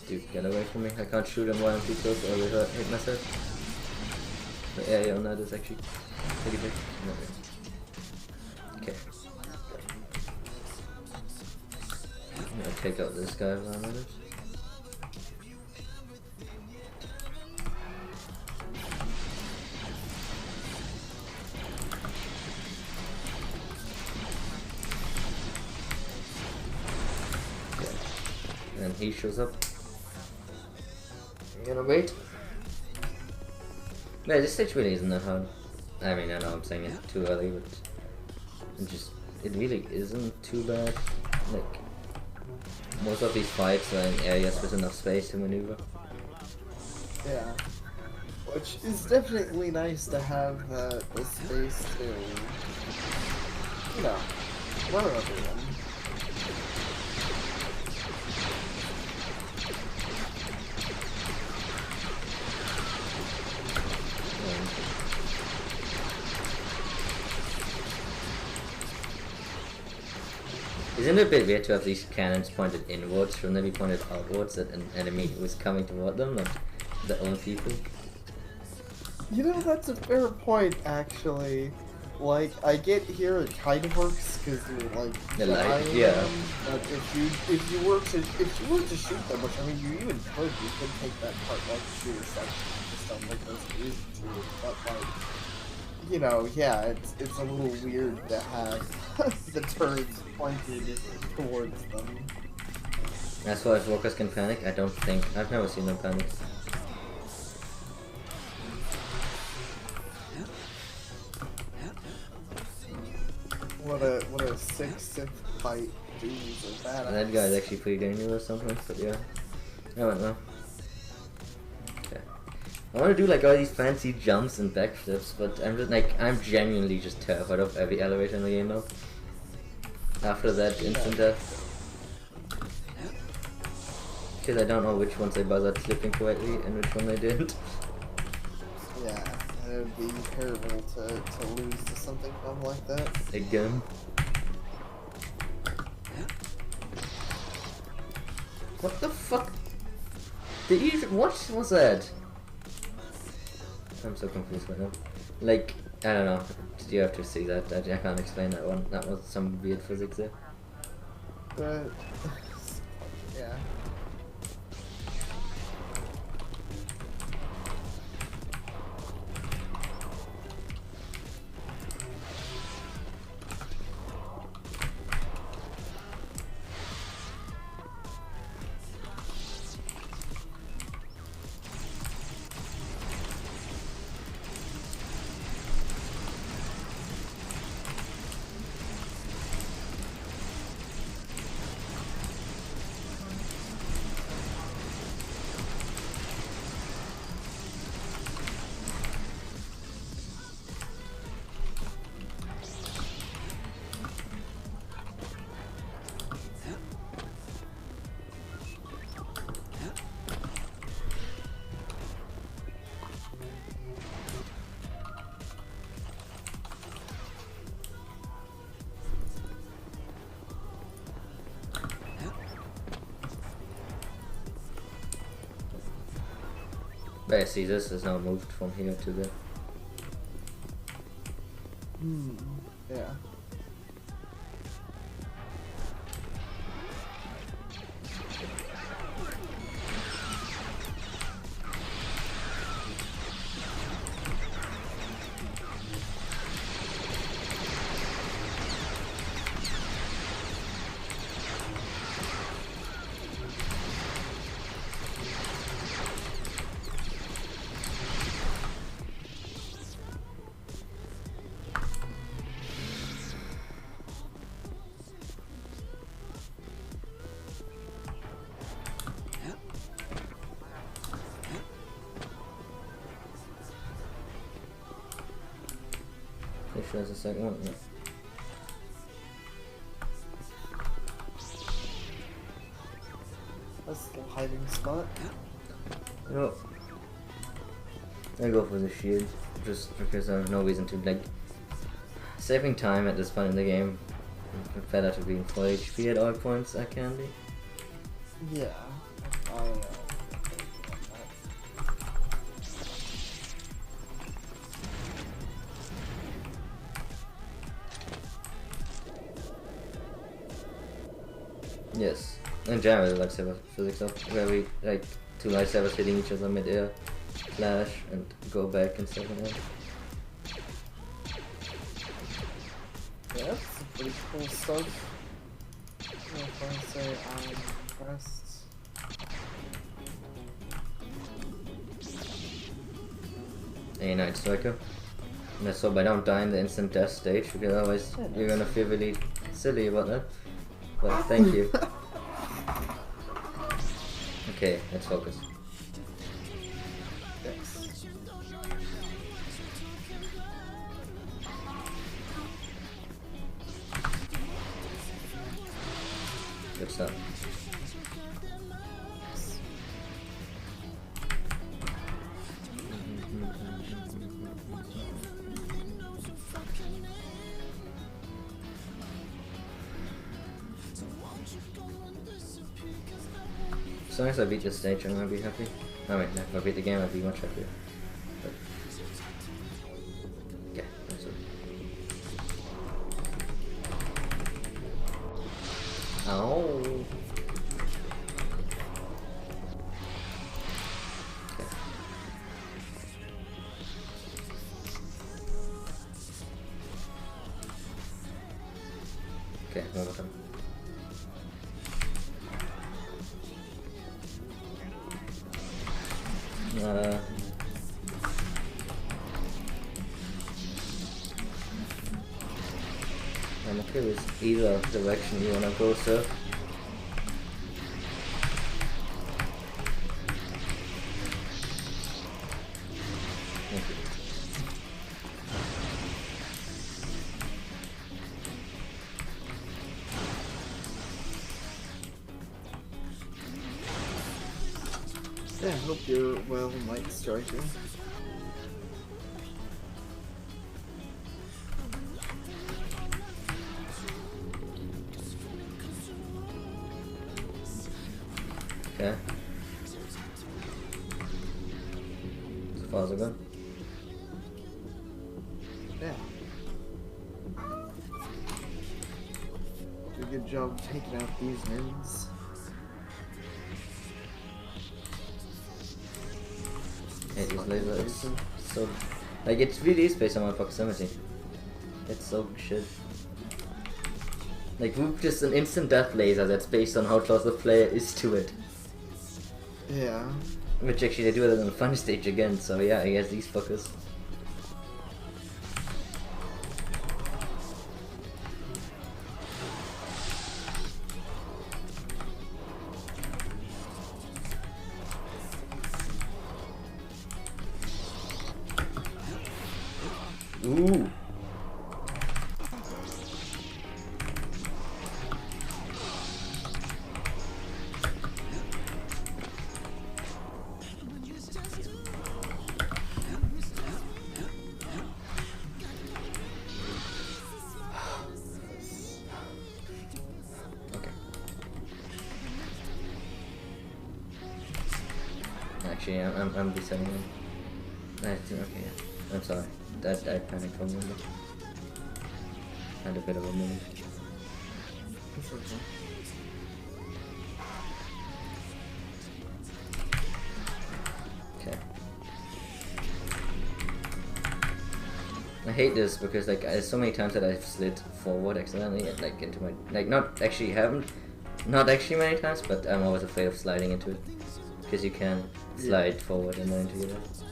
Dude, get away from me. I can't shoot him while I'm too close or I will hit myself. The area on that is actually pretty big. No, okay. I'm gonna take out this guy while I'm at it. Okay. And he shows up. I'm gonna wait. Yeah, this stage really isn't that hard. I mean, I know I'm saying it too early, but it really isn't too bad. Like, most of these fights are in areas with enough space to maneuver.
Yeah. Which is definitely nice to have the space to, you know, run everyone.
Isn't it a bit weird to have these cannons pointed inwards? Shouldn't they be pointed outwards that an enemy was coming toward them, not their own people?
You know, that's a fair point, actually. Like, I get here it kind of works because you're like Jedi,
yeah.
but if you were to shoot them, which I mean you even could take that part like to your section. I just don't think there's a reason to. But like, you know, yeah, it's a little weird to have the turrets pointed towards them.
As far as walkers can panic, I don't think I've never seen them panic.
What a sick Sith fight dudes are badass.
That guy's actually pretty dangerous sometimes, but yeah. I don't know. Okay. I want to do like all these fancy jumps and backflips, but I'm just like, I'm genuinely just terrified of every elevator in the game now. After that instant death. Because I don't know which ones I bothered slipping correctly and which one I didn't.
Yeah, it would be terrible to lose to something dumb like that.
Again. What the fuck? Did you? What was that? I'm so confused right now. Like, I don't know. Did you have to see that? I can't explain that one. That was some weird physics there.
But yeah.
But I see this is now moved from here to there.
Yeah.
Pretty sure there's a second one. Yeah.
That's the hiding spot.
Oh. I go for the shield, just because I have no reason to, like, saving time at this point in the game. Better to be in full HP at all points I can be.
Yeah.
Yes. In general, the lightsaber physics of where we, like, two lightsabers hitting each other mid-air, flash, and go back and stuff like that.
Yeah, that's some pretty cool stuff. If I say I'm impressed.
A Night Striker. And so by don't die in the instant death stage, because otherwise you're gonna feel really silly about that. But thank you. Okay, let's focus.
Yes.
Good stuff. As long as I beat this stage, I'm gonna be happy. I mean, if I beat the game, I'd be much happier. But yeah, that's it. Ow. Okay, one more time. I'm okay with either direction you wanna go, sir. Thank you.
Yeah, I hope you're well, Light Striker.
Okay. So far so good.
Yeah. Do a good job taking out these mins.
Hey, this laser is so... Like, it really is based on my proximity. It's so shit. Like, just an instant death laser that's based on how close the player is to it.
Yeah.
Which actually they do it on the fun stage again, so yeah, I guess these fuckers. Ooh. Actually, I'm besetting him. Okay, yeah. I'm sorry. I panicked for a moment. Had a bit of a move.
That's okay.
Okay. I hate this because like there's so many times that I've slid forward accidentally and like into my not actually many times, but I'm always afraid of sliding into it because you can slide forward and then into your left.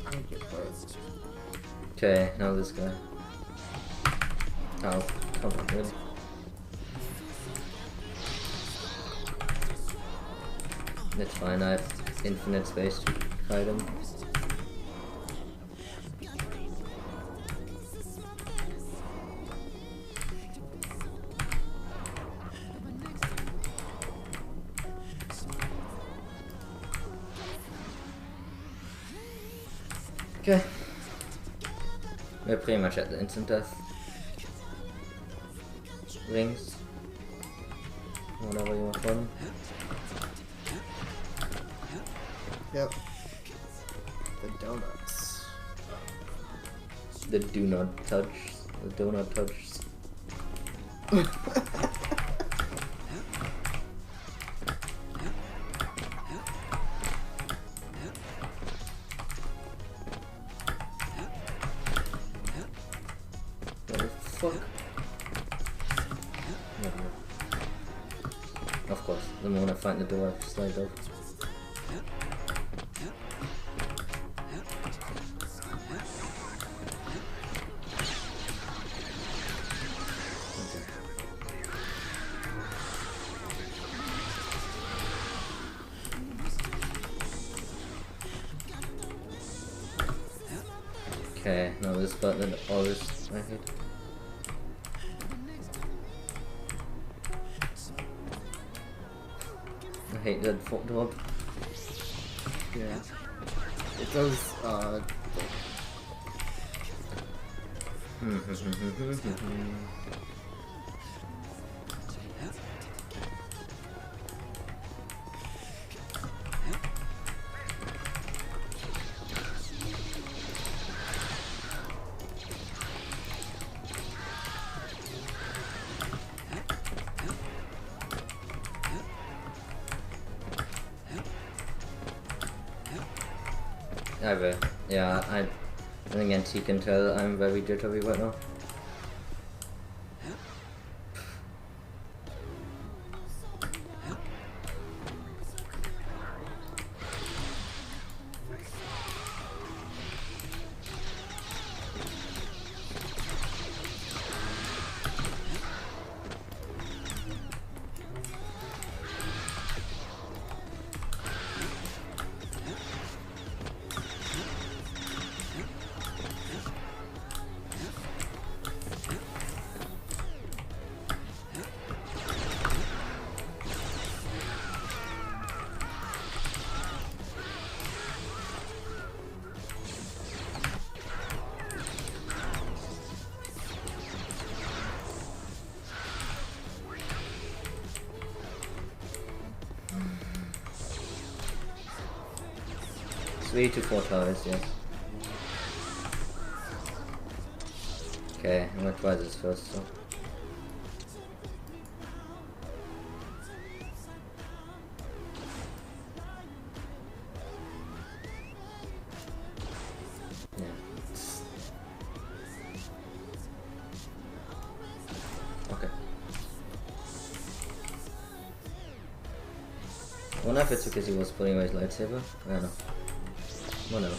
I get that.
Okay, now this guy. Oh, come on, really? That's fine, I have infinite space to hide him. Okay. We're pretty much at the instant death rings. Whatever you want to call them.
Yep. The donuts.
The do not touch. The donut touch. What the fuck? Of course, the moment I find the door, I slide off. Okay, now this button always I hate. I hate that photo.
Yeah. It does,
I will. Yeah, and again, he can tell I'm very jittery right now. Three to 4 towers, yes. Okay, I'm gonna try this first. So. Yeah. Okay. I wonder if it's because he was putting away his lightsaber. I don't know. Whatever.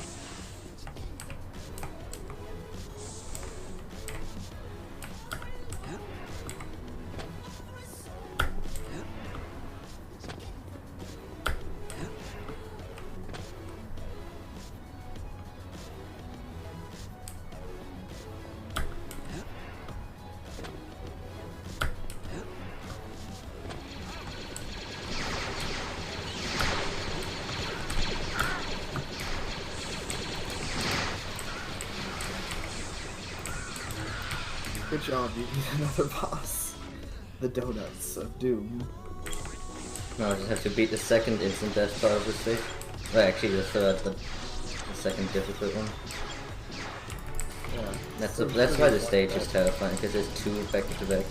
Good job, you beat another boss. The Donuts of Doom.
No, I just have to beat the second instant death part of the stage. Well, actually the third, but the second difficult one.
Yeah.
That's why the stage is terrifying, because there's 2 back to back.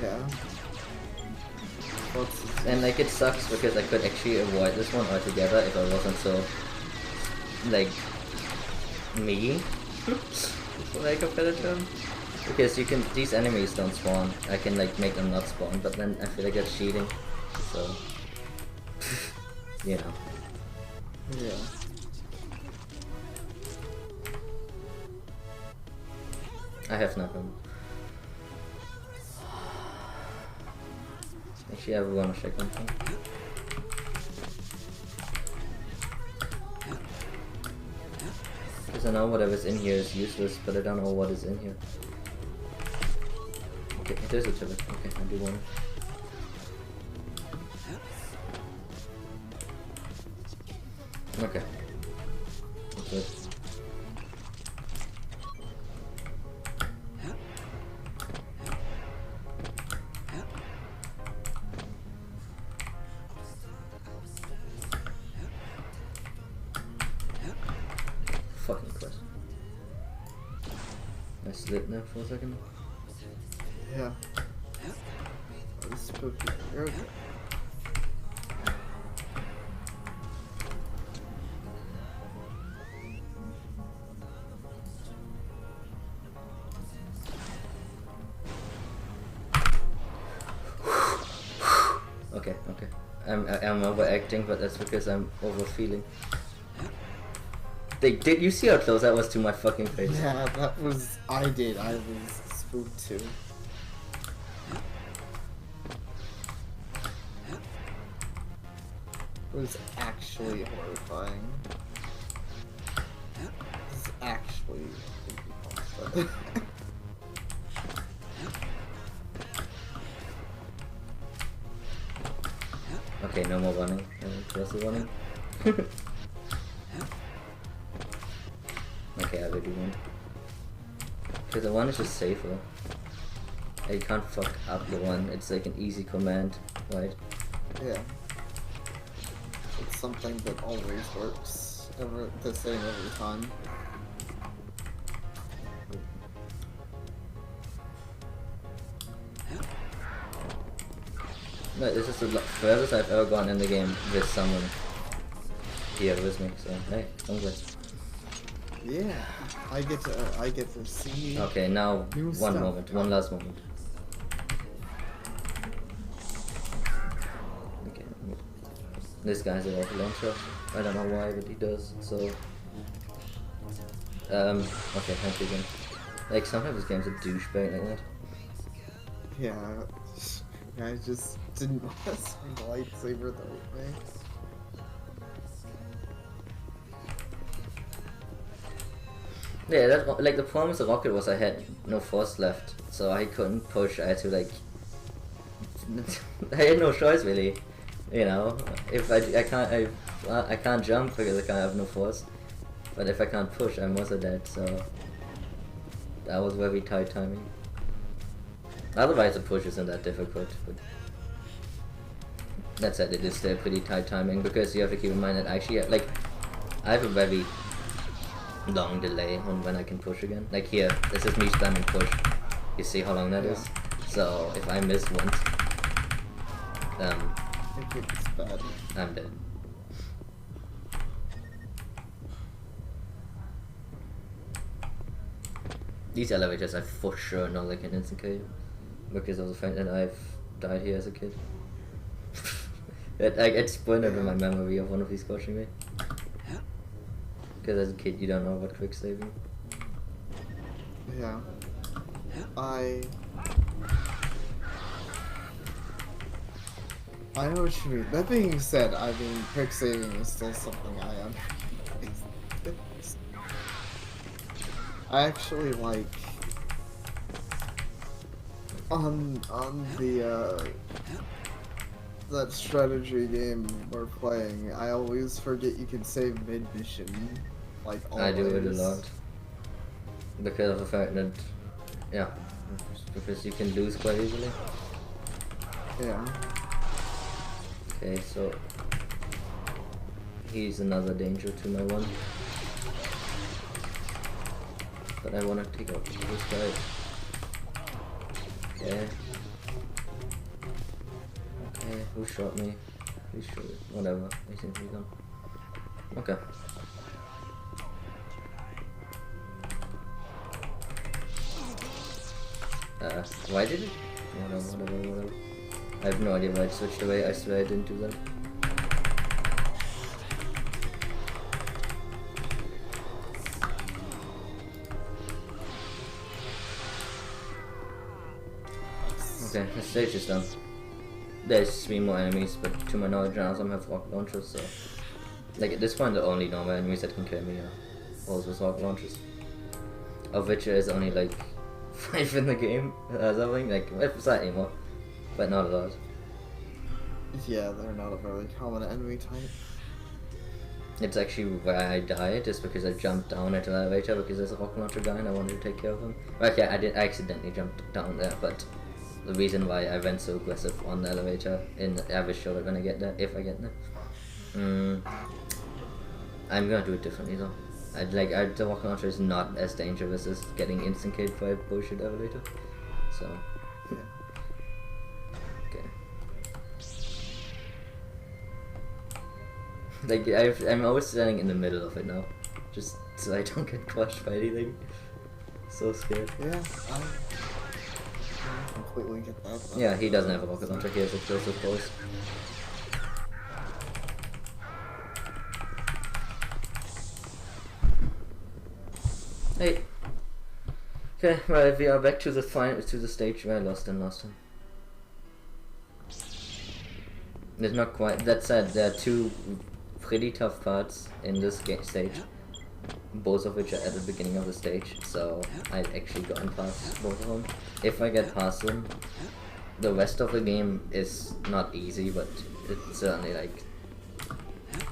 Yeah.
And like it sucks because I could actually avoid this one altogether if I wasn't so like me. For lack of a better term. Because you can, these enemies don't spawn. I can like make them not spawn, but then I feel like that's cheating. So you know.
Yeah.
I have nothing. Actually, I want to check one thing. Because I know whatever's in here is useless, but I don't know what is in here. Okay, there's a turret. Okay, I do one. Okay. That's it. Fucking Christ. I slipped now for a second.
Yeah. It's spooky. Okay.
Okay. I'm overacting, but that's because I'm overfeeling. Did you see how close that was to my fucking face?
Yeah, that was. I did. I was spooked too. It was actually horrifying. It was actually.
Okay, no more running. Closer running. Okay, I will do one. Because the one is just safer. You can't fuck up the one. It's like an easy command, right?
Yeah. It's something that always works. The same every time.
No, this is the furthest I've ever gone in the game with someone. here with me, so hey, congrats.
Yeah, I get to see.
Okay, now
New
one
stuff.
moment, one last moment. Okay, this guy's a rocket launcher. I don't know why, but he does. So, okay, thank you again. Like sometimes this game's a douchebag like that.
Yeah, I just didn't want to swing the lightsaber the right way.
Yeah, that like the problem with the rocket was I had no force left, so I couldn't push. I had to like, I had no choice really. You know, if I can't jump because I can't have no force. But if I can't push, I'm also dead. So that was very tight timing. Otherwise, the push isn't that difficult. But that said, it is still pretty tight timing because you have to keep in mind that actually, like, I have a very long delay on when I can push again. Like here, this is me spamming push. You see how long that is? So if I miss once,
It's bad.
I'm dead. These elevators I for sure know they can instant kill you because of the fact that I've died here as a kid. It's burned up in my memory of one of these squashing me. Because as a kid you don't know about quick saving.
Yeah. I know what you mean. That being said, I mean, quick saving is still something I understand. I actually like on the that strategy game we're playing. I always forget you can save mid mission. Like always.
I do it a lot because of the fact that because you can lose quite easily.
Yeah.
Okay, so he's another danger to my one. But I want to take out this guy. Okay. Okay, who shot me? Who shot it? Whatever, I seem to be gone. Okay. Why did it? Whatever. I have no idea why it switched away. I swear I didn't do that. Okay, the stage is done. There's 3 more enemies, but to my knowledge none of them have rocket launchers, so... Like, at this point the only normal enemies that can kill me are those with rocket launchers. Of which there is only like 5 in the game, or something, like, slightly more, but not a lot.
Yeah, they're not a very common enemy type.
It's actually where I died, just because I jumped down into the elevator because there's a rocket launcher guy and I wanted to take care of him. Okay, I accidentally jumped down there, but the reason why I went so aggressive on the elevator, I will show it when I get there, if I get there. I'm gonna do it differently though. The rocket launcher is not as dangerous as getting instant killed by a bullshit elevator. So,
Yeah.
okay. Like, I'm always standing in the middle of it now, just so I don't get crushed by anything. So scared.
Yeah, I completely get that. Though.
Yeah, he doesn't have a rocket launcher, he has explosive force. Hey. Okay, well, we are back to the stage where I lost him last time. It's not quite. That said, there are 2 pretty tough parts in this stage, both of which are at the beginning of the stage, so I've actually gotten past both of them. If I get past them, the rest of the game is not easy, but it's certainly like,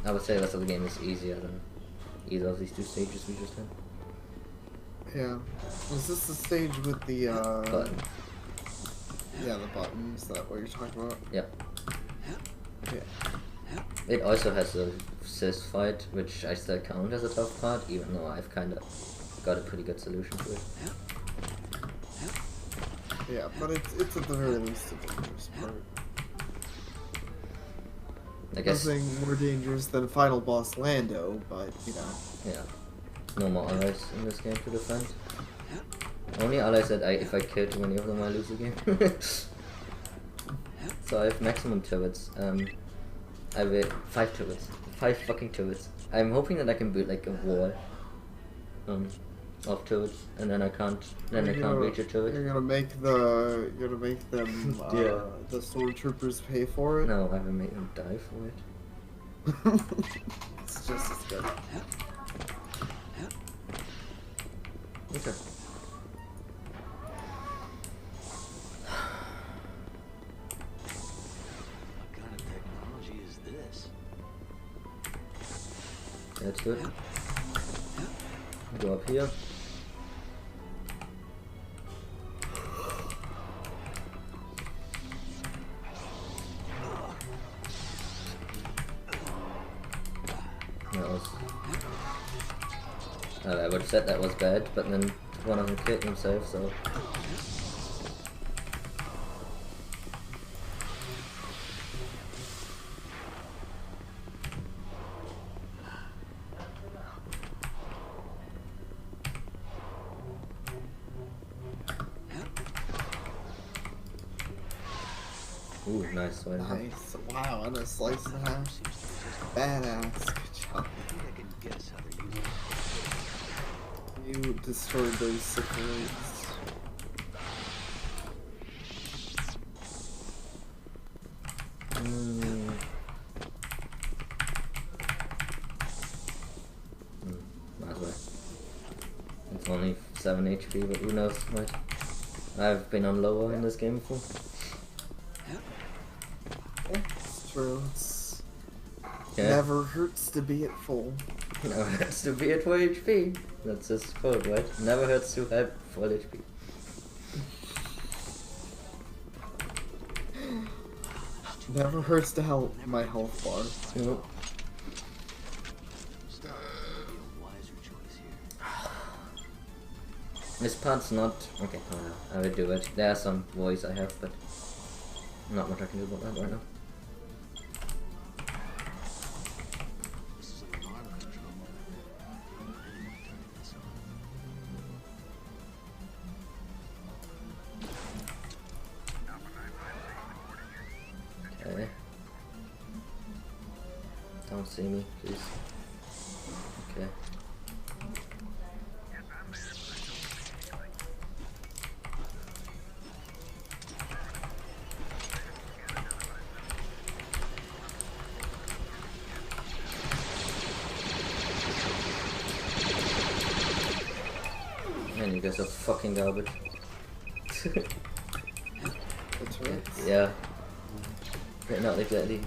I would say the rest of the game is easier than either of these 2 stages we just had.
Yeah. Was this the stage with the
Button.
Yeah, the buttons. That what you're talking about?
Yep.
Yeah.
It also has a sis fight, which I still count as a tough part, even though I've kind of got a pretty good solution to it.
Yeah, but it's at the very least a dangerous part.
I guess.
Nothing more dangerous than final boss Lando, but you know.
Yeah. No more allies in this game to defend. Only allies that if I kill too many of them, I lose the game. So I have maximum turrets. I have 5 turrets. 5 fucking turrets. I'm hoping that I can build like a wall of turrets, and then I can't reach a turret.
You're gonna make them
Yeah.
the stormtroopers pay for it.
No, I will make them die for it.
It's just as good.
Okay.
What kind of technology is this?
That's good. Go up here. That was... I would have said that was bad, but then one of them killed himself, so... Ooh, nice.
Nice. Wow, and a slice and a half. Badass. Good job.
I think I can guess how they're using it.
You destroyed those sycorates.
Might as well. It's only 7 HP, but who knows, right? I've been on lower in this game before.
Yeah, it's true. It's
Yeah.
never hurts to be at full.
Never hurts to be at full HP. That's his quote, right? Never hurts to have full HP.
Never hurts to help my health bar.
Yep.
Be a wiser choice here.
This part's not... Okay, I will do it. There are some voice I have, but not much I can do about that right now.
This is an alarm control. Anyone turn this on.
Okay. Don't see me, please. Okay. Man, you guys are fucking garbage.
That's right.
Yeah. They're not exactly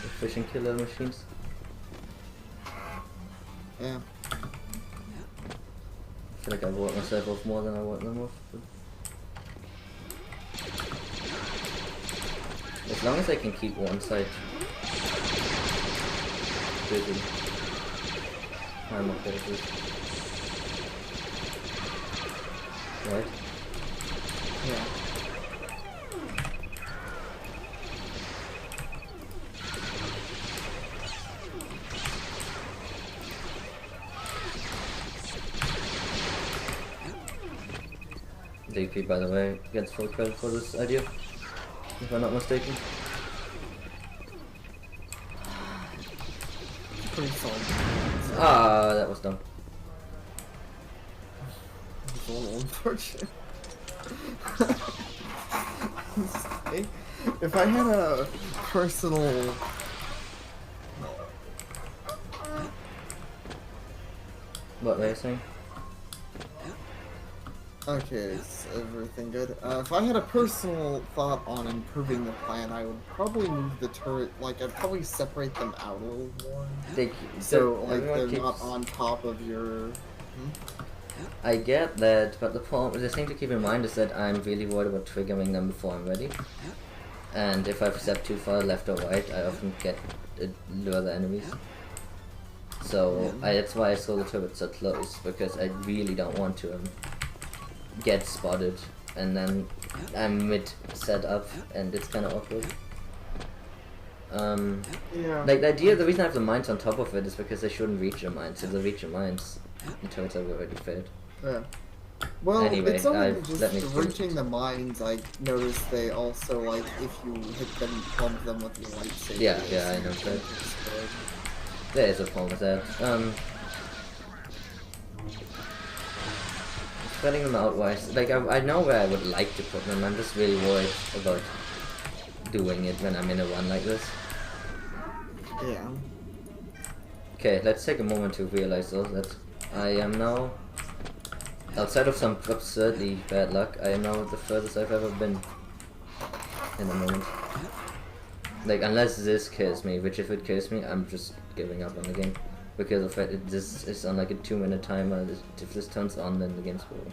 efficient killer machines.
Yeah.
I feel like I've worked myself off more than I worked them off. But as long as I can keep one side busy, I'm okay with it. Right?
Yeah.
DP, by the way, gets full credit for this idea, if I'm not mistaken.
Pretty solid.
Ah, that was dumb.
It's a little unfortunate. If I had a personal...
What were you saying?
Okay, is everything good? If I had a personal thought on improving the plan, I would probably move the turret, like, I'd probably separate them out a little more. So, like, they're not on top of your...
I get that, but the thing to keep in mind is that I'm really worried about triggering them before I'm ready. And if I've stepped too far left or right, I often get lure the enemies. So that's why I saw the turret so close, because I really don't want to get spotted, and then I'm mid setup, and it's kind of awkward.
Yeah.
Like the reason I have the mines on top of it is because they shouldn't reach the mines. If they reach the mines, the turrets have already failed.
Yeah. Well,
Anyway,
it's only
let me
just
finish.
reaching the mines. I noticed they also like if you hit them, pump them with your lightsaber.
Yeah, I know that. There is a problem with that. Spreading them out wise. Like I know where I would like to put them. I'm just really worried about doing it when I'm in a run like this.
Yeah.
Okay, let's take a moment to realize though that I am now, outside of some absurdly bad luck, I am now the furthest I've ever been in a moment. Like, unless this kills me, which if it kills me, I'm just giving up on the game. Because of it, this is on like a 2-minute timer. If this turns on, then the game's over.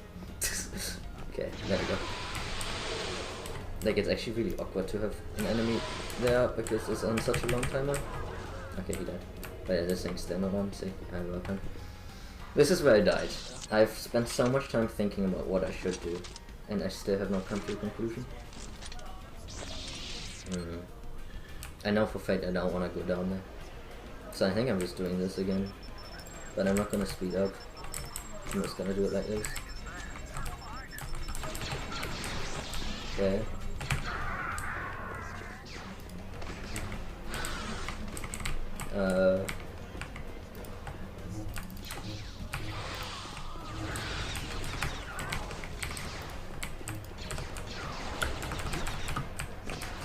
Okay, there we go. Like, it's actually really awkward to have an enemy there because it's on such a long timer. Okay, he died. But yeah, this thing's still not on, see, I'm welcome. This is where I died. I've spent so much time thinking about what I should do, and I still have not come to a conclusion. I know for a fact I don't want to go down there. So I think I'm just doing this again. But I'm not going to speed up. I'm just going to do it like this. Okay.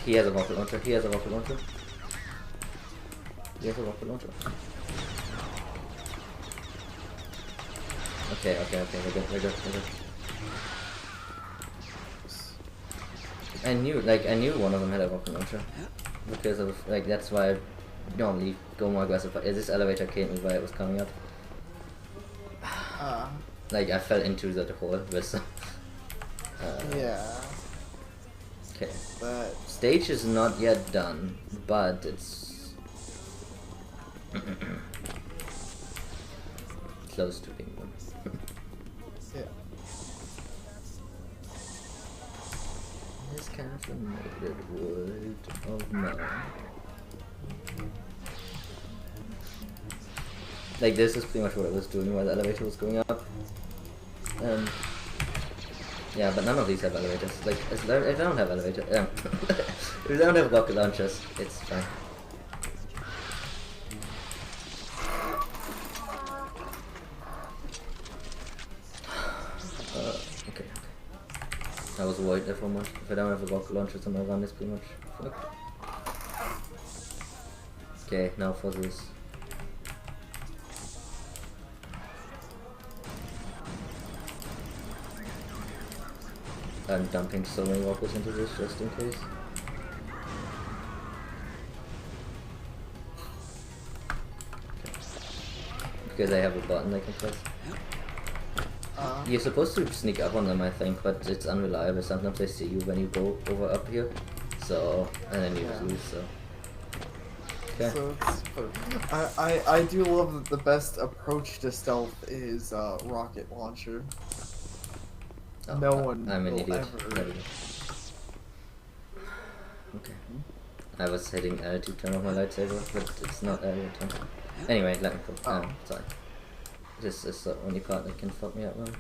He has a rocket launcher. He has a rocket launcher. He has a rocket launcher. Okay, we're good. I knew one of them had a rocket launcher. Because of, like, that's why I normally go more aggressive. But this elevator killed me while it was coming up. Like, I fell into the hole with some...
Yeah.
Okay.
But
Stage is not yet done, but it's close to being done.
yeah.
This caffeinated wood of mine. Like, this is pretty much what I was doing while the elevator was going up. Yeah, but none of these have elevators. Like, if they don't have elevators, if they don't have rocket launchers, it's fine. Okay. I was worried there for a moment. If I don't have a rocket launcher, then my run is pretty much fucked. Okay, now for this. I'm dumping so many rockets into this just in case. Okay. Because I have a button I can press. You're supposed to sneak up on them, I think, but it's unreliable. Sometimes they see you when you go over up here. So, and then you lose, so. Okay.
So it's, I do love that the best approach to stealth is rocket launcher.
Oh,
No one
I'm an
will
idiot.
ever.
There we go. Okay. I was hitting L to turn off my lightsaber, but it's not L to turn. Anyway, let me go. Sorry. This is the only part that can fuck me up now.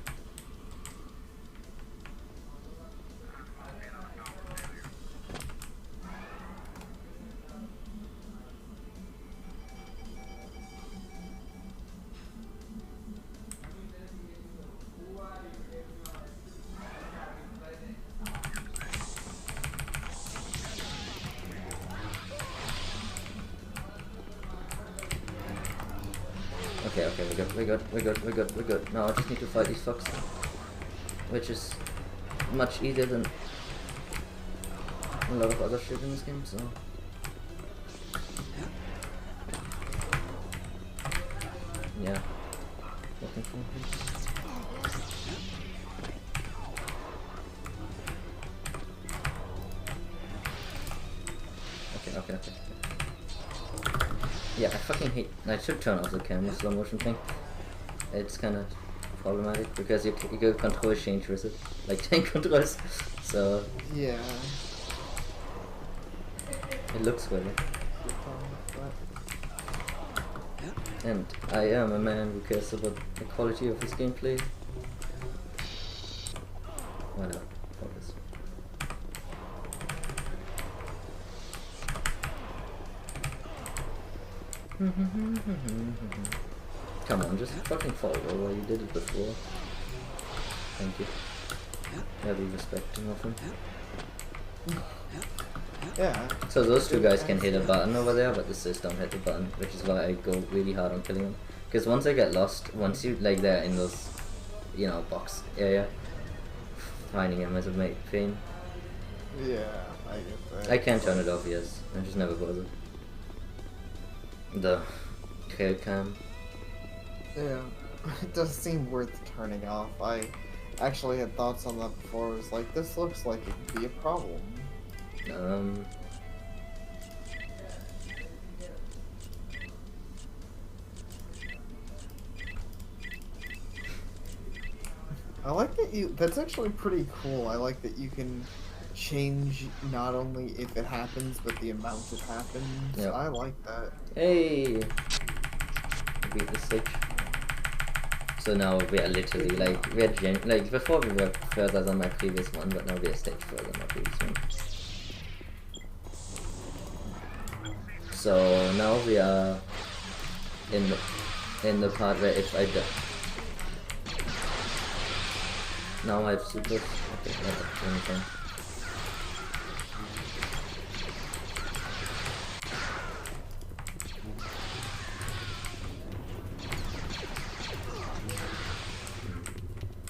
Okay, we're good. Now I just need to fight these fucks. Which is much easier than a lot of other shit in this game, so... Yeah. Looking for him. Okay. Yeah, I fucking hate... I should turn off the camera slow motion thing. It's kind of problematic because you can control change with it, like tank controls. So
yeah,
it looks weird. And I am a man who cares about the quality of his gameplay. Why not? Focus. Come on, just fucking fall over. You did it before. Thank you. Yeah, be respecting of him.
Yeah.
So those two guys can hit a button over there, but the sis don't hit the button, which is why I go really hard on killing them. Because once I get lost, once you like they're in those, you know, box area, finding them is a pain.
Yeah, I get that.
I can turn it off, yes. I just never bothered. The trail cam.
Yeah, it does seem worth turning off. I actually had thoughts on that before. I was like, this looks like it could be a problem. I like that that's actually pretty cool. I like that you can change not only if it happens, but the amount it happens.
Yep.
I like that.
Hey! Beat the stage. So now we are literally like, like before we were further than my previous one, but now we are a stage further than my previous one. So now we are in the part where if I die. Now I have super. Okay, anything.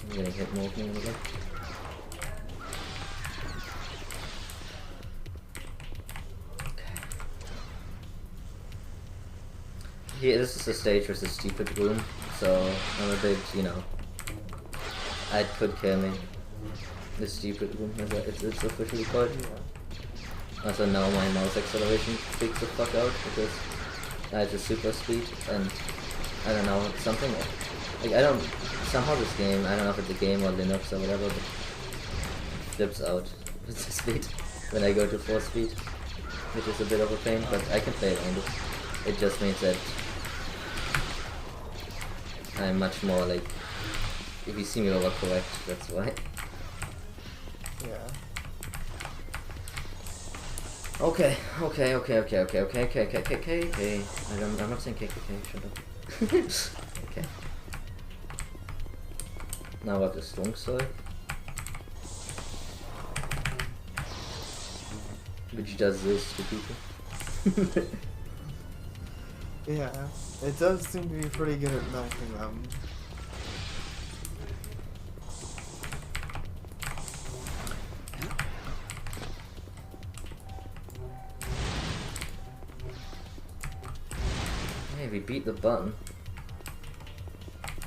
I'm getting hit more than anything. Yeah, this is a stage with a stupid room, so I'm a bit, you know, it could kill me. The stupid room, as it's officially called.
Yeah.
Also now my mouse acceleration freaks the fuck out because I have the super speed and I don't know, something like somehow this game, I don't know if it's a game or Linux or whatever, but it flips out with the speed when I go to 4 speed, which is a bit of a pain, but I can play around it. It just means that I'm much more like, if you see me overcorrect, that's why.
Yeah.
Okay. I'm not saying KKK, shut up. Okay. Now I have the strong side. Which does this to people.
Yeah, it does seem to be pretty good at melting them.
Hey, we beat the button.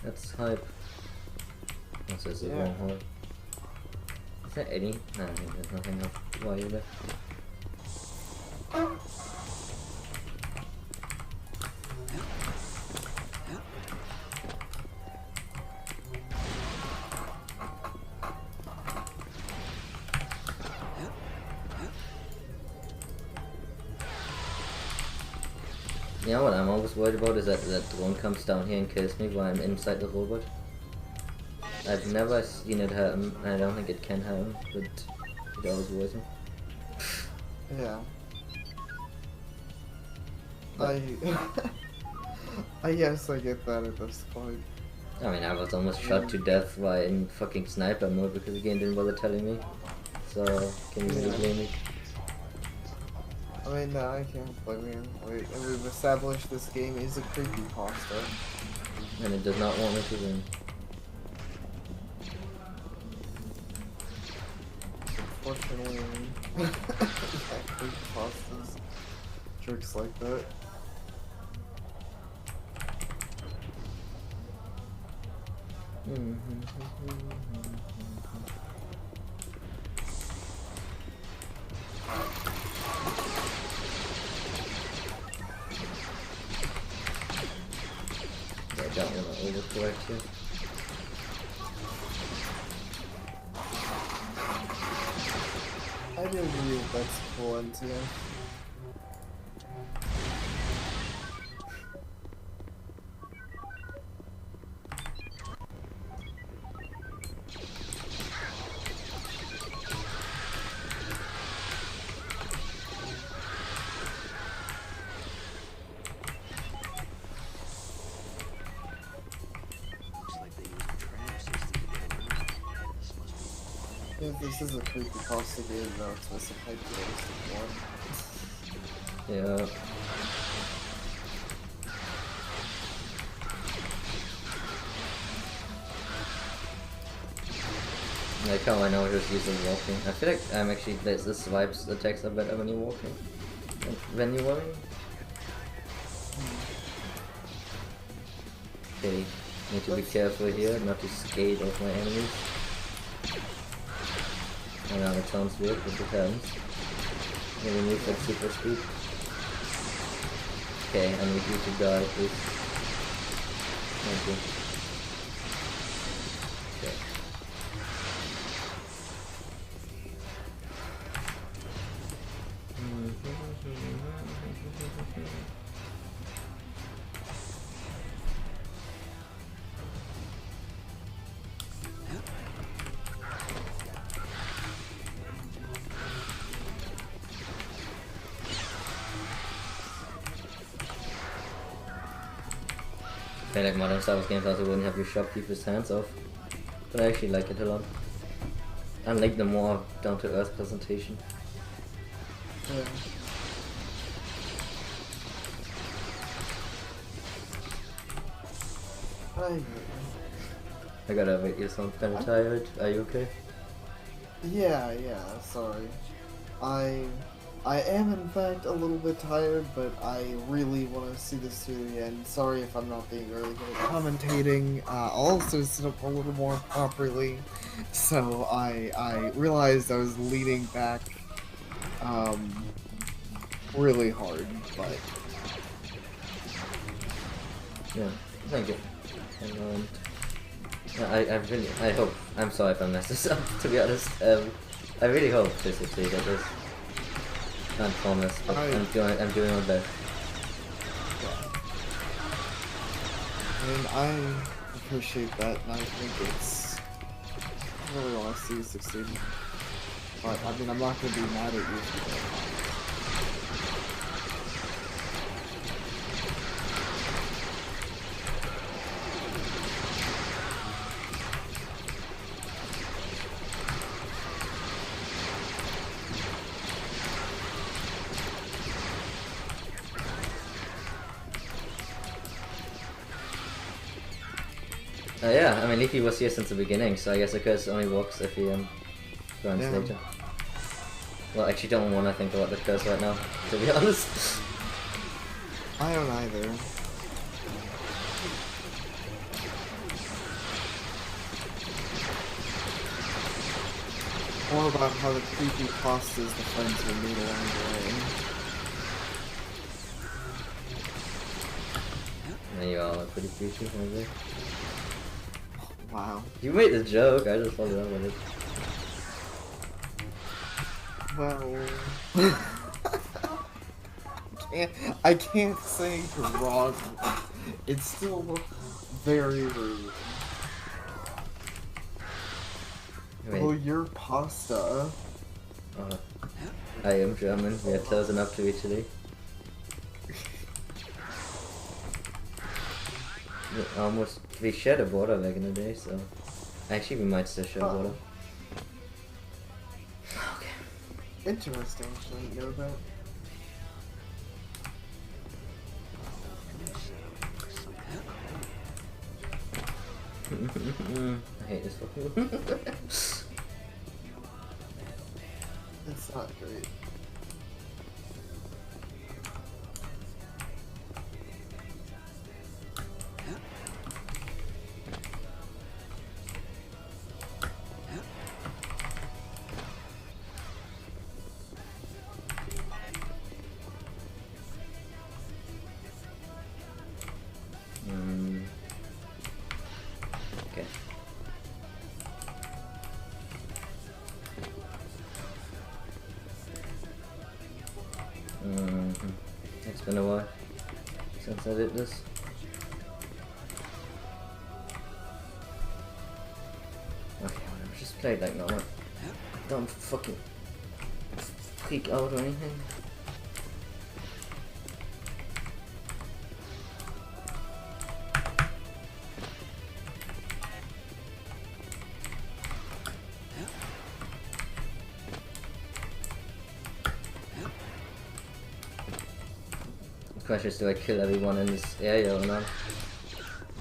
That's hype. What's this?
Yeah.
Wrong hole. Is there any? No, there's nothing else. Why are you there? You know what I'm always worried about is that that drone comes down here and kills me while I'm inside the robot. I've never seen it happen, and I don't think it can happen, but it always worries me.
Yeah.
But,
I guess I get that at this point.
I mean, I was almost shot to death while in fucking sniper mode because the game didn't bother telling me. So, can you really blame me?
I mean, no, I can't blame you. We've established this game is a creepypasta.
And it does not want me to win.
Unfortunately, yeah, creepypastas, jerks like that.
I don't want to overcorrect here.
I do agree with that's cool NTF. Yeah, this is a creepypasta game, though. It's a hyper-realistic one.
Yeah. Like how I know just using walking. I feel like I'm actually this vibes attacks are better when you're walking than when you're running. Okay, need to be careful here, not to skate off my enemies. I know it sounds weird, but it happens. Maybe move at super speed. Okay, I need you to die, please. Thank you. Okay. I feel like modern Star Wars games also wouldn't have your shopkeeper's hands off, but I actually like it a lot. I like the more down-to-earth presentation.
Yeah.
I gotta admit, you sound kinda tired. Are you okay?
Yeah, sorry. I am in fact a little bit tired, but I really want to see this through the end. Sorry if I'm not being really good at commentating. I'll also sit up a little more properly. So I realized I was leaning back really hard, but
Yeah, thank you. And I hope, I'm sorry if I messed this up, to be honest. I really hope to succeed at this. Can't promise, but I'm doing my best.
I mean, I appreciate that, and I think it's, I really want to see you succeed. But, I mean, I'm not going to be mad at you for that.
Yeah, I mean, Leafy was here since the beginning, so I guess the curse only works if he joins later. Well, I actually don't want to think about the curse right now, to be honest.
I don't either. More about how the creepy pastas the friends will meet along the way.
And you all are pretty creepy, maybe.
Wow.
You made the joke, I just followed up with it.
Well... I can't say you're wrong. It's still very rude.
Wait.
Oh, your pasta.
I am German, we are close enough to Italy. We shared a border back in the day, so actually we might still share a border. Okay.
Interesting, I didn't know that.
I hate this fucking
It's not great.
Okay. It's been a while since I did this. Okay, whatever, just play it like normal. Don't fucking freak out or anything. question is, do I kill everyone in this area or not?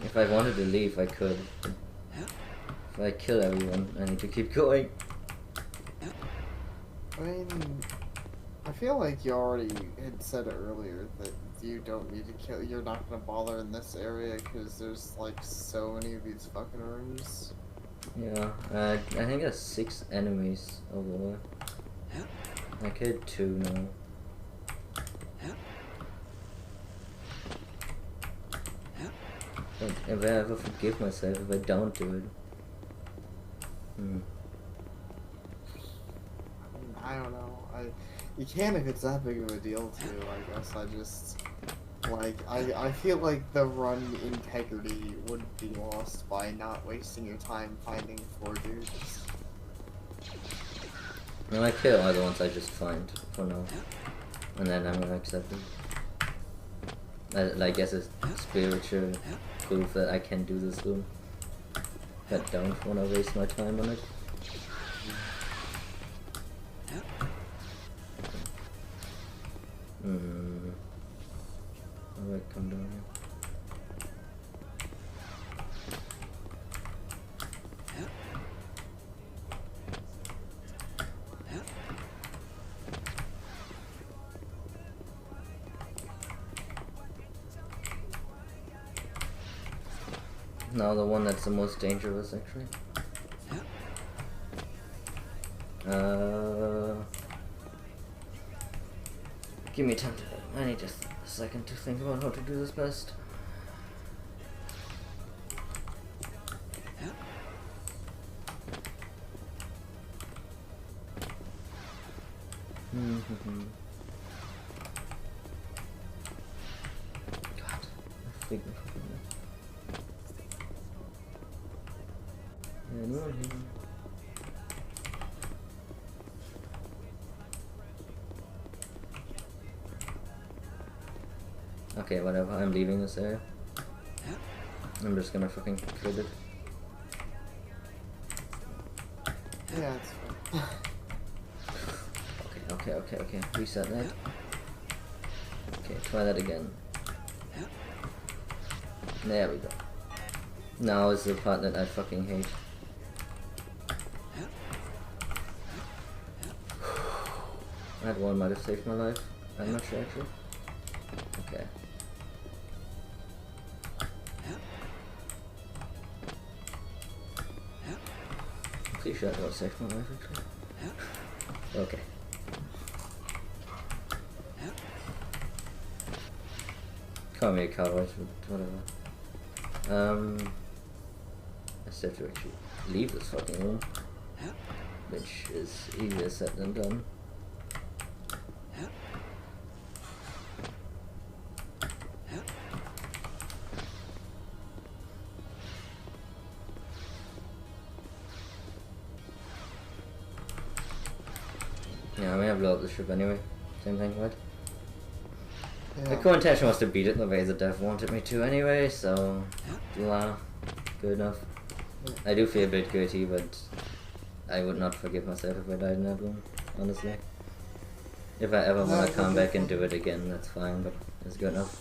If I wanted to leave, I could. If I kill everyone, I need to keep going.
I mean, I feel like you already had said earlier that you don't need to kill. You're not gonna bother in this area because there's like so many of these fucking rooms.
Yeah, I think there's 6 enemies over there. I killed 2 now. But if I ever forgive myself if I don't do it.
I don't know. You can if it's that big of a deal too. I guess I just like I feel like the run integrity would be lost by not wasting your time finding 4 dudes.
No, I kill all the ones I just find for now, and then I'm gonna accept them. I guess it's spiritual proof that I can do this room. I don't want to waste my time on it. Alright, come down here. Now the one that's the most dangerous, actually. Give me time to... I need just a second to think about how to do this best. God, I think anyone here? Okay, whatever, I'm leaving this area. I'm just gonna fucking quit it.
Yeah, it's fine.
Okay, reset that. Okay, try that again. There we go. Now is the part that I fucking hate. That one might have saved my life. I'm not sure actually. Okay. I'm pretty sure that one saved my life actually. Okay. Call me a cowboy, whatever. I still have to actually leave this fucking room, which is easier said than done. Yeah, I may have blown up the ship anyway. Same thing, right?
Yeah.
The core intention was to beat it the way the dev wanted me to anyway, so blah, good enough. I do feel a bit guilty, but I would not forgive myself if I died in that room, honestly. If I ever want to come back and do it again, that's fine, but it's good enough.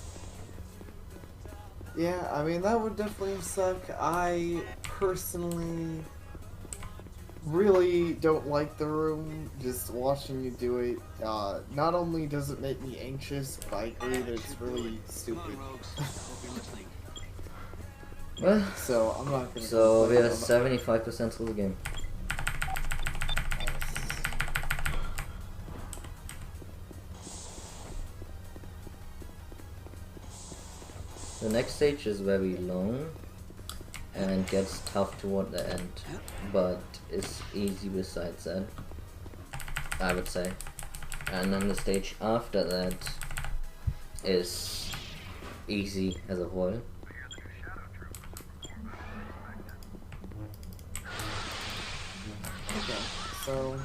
Yeah, I mean, that would definitely suck. I personally really don't like the room. Just watching you do it, not only does it make me anxious, but I agree that it's really stupid.
Well,
so I'm not gonna.
So we are 75% through the game. The next stage is very long and gets tough toward the end, but it's easy besides that, I would say. And then the stage after that is easy as a whole.
Okay, so.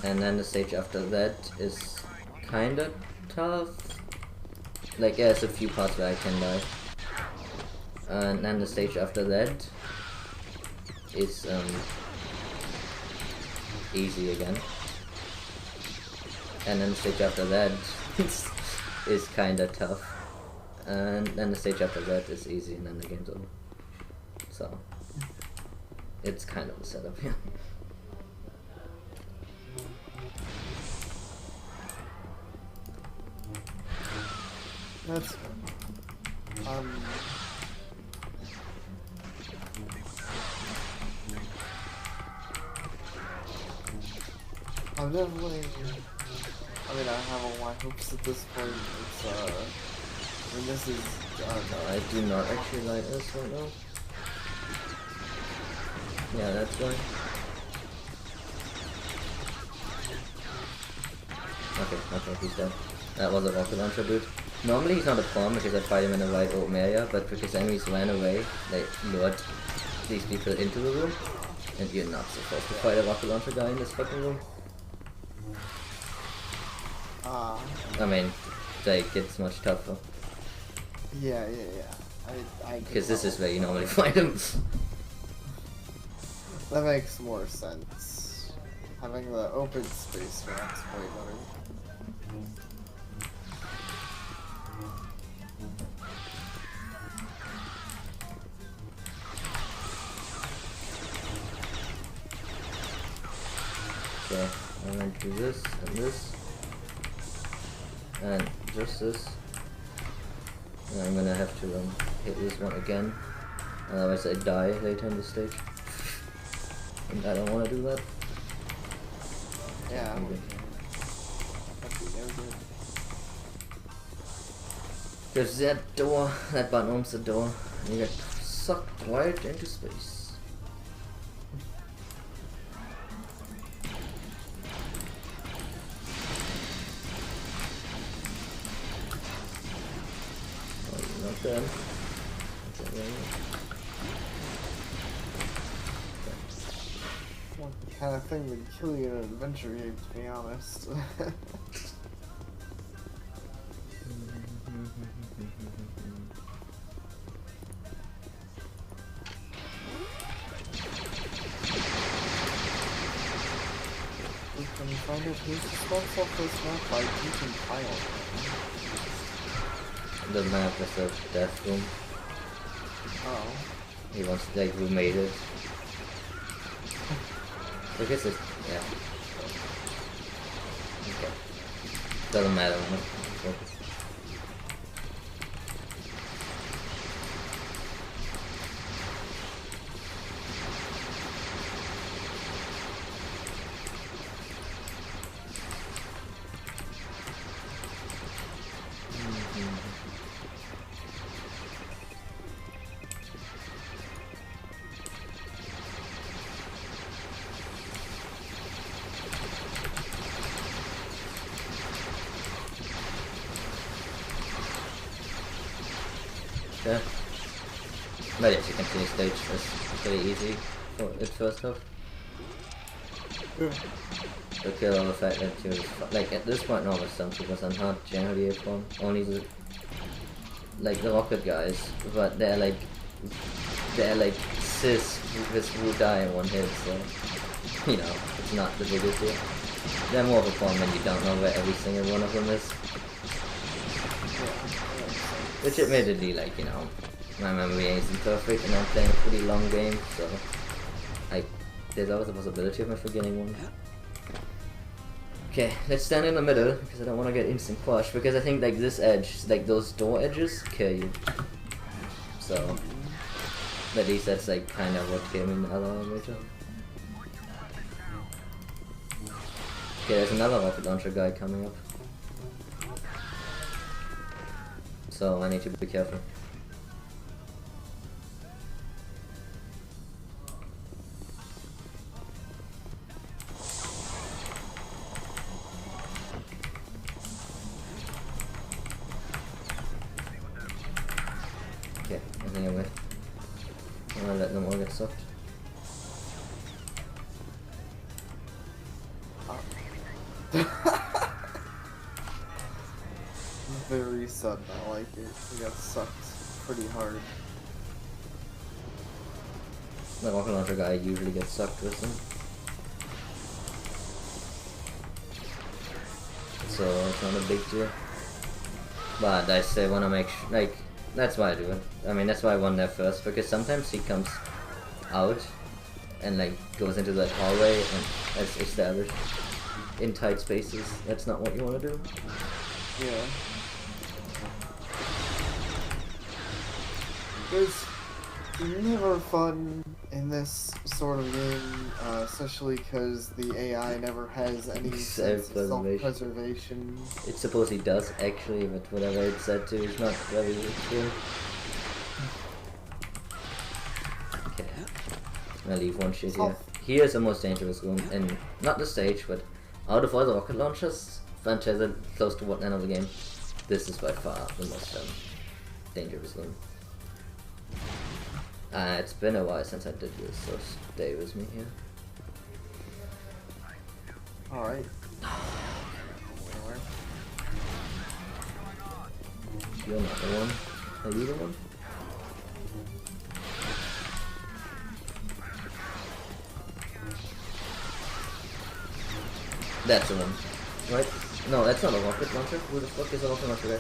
And then the stage after that is kinda tough. Like, yeah, there's a few parts where I can die. And then the stage after that is easy again. And then the stage after that is kinda tough. and then the stage after that is easy, and then the game's over. So it's kind of the setup, yeah.
That's good. I'm definitely. I mean, I have all my hopes at this point. It's I mean, this is.
No, I do not actually like this right now. Yeah, that's fine. Okay, he's dead. That was a rocket launcher, dude. Normally he's not a problem because I fight him in a wide open area, but because enemies ran away, they lured these people into the room, and you're not supposed to fight a rocket launcher guy in this fucking room. I mean, like, it's much tougher.
Yeah. I
Because this is where you normally fight him.
That makes more sense. Having the open space maps way better.
So, I'm gonna do this, and just this. And I'm gonna have to hit this one again, otherwise I die later in the stage. And I don't want to do that.
Yeah.
Okay.
That'd be no good.
There's that door, that button opens the door, and you get sucked right into space. Oh, you're not dead. Okay,
Not the kind of thing that would kill you in an adventure game, to be honest. We can find out who's responsible for this map by teaching Kyle.
The map is a death room.
Oh.
He wants to, like, who made it. I guess it's, yeah. Okay. Doesn't matter. Focus. Yeah. But yes, you can see the stage is pretty easy for its first half. To kill all the fact that you like at this point normal stunts because I'm not generally a fan. Only the like the rocket guys, but they're like cis who die in one hit, so you know, it's not the biggest deal. They're more of a fun when you don't know where every single one of them is. Which admittedly, like, you know, my memory isn't perfect and I'm playing a pretty long game, so there's always a possibility of me forgetting one. Okay, let's stand in the middle, because I don't want to get instant crushed, because I think like this edge, like those door edges, kill you. So, at least that's like kind of what killed me in the other elevator. Okay, there's another rocket launcher guy coming up. So I need to be careful. Okay, I think I'm good. I'm gonna let them all get sucked.
Very sudden, I like it. He got sucked pretty hard.
The rocket launcher guy usually gets sucked with them. So it's not a big deal. But I still want to make like, that's why I do it. I mean, that's why I won there first, because sometimes he comes out and like goes into that hallway and as established in tight spaces. That's not what you want to do.
Yeah. There's never fun in this sort of game, especially because the AI never has any sense of self-preservation.
It supposedly does actually, but whatever it said to is not very true. Okay, I'll leave one shit here. Here is the most dangerous room, and not the stage, but out of all the rocket launchers, Fantasia close to what end of the game, this is by far the most dangerous room. It's been a while since I did this, so stay with me here.
Alright.
You're not the one. Are you the one? That's the one. Right? No, that's not a rocket launcher. Who the fuck is a rocket launcher there?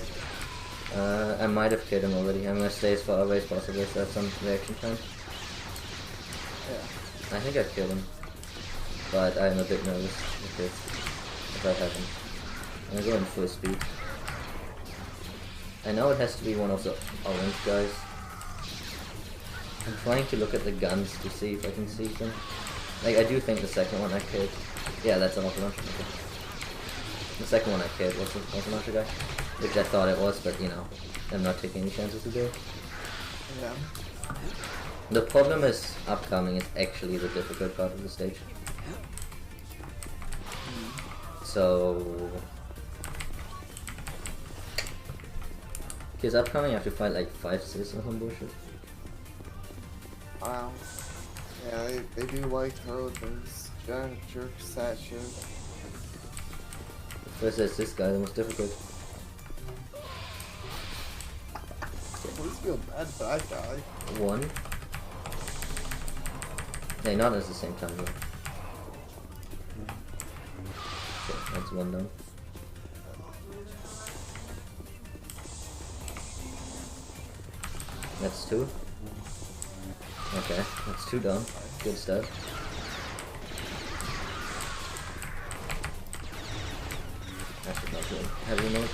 I might have killed him already. I'm gonna stay as far away as possible so I have some reaction time. Yeah. I think I killed him. But I'm a bit nervous if that happens. I'm gonna go in full speed. I know it has to be one of the orange guys. I'm trying to look at the guns to see if I can see them. Like, I do think the second one I killed. Yeah, that's a rocket launcher. Okay. The second one I killed was the rocket launcher guy. Which I thought it was, but you know, I'm not taking any chances to do it.
Yeah.
The problem is, upcoming is actually the difficult part of the stage. So... because upcoming you have to fight like 5 citizens on bullshit.
Wow. Yeah, they do like throw those giant jerks at you.
First there's this guy, the most difficult.
I always feel bad for that guy.
One. Hey, not at the same time though. Okay, that's one down. That's 2. Okay, that's 2 down. Good stuff. I should not do heavy mode.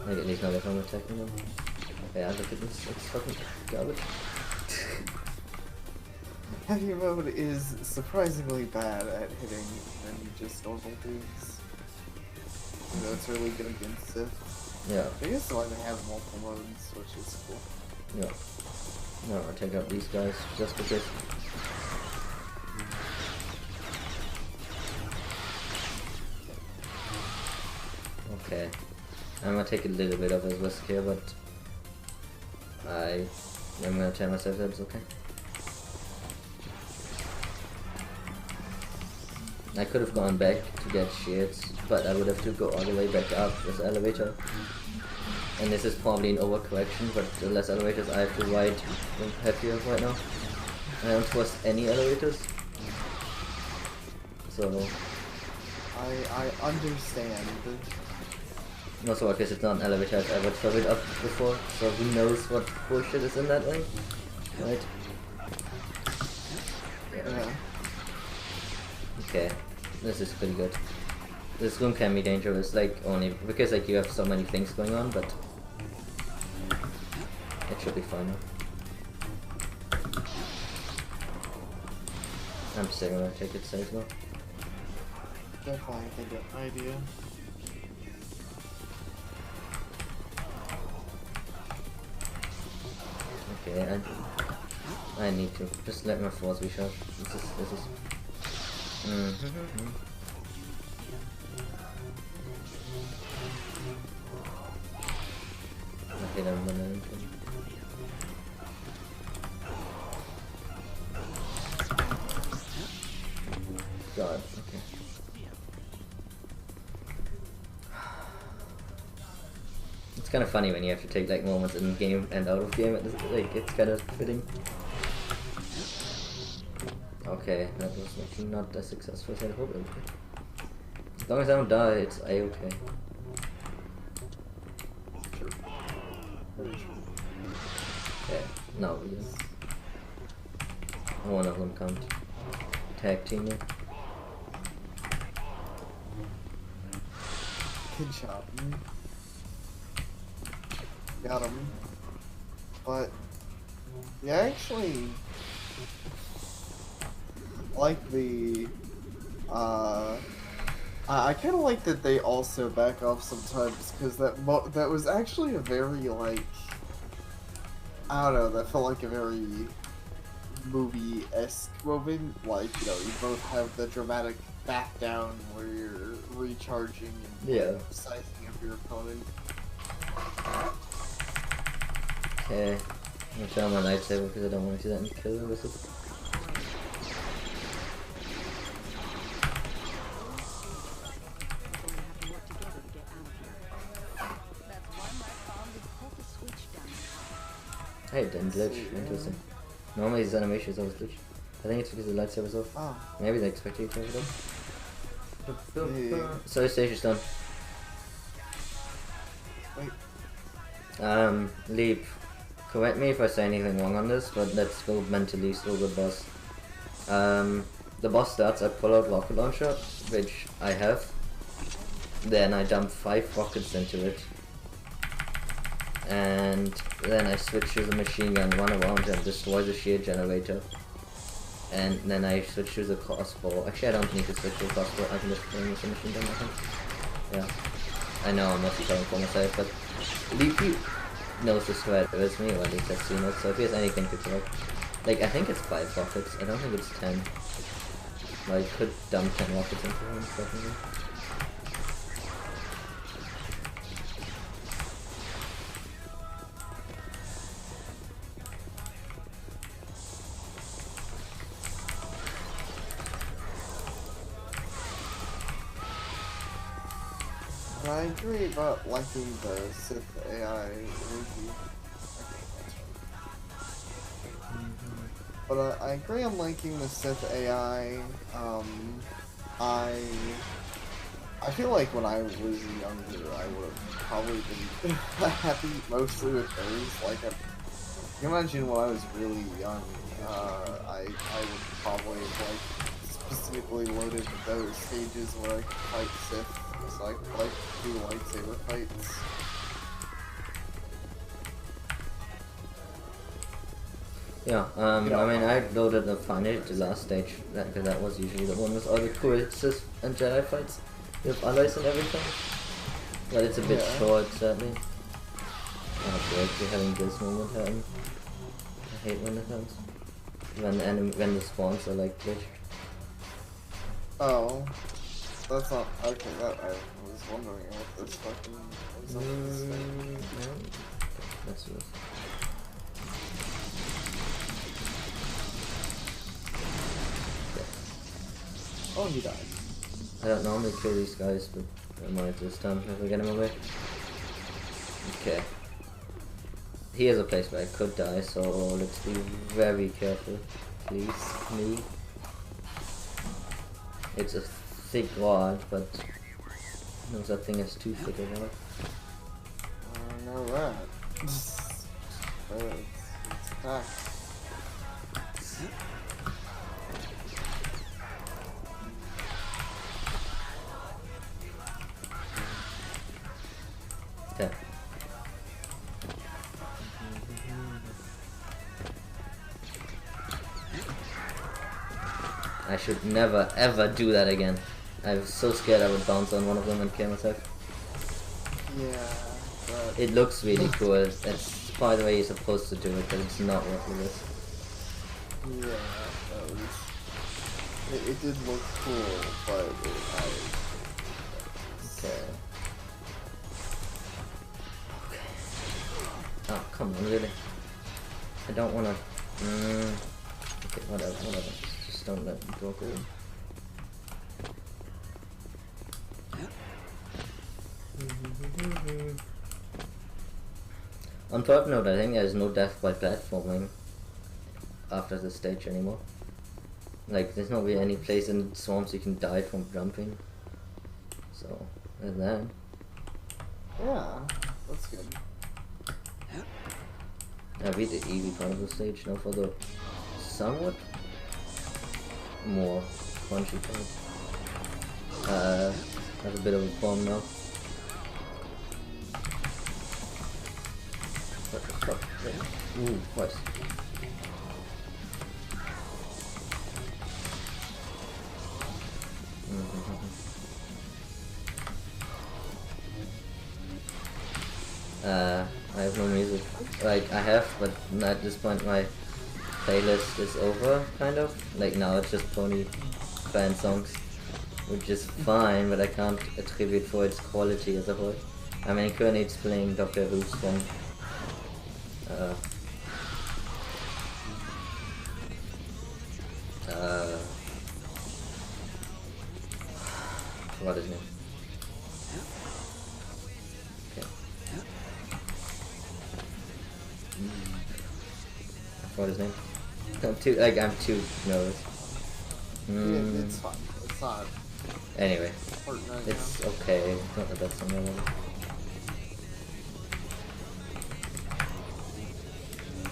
Maybe at least not if I'm attacking them. Okay, look at this. It's fucking garbage.
Heavy mode is surprisingly bad at hitting than just normal dudes. You know, it's really good against Sith.
Yeah.
I guess why they have multiple modes, which is cool.
Yeah. No, I'll take out these guys just because. Okay. I'm gonna take a little bit of a risk here, but I'm gonna tell myself that it's okay. I could have gone back to get shields, but I would have to go all the way back up this elevator. And this is probably an overcorrection, but the less elevators I have to ride, I'm happier right now. I don't trust any elevators. So...
I understand.
Also, I guess it's not an elevator I've ever traveled up before, so who knows what bullshit is in that way, right?
Yeah.
Okay, this is pretty good. This room can be dangerous, like, only because like you have so many things going on, but it should be fine now. I'm still gonna take it safe now.
Definitely a good idea.
Okay, I need to just let my force be shot. This is. Okay, I'm gonna. God. Okay. It's kind of funny when you have to take like moments in game and out of game. Like it's kind of fitting. Okay, that was actually not as successful as I hoped it would be. As long as I don't die, it's a-okay. Okay, now we go. One of them can't tag team me.
Good job. Got him. But yeah, actually like the I kind of like that they also back off sometimes, because that was actually a very, like, I don't know, that felt like a very movie-esque moment. Like, you know, you both have the dramatic back down where you're recharging and sizing up your opponent.
Okay, I'm gonna try my lightsaber because I don't want to do that and kill him with it. Hey, it didn't glitch. Interesting. Normally his animations always glitch. I think it's because the lightsaber's off.
Oh.
Maybe they expect you to turn it up.
Yeah.
So station's done.
Wait.
Leap. Correct me if I say anything wrong on this, but let's go mentally through the boss. The boss starts, I pull out rocket launcher, which I have. Then I dump 5 rockets into it. And then I switch to the machine gun, run around and destroy the shield generator. And then I switch to the crossbow. Actually, I don't need to switch to the crossbow, I can just bring with the machine gun, I think. Yeah. I know I'm not telling for myself, but Leapy knows this threat with me, or at least I've seen it, so if he has anything to try. Like, I think it's 5 rockets, I don't think it's 10. But I could dump 10 rockets into him, definitely.
I agree about liking the Sith AI review. But I agree on liking the Sith AI. I feel like when I was younger, I would have probably been happy mostly with those. Like, you imagine when I was really young, I would probably have, like, specifically loaded those stages where I could fight Sith. So I could, like, do lightsaber fights.
Yeah, I mean, I loaded the final, the last stage, because that was usually the one with all the cool Sith and Jedi fights, with allies and everything. But it's a bit short, sadly. Oh, great, we're having this moment happen. I hate when it happens. When the spawns are like glitched.
Oh. That's not okay. That I was wondering what this fucking was up with this thing.
Yeah. Let's do this.
Okay. Oh, he died.
I don't normally kill these guys, but I might this time if we get him away. Okay. He has a place where I could die, so let's be very careful. Please, me. It's a thick rod, but no such thing as too thick a rod.
I know that. It's attack.
Yeah. I should never ever do that again. I was so scared I would bounce on one of them and kill myself.
Yeah, but
it looks really cool. That's probably the way you're supposed to do it, but it's not what it is.
Yeah, that was. It did look cool, but
Okay. Oh, come on, really? I don't wanna. Okay, whatever. Just don't let me go cool. On top note, I think there's no death by platforming after this stage anymore. Like, there's not really any place in the swamps you can die from jumping. So, there's that.
yeah, that's good.
I beat the easy part of the stage, now for the somewhat more crunchy part. Have a bit of a bomb now. What the fuck? Ooh, what? I have no music. Like, I have, but at this point my playlist is over, kind of. Like, now it's just pony fan songs, which is fine, but I can't attribute for its quality as a whole. I mean, currently it's playing Doctor Who's from what is it? Okay. What is his name? I'm too nervous.
Yeah, it's fine. It's not.
Anyway,
important right
it's
now.
okay. It's not the best song ever.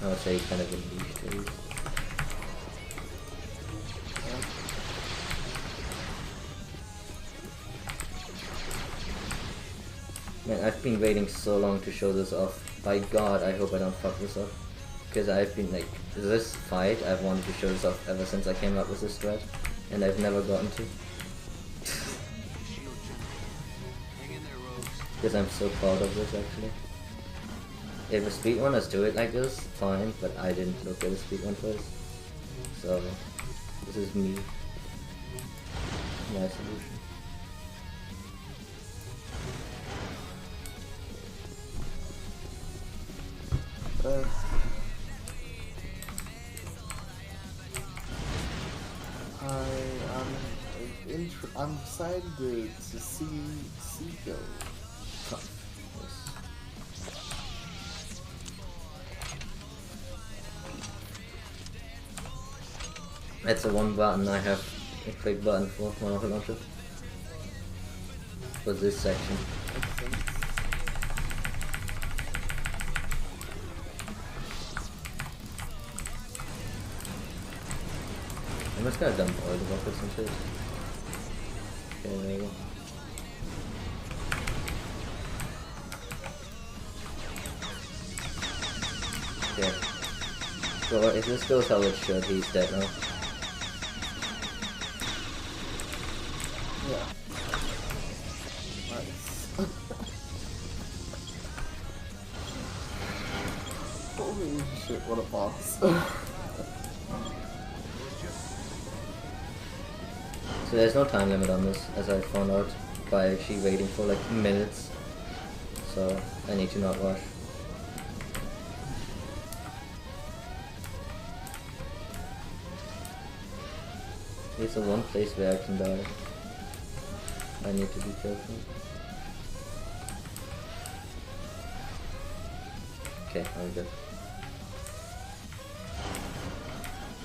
I would say kind of a niche to use. Man, I've been waiting so long to show this off. By God, I hope I don't fuck this up. Because I've been like, this fight, I've wanted to show this off ever since I came up with this strat. And I've never gotten to. Because I'm so proud of this actually. If a speedrunners do it like this, fine, but I didn't look at a speedrun first. So, this is me. My solution.
I'm excited to see go.
That's the one button I have a quick button for when I launch it. For this section. I'm just gonna dump all the buckets into it. Okay, there you go. Okay. So if this goes how it should, he's dead now.
Yeah. Nice. Holy shit, what a boss.
So there's no time limit on this, as I found out by actually waiting for like minutes. So I need to not rush. Here's the one place where I can die. I need to be careful. Okay, I'm good.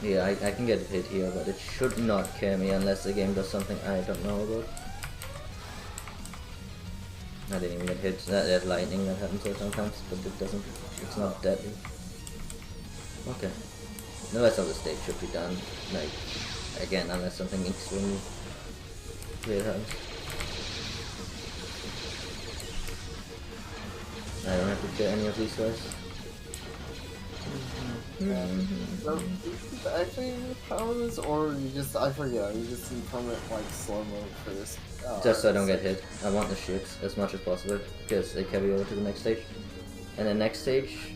Yeah, I can get hit here, but it should not kill me unless the game does something I don't know about. I didn't even get hit. There's lightning that happens sometimes, but it doesn't. It's not deadly. Okay. The rest of the stage should be done. Like, again, unless something extremely weird happens. I don't have to kill any of these guys.
So, actually powers, or you just, I forget, you just need permanent like slow mode for this.
Just so I don't get hit. I want the shields as much as possible because they carry over to the next stage. And the next stage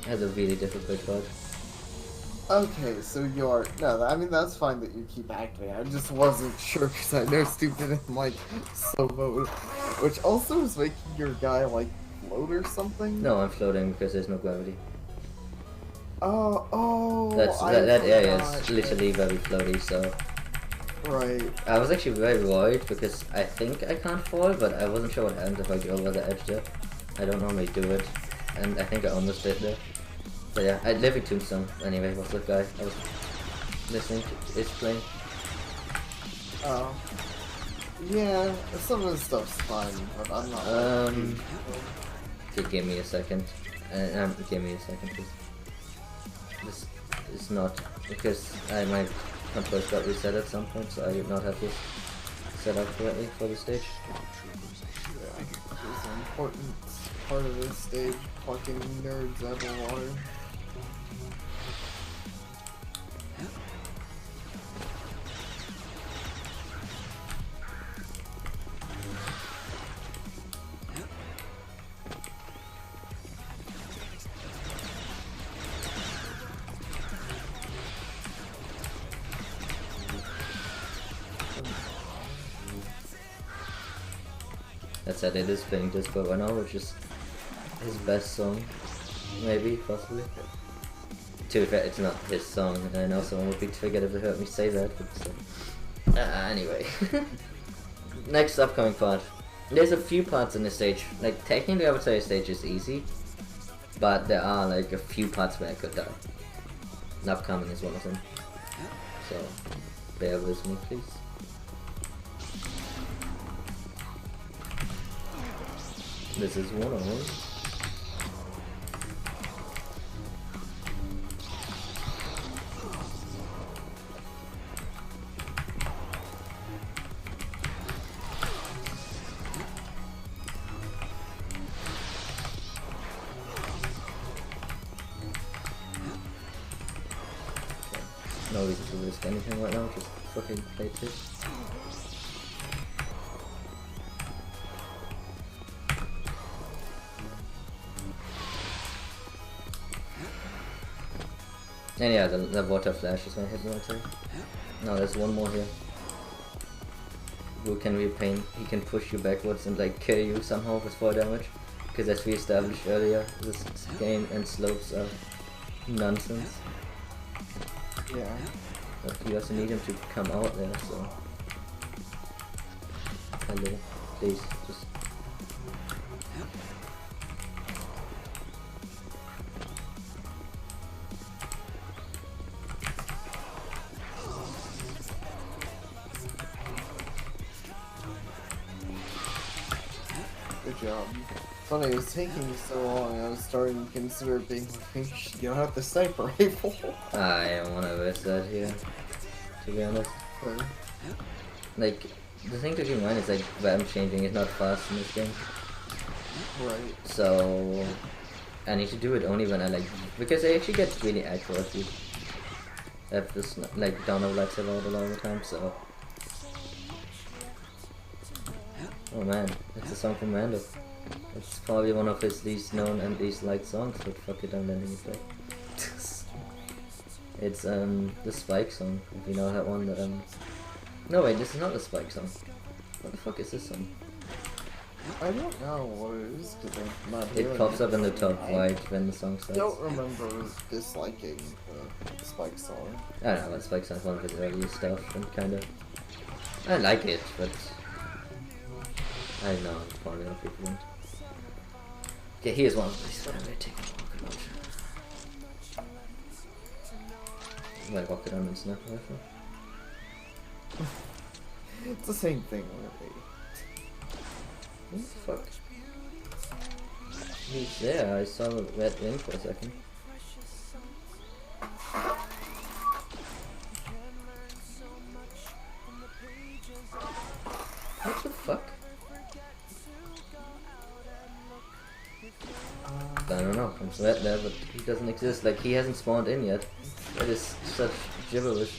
has a really difficult part.
Okay, so you're, no, I mean that's fine that you keep acting. I just wasn't sure because I know stupid in like slow mode, which also is making your guy like float or something.
No, I'm floating because there's no gravity.
Oh,
That area is literally very floaty, so...
Right.
I was actually very worried because I think I can't fall, but I wasn't sure what happens if I go over the edge there. I don't normally do it, and I think I almost did there. But yeah, I live in Tombstone. Anyway, what's that guy I was listening to is playing?
Oh. Yeah, some of the stuff's fine, but I'm not...
Okay, give me a second. Give me a second, please. This is not because my controls got reset at some point, so I did not have this set up correctly for the stage.
Yeah, it's an important part of this stage. Fucking nerds out of the water.
That said, it is playing Disco right now, which is his best song, maybe, possibly. To be fair, it's not his song, and I know someone would be triggered if they heard me say that, but still. Anyway. Next upcoming part. There's a few parts in the stage. Like, technically I would say the stage is easy, but there are like a few parts where I could die. And upcoming is one of them. So, bear with me, please. This is one of them. No reason to risk anything right now, just fucking play it. And yeah, the water flash is gonna hit me too. No, there's one more here. Who can be a pain. He can push you backwards and like kill you somehow with 4 damage. Because as we established earlier, this game and slopes are nonsense.
Yeah.
But you also need him to come out there, so... Hello. Please, just...
Good job. Funny, it was taking so long, I was starting to consider being like, you don't have the sniper rifle.
I don't wanna risk that here, to be honest.
Okay.
Like, the thing to keep in mind is like, RAM changing is not fast in this game.
Right.
So, I need to do it only when I like, because I actually get really accurate if you have this, like, down of lights about a lot of the time, so. Oh man, it's a song from Mando. It's probably one of his least known and least liked songs, but fuck it, I'm letting it play. It's the Spike song, if you know that one that no wait, this is not the Spike song. What the fuck is this song?
I don't know what it is, because I'm not
It
hearing
pops up in the top
I
right when the song starts.
don't remember disliking the Spike song.
I don't know, but Spike song's one of his earliest stuff, and kinda... I like it, but... I know, it's probably not people won't. Okay, here's one of these. I'm gonna take a walk out. Like rocket arm and sniper rifle.
It's the same thing, really.
What the fuck? He's there, I saw the red wing for a second. What the fuck? I don't know, I'm red there, but he doesn't exist, like he hasn't spawned in yet. That is such gibberish.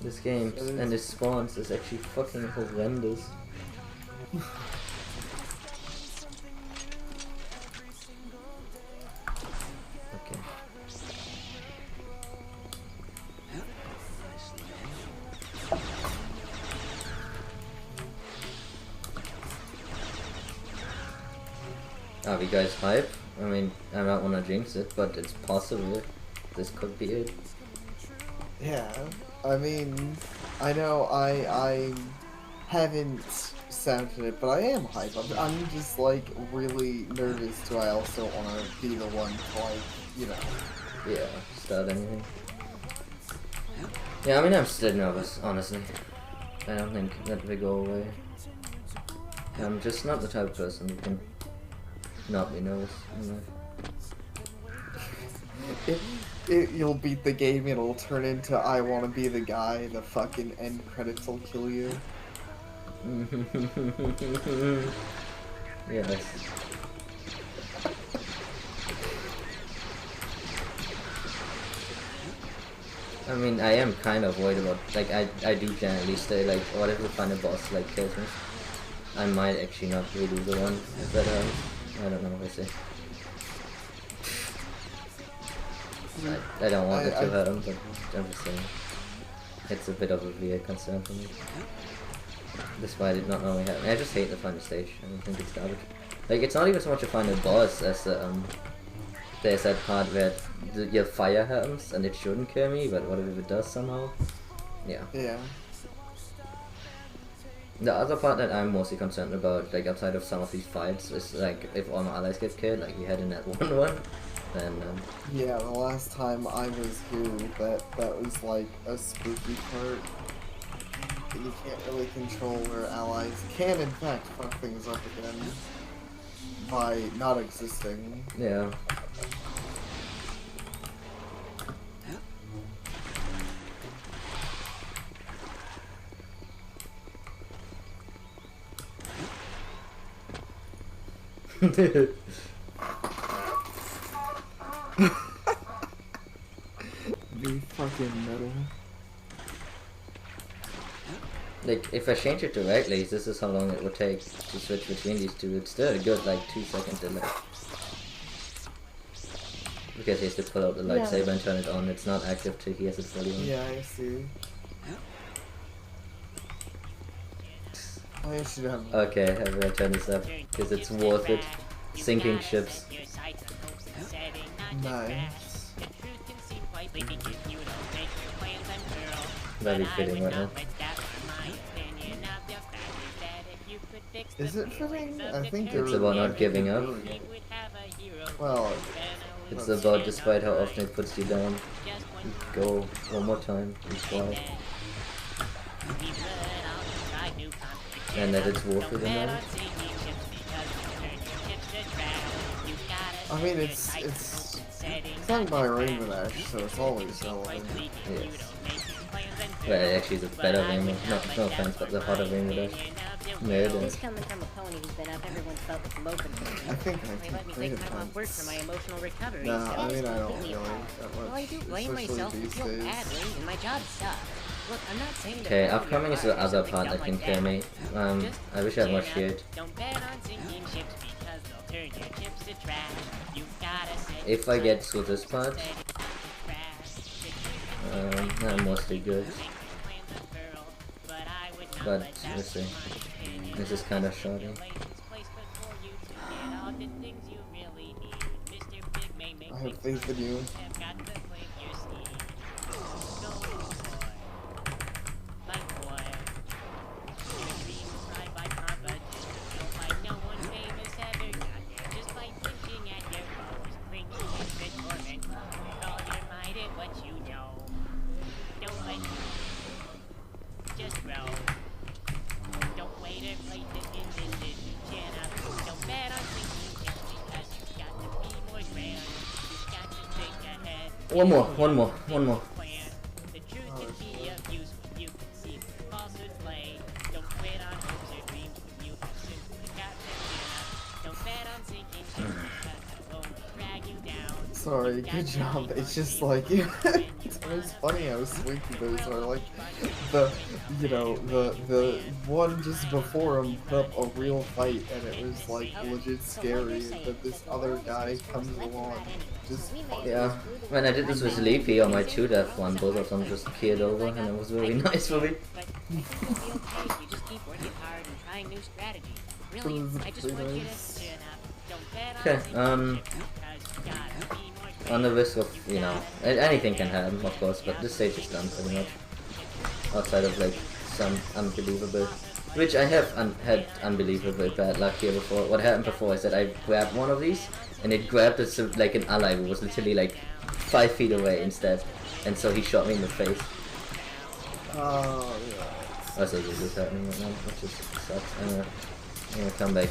This game and his spawns is actually fucking horrendous. Okay. Are we guys hype? I mean, I don't wanna jinx it, but it's possible. This could be it.
Yeah, I mean, I know I haven't sounded it, but I am hype. I'm just like really nervous. Do I also want to be the one to like, you know?
Yeah, start anything. Yeah, I mean, I'm still nervous, honestly. I don't think that will go away. I'm just not the type of person who can not be nervous in life.
You'll beat the game, it'll turn into I wanna be the guy, the fucking end credits will kill you.
Yes. I mean, I am kind of worried about, like, I do generally stay, like, what if we find a boss, like, kills me? I might actually not redo the one, if that happens. I don't know, we'll see. I don't want it to hurt him, but I'm just saying. It's a bit of a weird concern for me. Despite it not normally happening. I just hate the final stage. I don't think it's garbage. Like, it's not even so much a final boss as there's that part where your fire happens and it shouldn't kill me, but what if it does somehow? Yeah.
Yeah.
The other part that I'm mostly concerned about, like outside of some of these fights, is like if all my allies get killed, like we had in that one, then
yeah, the last time I was here, that was like a spooky part. You can't really control where allies can in fact fuck things up again by not existing.
yeah.
Be fucking metal.
Like, if I change it to right lace, this is how long it would take to switch between these two. It's still a good, like, 2-second delay. Because he has to pull out the lightsaber and turn it on. It's not active till he has it fully on.
Yeah, I see. I should have.
Okay, I'm gonna turn this up, because it's worth it. Sinking ships.
Nice.
That'd be fitting right now.
Is it fitting? I think
It's about not giving up.
Well,
It's about, despite how often it puts you down, go one more time and try. And that it's worth it in that.
I mean, it's done by Rainbow Dash, so it's always relevant.
Yes. Well, it actually is a better Rainbow. No offense, but the harder Rainbow Dash. Made
This
it.
coming from a pony who's been up everyone's felt with moping.
I think I
They let me
can
take time off work for my emotional recovery.
No,
so
I
that
mean,
is
I don't
completely
really
apart.
that
Well, I
much,
do blame
especially
myself and
these
feel
days.
badly, and my job sucks. Look, I'm not saying to
Okay,
follow
upcoming
your
is the
heart or
other
something
part that
dumb
can
like
kill me.
Just
I wish I had more
chin up.
shield.
Don't bet on sinking ships because they'll turn your chips to trash. You gotta set
If I get through this part,
crash.
I'm mostly good. But, let's see. This is kinda shoddy.
I have faith in you.
One more.
Sorry, good job. It's just like it was funny. I was thinking those are like the the one just before him put up a real fight, and it was like legit scary that this other guy comes along. Just
Yeah. When I did this with Leafy on my 2-death one, both of them just killed over, and it was really nice for me.
You just keep working hard and trying new strategies. Really, I just want you to chin up. Don't bet on
Okay, on the risk of, you know, anything can happen, of course, but this stage is done pretty much. Outside of, like, some unbelievable, which I have had unbelievable bad luck here before. What happened before is that I grabbed one of these, and it grabbed us like an ally who was literally like 5 feet away instead, and so he shot me in the face.
oh yeah.
Also, this is happening right now, which just sucks. I'm gonna come back.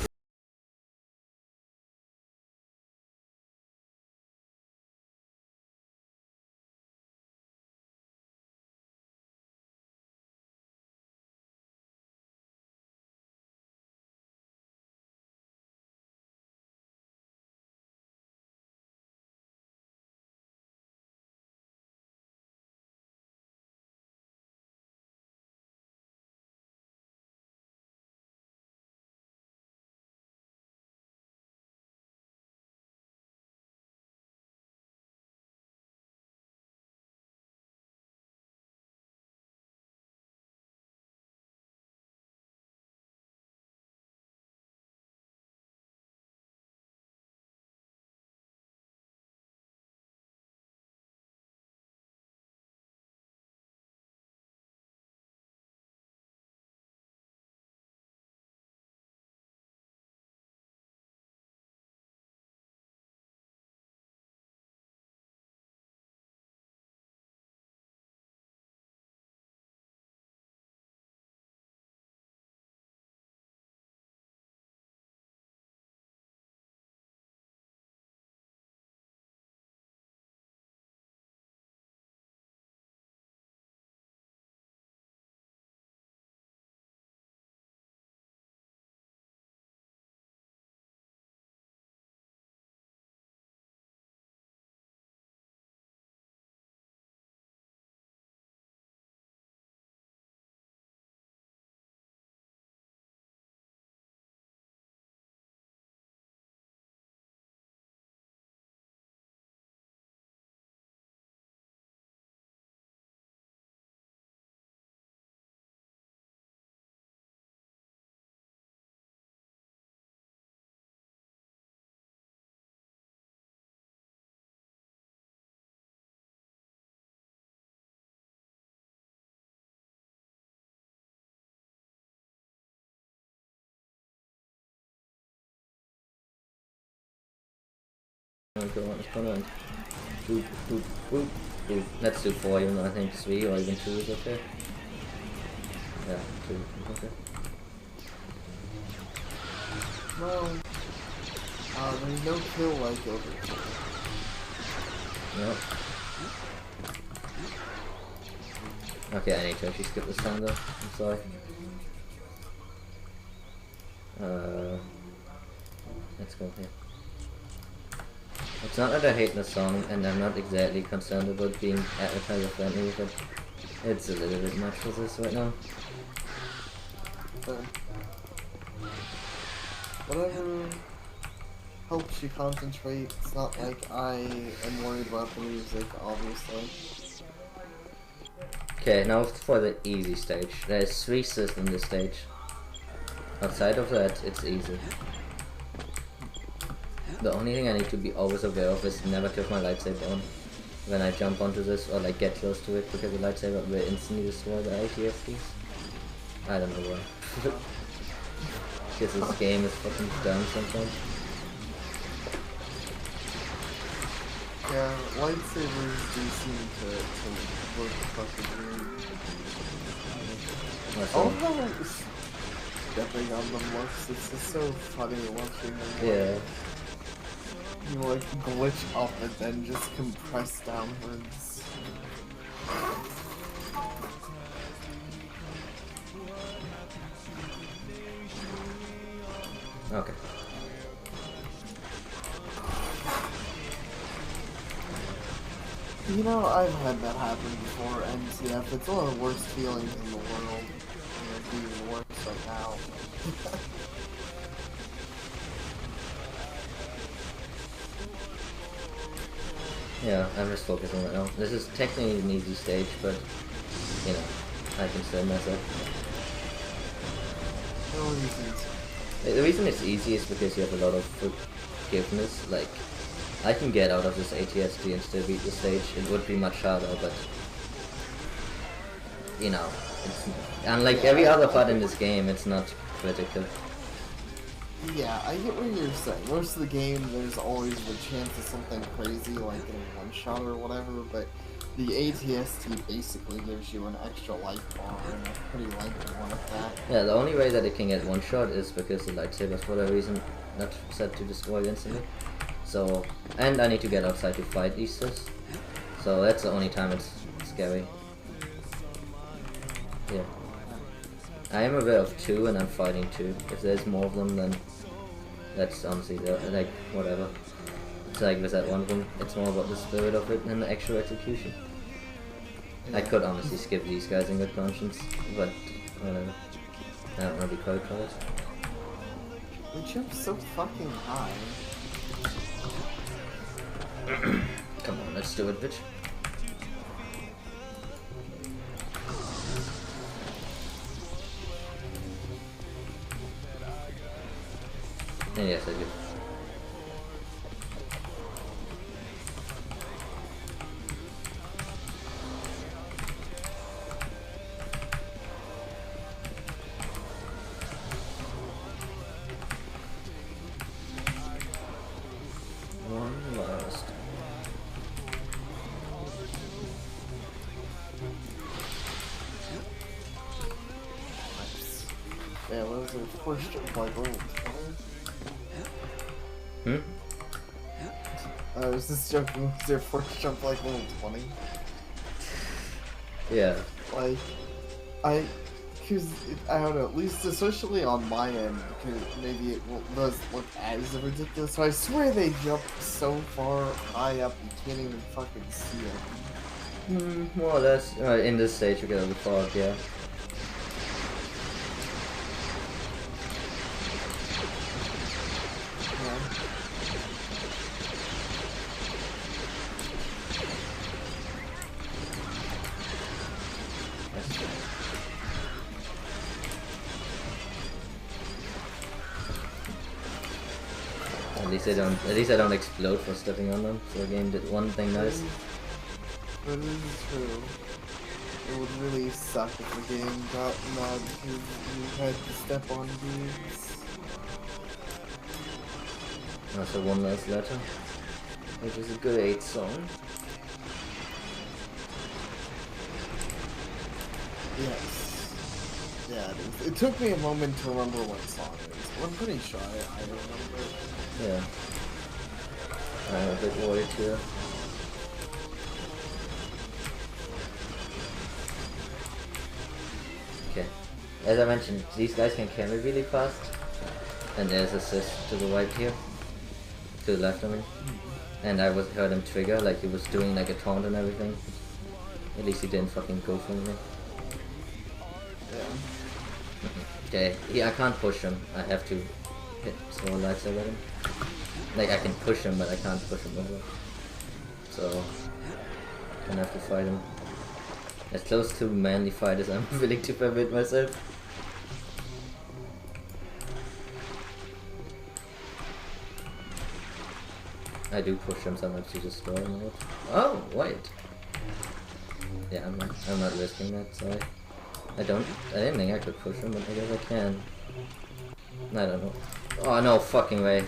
go on this corner and boop, boop, boop, boop. Let's do 4, even though I think 3 or even 2 is okay. Yeah, 2 is okay.
No. There's no kill like over here.
No. Okay, I need to actually skip this time though. I'm sorry. Let's go here. It's not that I hate the song, and I'm not exactly concerned about being advertiser friendly, but it's a little bit much for this right now.
Whatever helps you concentrate. It's not like I am worried about the music, obviously.
Okay, now for the easy stage. There's 3 assists in this stage. Outside of that, it's easy. The only thing I need to be always aware of is never click my lightsaber on when I jump onto this or like get close to it, because the lightsaber will instantly destroy the ATSDs. I don't know why. Because this game is fucking dumb sometimes.
Yeah, lightsabers do seem to work fucking weird. Oh, how stepping on them looks, it's just so funny watching them.
Yeah.
You like glitch up and then just compress downwards.
Okay.
You know, I've had that happen before, NTF. It's one of the worst feelings in the world. And it's even worse right now.
Yeah, I'm just focusing right now. This is technically an easy stage, but you know, I can still mess up.
No reasons.
The reason it's easy is because you have a lot of forgiveness. Like, I can get out of this ATSD and still beat the stage. It would be much harder, but you know, it's unlike every other part in this game. It's not critical.
Yeah, I get what you're saying. Most of the game, there's always the chance of something crazy, like a one-shot or whatever, but the ATST basically gives you an extra life bar, and a pretty lengthy one at that.
Yeah, the only way that it can get one shot is because the lightsabers, for that reason, not set to destroy instantly. So, and I need to get outside to fight these sis. So that's the only time it's scary. Yeah. I am aware of 2 and I'm fighting 2. If there's more of them, then that's honestly like whatever. It's like with that one of them, it's more about the spirit of it than the actual execution. I could honestly skip these guys in good conscience, but whatever. I don't want to be quite close.
We jump so fucking high.
Come on, let's do it, bitch. And yes, I do. One last.
Yeah, those are first like little. I was just joking. Was their first jump like level 20?
Yeah.
Like, I don't know, at least especially on my end, because maybe it does look as ridiculous, but I swear they jump so far high up you can't even fucking see it.
More or less. In this stage we get the fog, yeah. At least I don't explode for stepping on them. So the game did one thing nice.
That is true. It would really suck if the game got mad because you had to step on dudes.
Also one last letter. which is a good 8 song.
Yes. Yeah, it took me a moment to remember what song it is, but I'm pretty sure I remember it.
Yeah. I'm a bit worried here. Okay. As I mentioned, these guys can carry really fast. And there's assist to the right here. To the left, I mean. And I heard him trigger, like he was doing like a taunt and everything. At least he didn't fucking go for me. Okay, I can't push him. I have to hit throw lights at him. Like I can push him, but I can't push him over. So I'm gonna have to fight him. As close to manly fight as I'm willing to permit myself. I do push him sometimes to destroy him. Oh wait. Yeah, I'm not risking that. Sorry. I didn't think I could push him, but I guess I can. I don't know. Oh no fucking way.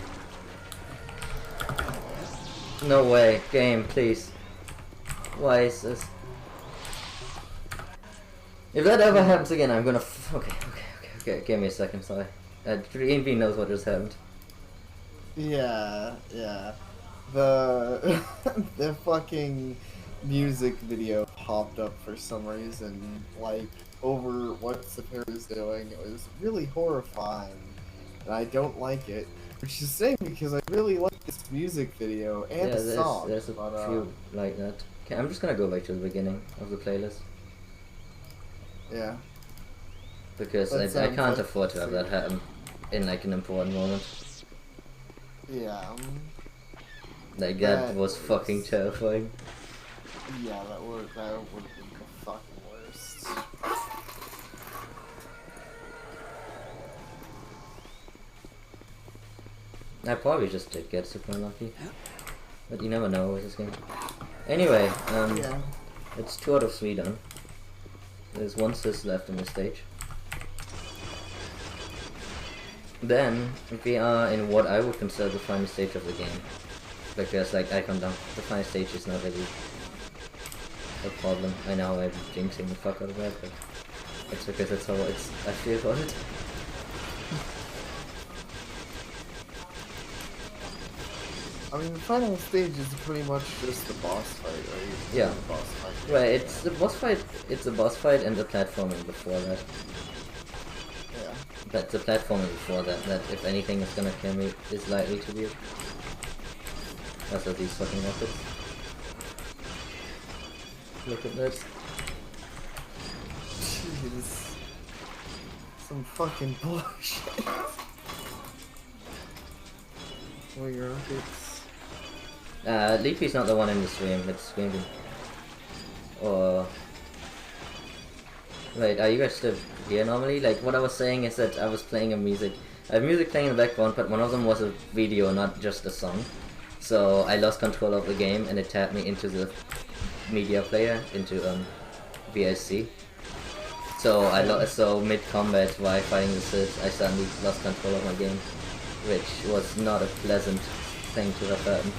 No way. Game, please. Why is this? If that ever happens again, I'm gonna okay. Give me a second, sorry. Dreamby knows what just happened.
Yeah. The the fucking music video popped up for some reason, like over what Sapir is doing. It was really horrifying, and I don't like it. Which is a shame because I really like this music video and the song.
There's a few like that. Okay, I'm just gonna go back to the beginning of the playlist.
Yeah.
Because I can't afford to have that happen in like an important moment.
Yeah.
Like that was fucking terrifying.
Yeah, that would be the fucking worst.
I probably just did get super unlucky. But you never know with this game. Anyway,
Yeah.
it's 2 out of 3 done. There's 1 sis left in the stage. Then we are in what I would consider the final stage of the game. Because like I come down, the final stage is not really a problem. I know I'm jinxing the fuck out of that, but it's because that's how I feel about it.
I mean, the final stage is pretty much just the boss fight, right?
Yeah.
The boss fight.
Right, it's the boss fight. It's the boss fight and the platforming before that.
Yeah.
That's the platforming before that. That if anything is gonna kill me, is likely to be. That's what these fucking methods. Look at this.
Jeez. Some fucking bullshit. Oh, your rockets.
Leafy's not the one in the stream, it's Screaming. Or... Wait, are you guys still here normally? Like, what I was saying is that I was playing a music. I have music playing in the background, but one of them was a video, not just a song. So I lost control of the game and it tapped me into the media player, into VSC. So so mid-combat while fighting the Sith, I suddenly lost control of my game. Which was not a pleasant thing to have happened.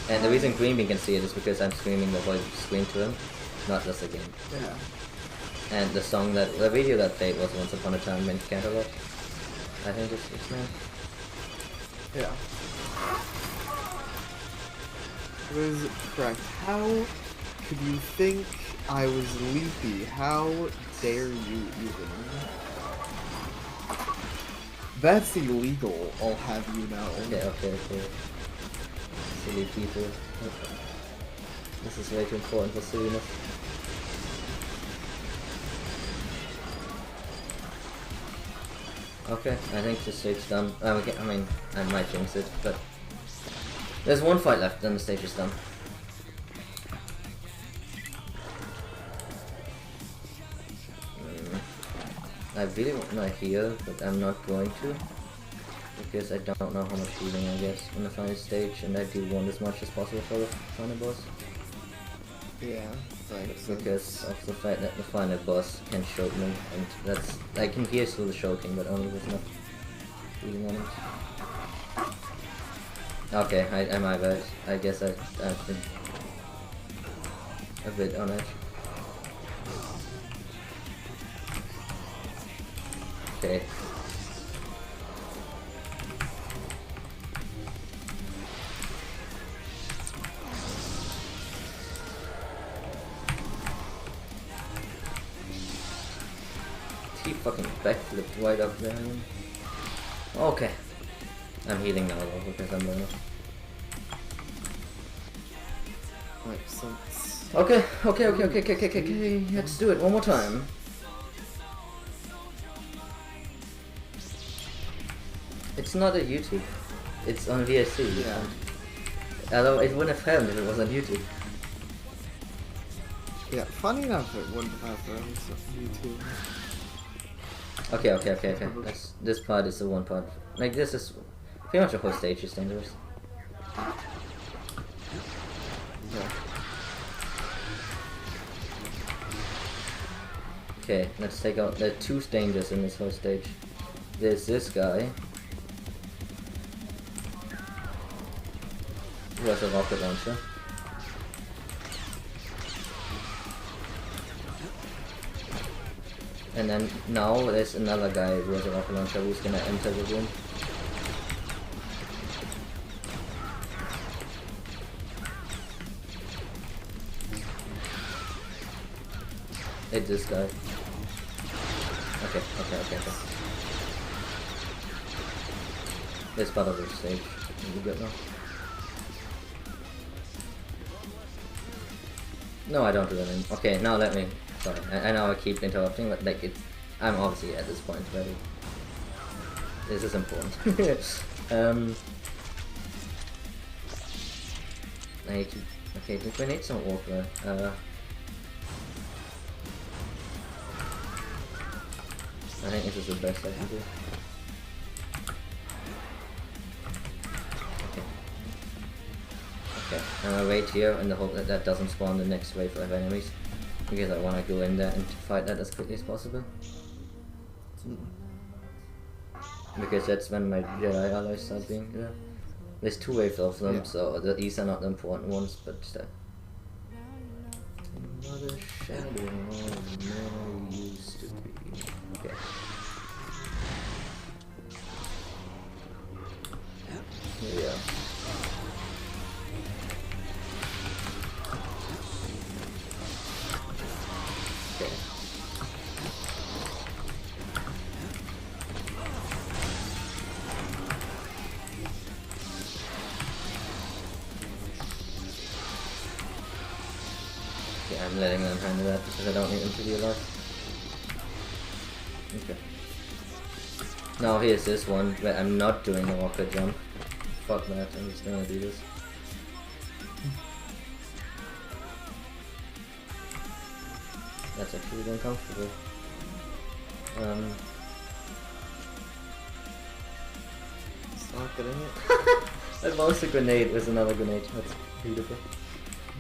And the reason Greenbean can see it is because I'm screaming the whole screen to him, not just the game.
Yeah.
And the video that played was Once Upon a Time in Canterlot. I think it's its name.
Yeah. That is correct. How could you think I was Leafy? How dare you even? That's illegal, I'll have you know.
Okay. Silly people. This is way too important for silliness. Okay, I think the stage's done. Okay, I mean, I might jinx it, but there's 1 fight left, then the stage is done. I really want to heal, but I'm not going to. Because I don't know how much healing I get in the final stage, and I do want as much as possible for the final boss.
Yeah, thanks.
Because of the fact that the final boss can choke me, and that's... I can heal through the choking, but only with enough healing on it. Okay, I my bad. I guess I've been a bit on edge. Okay. He fucking backflipped right up there. Okay. I'm healing now though because I'm low.
Makes sense.
Okay. Let's do it one more time. It's not a YouTube. It's on VSC.
Yeah.
Although it wouldn't have happened if it was on YouTube.
Yeah, funny enough, it wouldn't have happened on YouTube.
Okay. This part is the one part. Like, this is pretty much the whole stage is dangerous.
Yeah.
Okay, let's take out the two dangers in this whole stage. There's this guy. Who has a rocket launcher. And then now there's another guy who has a rocket launcher who's gonna enter the room. Hit this guy. Okay. This part of the stage. You good now? No, I don't do that anymore. Okay, now let me. Sorry, I know I keep interrupting, but like I'm obviously at this point ready. This is important. I need to. Okay, the grenades don't work well. I think this is the best I can do. Okay, I'm gonna wait here in the hope that that doesn't spawn the next wave of enemies. Because I want to go in there and fight that as quickly as possible. Because that's when my Jedi allies start being there. There's two waves of them, so these are not the important ones, but another shadow never used to be. Okay. Here we are. Okay. Okay, I'm letting them handle that because I don't need them to be alive. Okay. Now here's this one where I'm not doing the rocket jump. Fuck that, I'm just gonna do this. That's actually really uncomfortable.
It's not getting it.
I bounced a grenade with another grenade. That's beautiful.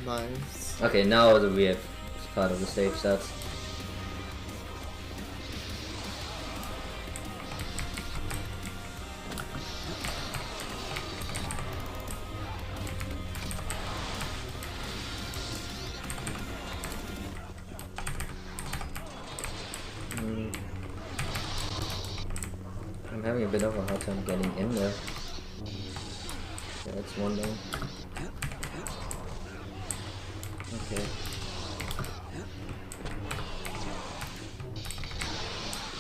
Nice.
Okay, now the weird part of the stage starts. I'm having a bit of a hard time getting in there. Okay, that's one down. Okay.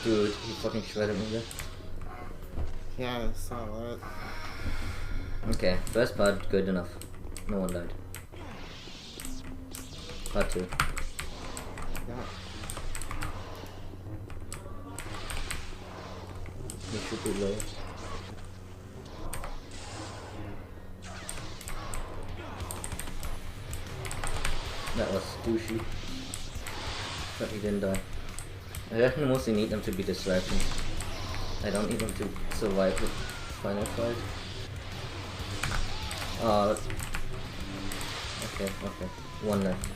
Dude, he fucking shredded me there.
Yeah, I saw that.
Okay, first part, good enough. No one died. Part 2.
Yeah.
You should be low. That was douchey. But he didn't die. I actually mostly need them to be distractions. I don't need them to survive the final fight. Oh, okay. One left.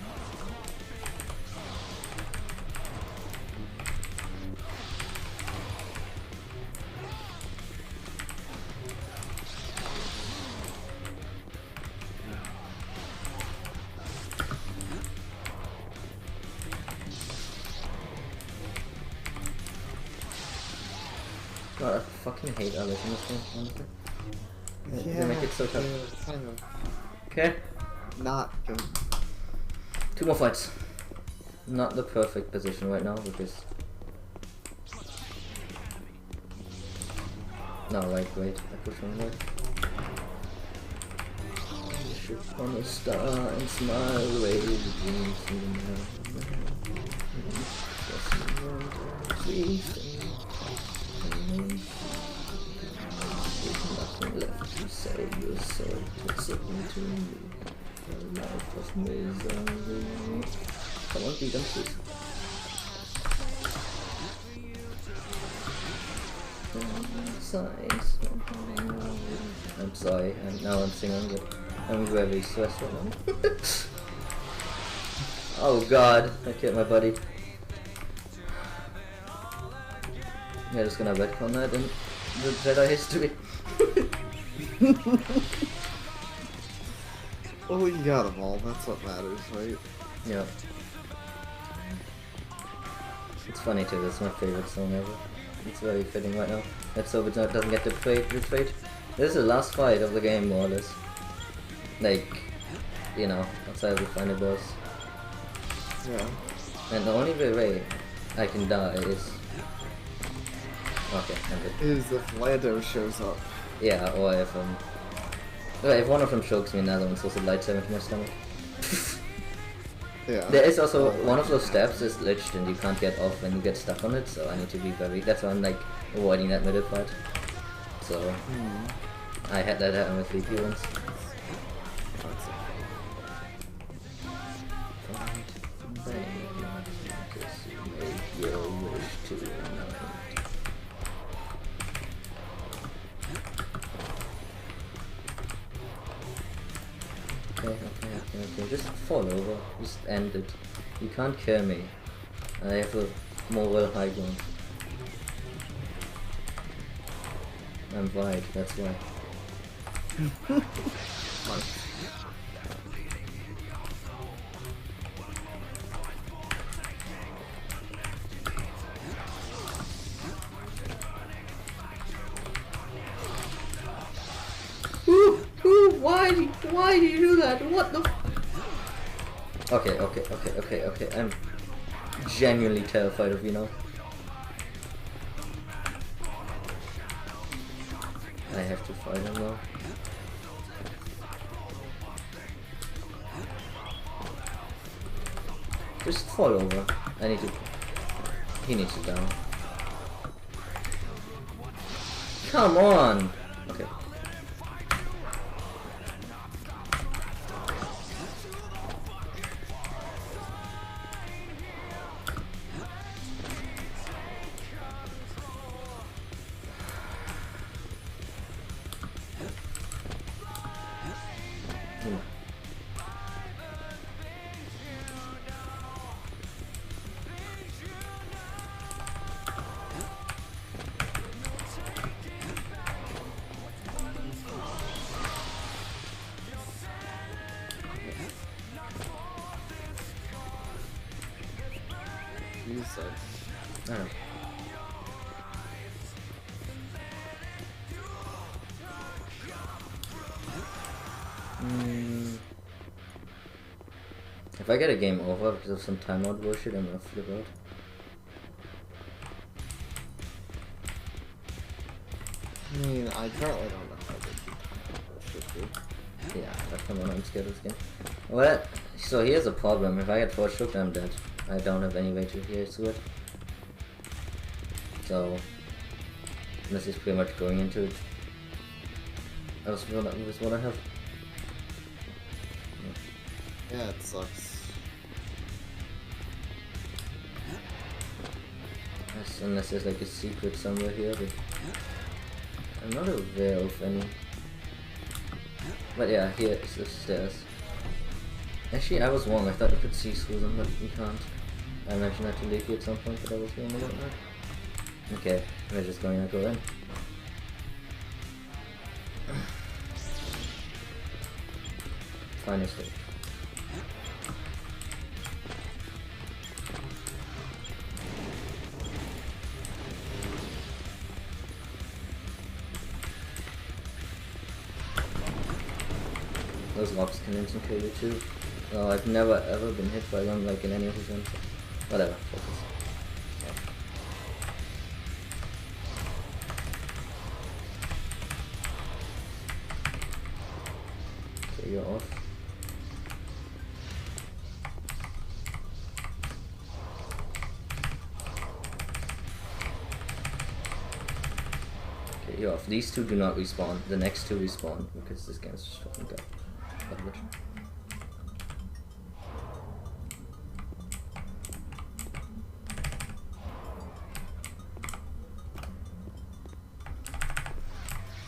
God, I fucking hate Alice in this game, honestly. They make it so tough.
Yeah, kind of
Okay,
not good.
2 more fights. Not the perfect position right now because. No, right, wait. I push one way. Shoot on a star and smile away the dreams in the night. Please there's nothing left to say. Your soul took something to me. A life of misery. Come on, beat them, please. Signs. I'm sorry, and now I'm singing, but I'm very stressed right now. Oh god, I killed my buddy. Yeah, just gonna retcon that in the Jedi history.
Well, you got them all. That's what matters, right?
Yeah. It's funny too, that's my favorite song ever. It's very fitting right now. Let's hope it doesn't get betrayed. This is the last fight of the game, more or less. Like, you know, outside of the final boss.
Yeah.
And the only way I can die is... Okay, I'm good.
Is if Lando shows up.
Yeah, or if if one of them chokes me and the other one's also lightsaber into my stomach.
Yeah.
There is also one of those steps is glitched and you can't get off when you get stuck on it, so I need to be very. That's why I'm like avoiding that middle part. So I had that happen with VP once. Okay, just fall over, just end it. You can't kill me. I have a moral high ground. I'm white, that's why. Why do you do that? What the? Okay. I'm genuinely terrified of you now. I have to fight him now. Just fall over. I need to. He needs to down. Come on! Okay. I don't know. If I get a game over because of some timeout bullshit, I'm gonna flip out.
I mean, I currently don't know how to should be.
Yeah, that's the one I'm scared of this game. What? So here's the problem. If I get force choked, I'm dead. I don't have any way to heal to it. So this is pretty much going into it. That's what I have.
Yeah, it sucks.
Yes, unless there's like a secret somewhere here, but I'm not aware of any. But yeah, here is the stairs. Actually, I was wrong. I thought you could see through them, but you can't. I mentioned that to Leaky at some point, but I was wrong about that. Okay, we're just going to go in. Final stage. Those rocks can instant kill you too. Oh, I've never ever been hit by them like in any of the games. Whatever, focus. Okay, you're off. Okay, you're off. These two do not respawn. The next two respawn because this game's just fucking garbage.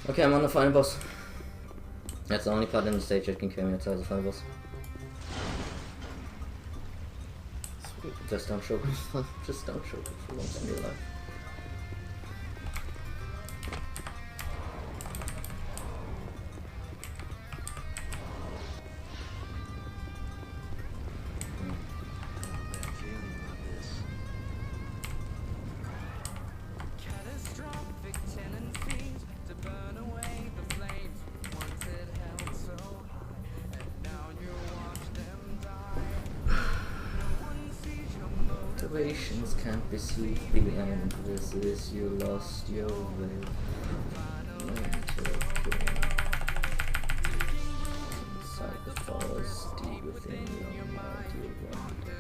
Okay, I'm on the final boss. That's the only part in the stage that can kill me outside the final boss.
Sweet.
Just don't choke it. Just don't choke it for once in your life.
Bad feeling about this.
Catastrophic tendencies to burn away the flames. Once it held so high, and now you watch them die. No one sees your
Motivations can't deceive the end. This is you lost your way. Inside the forest, deep within your mind, you wander.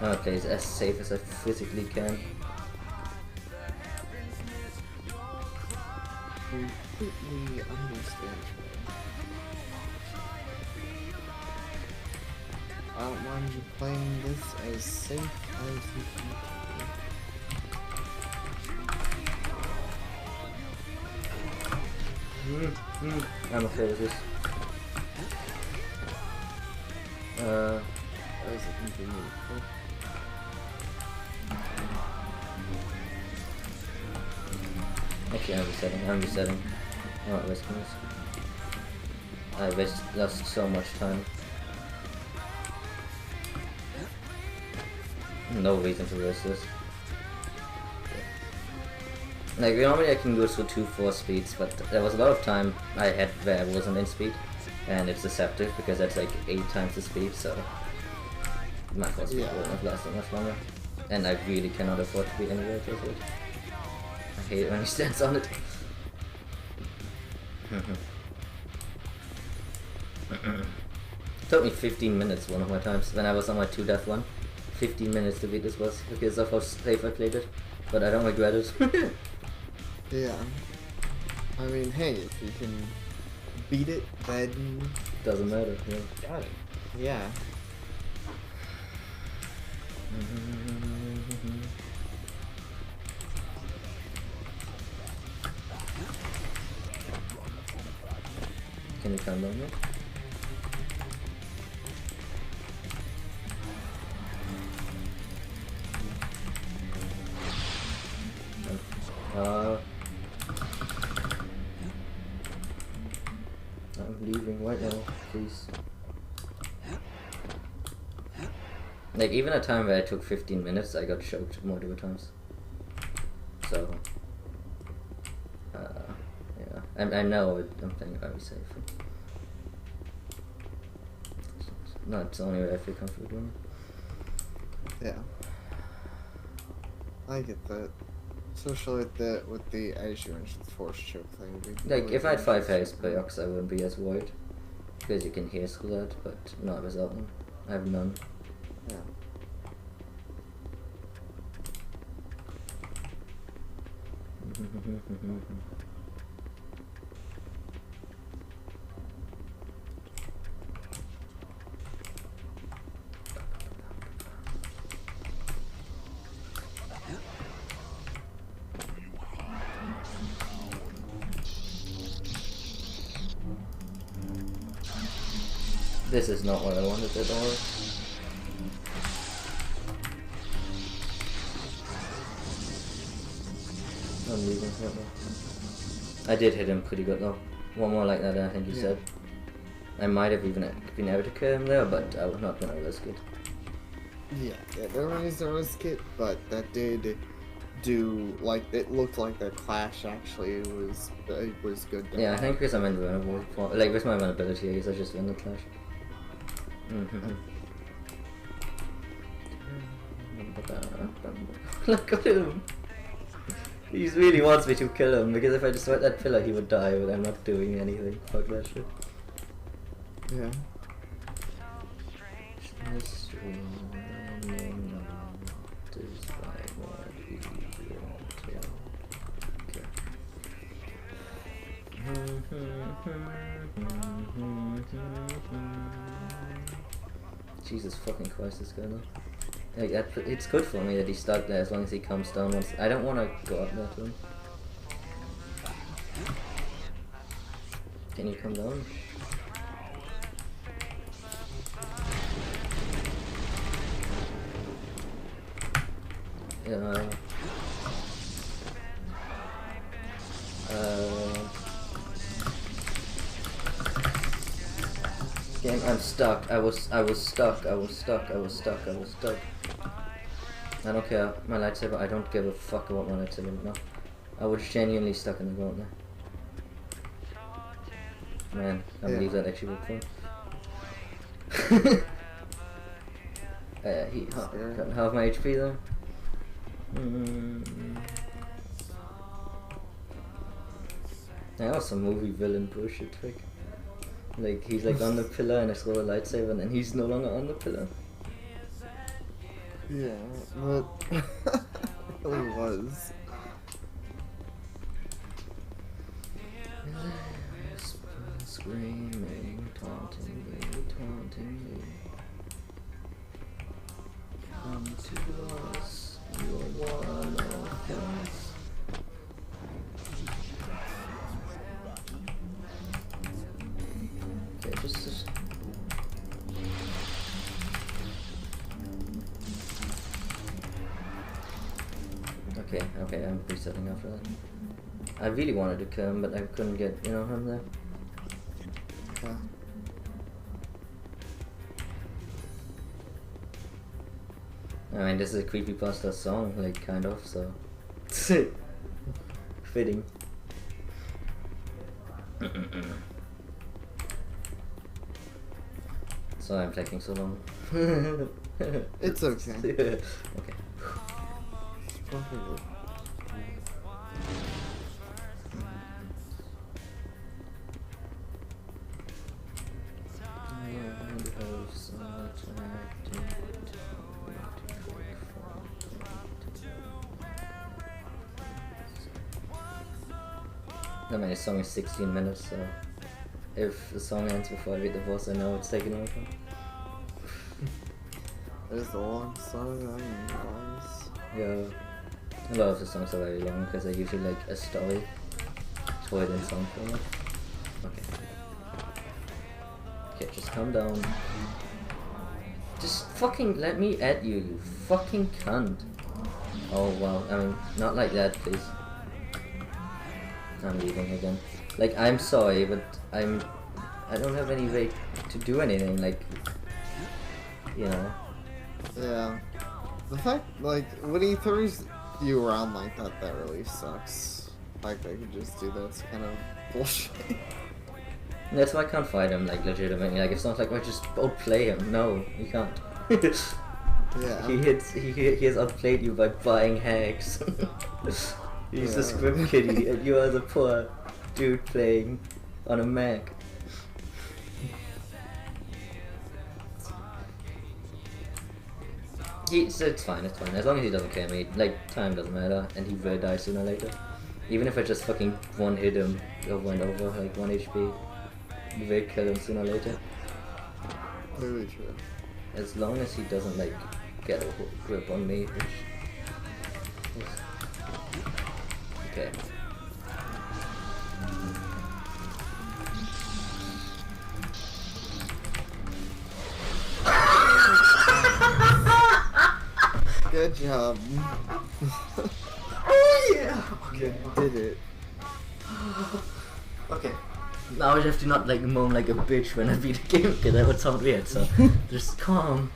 I play as safe as I physically can.
Completely understandable. I don't mind you playing this as safe as you can.
I'm okay with this.
That was a convenient pull.
Okay, I'm resetting. I'm not risking this. I lost so much time. No reason to risk this. Like, normally I can go through 2-4 speeds, but there was a lot of time I had where I wasn't in speed, and it's deceptive because that's like 8 times the speed, so my first speed wouldn't have lasted much longer. And I really cannot afford to be anywhere close to it. I hate it when he stands on it. Took me 15 minutes one of my times when I was on my 2-death one. 15 minutes to beat this boss because of how safe I played it, but I don't regret it.
Yeah. I mean, hey, if you can beat it, then
Doesn't matter, yeah.
got it. Yeah.
Can you calm down, mate? I'm leaving right now, please. Like, even a time where I took 15 minutes, I got choked multiple times. So, yeah. I know I'm playing very safe. No, it's the only way I feel comfortable doing it.
Yeah. I get that. Especially with the as you mentioned force choke thing.
Like, if I had 5 haze blocks, I wouldn't be as worried. Because you can hear through that, but not without them. I have none.
Yeah.
This is not what I wanted at all. I'm leaving right now. I did hit him pretty good though. One more like that, I think you said. I might have even been able to kill him there, but I was not gonna risk it.
Yeah, there was a risk it, but that did do like it looked like their clash actually was good.
Yeah, I think because I'm invulnerable, like with my vulnerability, I guess I just win the clash. Look at him! He really wants me to kill him because if I destroyed that pillar, he would die. But I'm not doing anything. Fuck that shit.
Yeah.
Jesus fucking Christ, this guy though. Like, it's good for me that he's stuck there as long as he comes down once. I don't want to go up there to him. Can you come down? Yeah. Game, I'm stuck. I was stuck. I was stuck. I don't care. My lightsaber, I don't give a fuck about my lightsaber now. I was genuinely stuck in the ground there. Man, I can't believe that actually worked for him. He got half my HP though. That was some movie villain bullshit trick. Like, he's like on the pillar and I throw a lightsaber and then he's no longer on the pillar.
Yeah, but it really was.
Screaming, taunting me. Come to us, you're one of us. Okay, just Okay, I'm resetting after that. I really wanted to kill him, but I couldn't get, him there.
Yeah.
I mean, this is a creepypasta song, like, kind of, so... fitting. Sorry I'm taking so long.
It's okay.
Okay. I mean, the song is 16 minutes, so if the song ends before I beat the boss, I know it's taken over.
It's a long song, I mean, guys.
Yeah. A lot of the songs are very long because they're usually like a story told in song format. Okay. Okay, just calm down. Just fucking let me at you, you fucking cunt. Oh wow, I mean, not like that, please. I'm leaving again. Like, I'm sorry, but I don't have any way to do anything, like,
Yeah. The fact, like, when he throws you around like that, that really sucks. Like, they could just do that, it's kind of bullshit.
That's why I can't fight him, like, legitimately. Like, it's not like I just outplay him. No, you can't.
Yeah.
He has outplayed you by buying hacks. He's the script kiddie, and you are the poor dude playing on a Mac. It's fine, as long as he doesn't kill me, like, time doesn't matter, and he will die sooner or later. Even if I just fucking one hit him, or went over, like, 1 HP, you will kill him sooner or later.
Very true.
As long as he doesn't, like, get a grip on me, which... Okay.
Good job.
Oh yeah! Okay.
You did it.
Okay. Now I have to not like moan like a bitch when I beat a game, because that would sound weird, so just calm.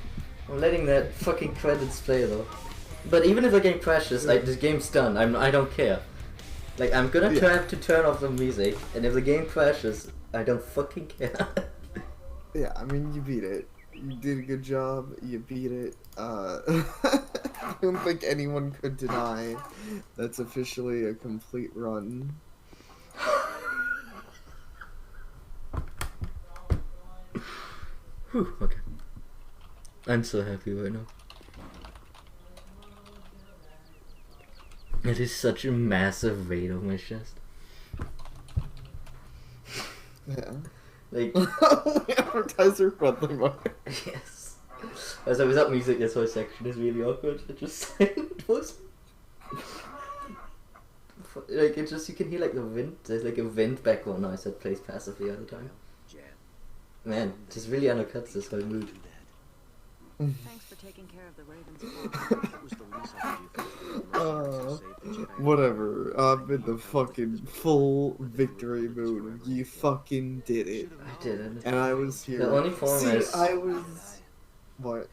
I'm letting that fucking credits play though. But even if the game crashes, like the game's done. I don't care. Like I'm gonna have to turn off the music, and if the game crashes, I don't fucking care.
Yeah, I mean, you beat it. You did a good job. You beat it. I don't think anyone could deny that's officially a complete run.
Whew, okay. I'm so happy right now. It is such a massive weight on my chest.
Yeah.
Like,
advertiser friendly mode.
yes. As without music, this whole section is really awkward. It just silent was. Like it just you can hear like the wind. There's like a wind background noise that plays passively all the time. Man, just really undercuts this whole mood.
Thanks for taking care of the Ravens.
Whatever. I'm in the fucking full victory mood. You fucking did it.
I didn't.
And I was here.
The only problem is
I was. What?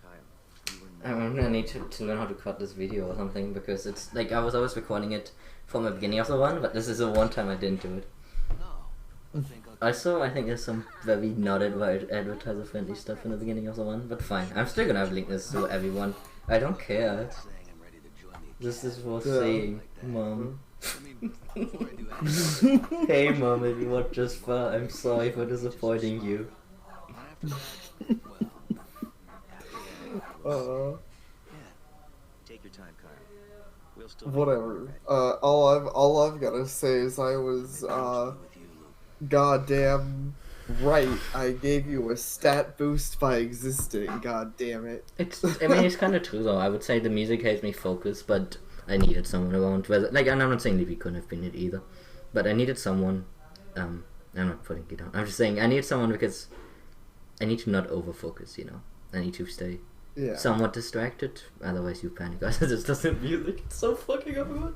I'm gonna need to learn how to cut this video or something because it's like I was always recording it from the beginning of the one, but this is the one time I didn't do it. Also, I think there's some very not advertiser friendly stuff in the beginning of the one, but fine. I'm still gonna link this to everyone. I don't care. This is for saying, Mom. Hey Mom, if you watch this far, I'm sorry for disappointing you.
Take your time, Kyle. We'll still
Whatever. All I've gotta say is I was goddamn right. I gave you a stat boost by existing. God damn it.
I mean, it's kind of true though. I would say the music helped me focus, but I needed someone around. Like, and I'm not saying Libby couldn't have been it either, but I needed someone. I'm not putting it down. I'm just saying I need someone because I need to not overfocus. You know, I need to stay somewhat distracted. Otherwise, you panic. Guys, it just doesn't music. It's so fucking everyone.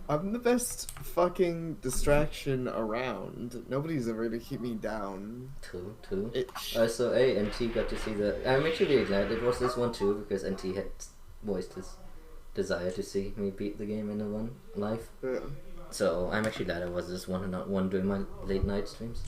I'm the best fucking distraction around. Nobody's ever gonna keep me down.
True. So NT got to see the. I'm actually really glad it was this one too because NT had voiced his desire to see me beat the game in the one live.
Yeah.
So I'm actually glad I was this one and not one during my late night streams.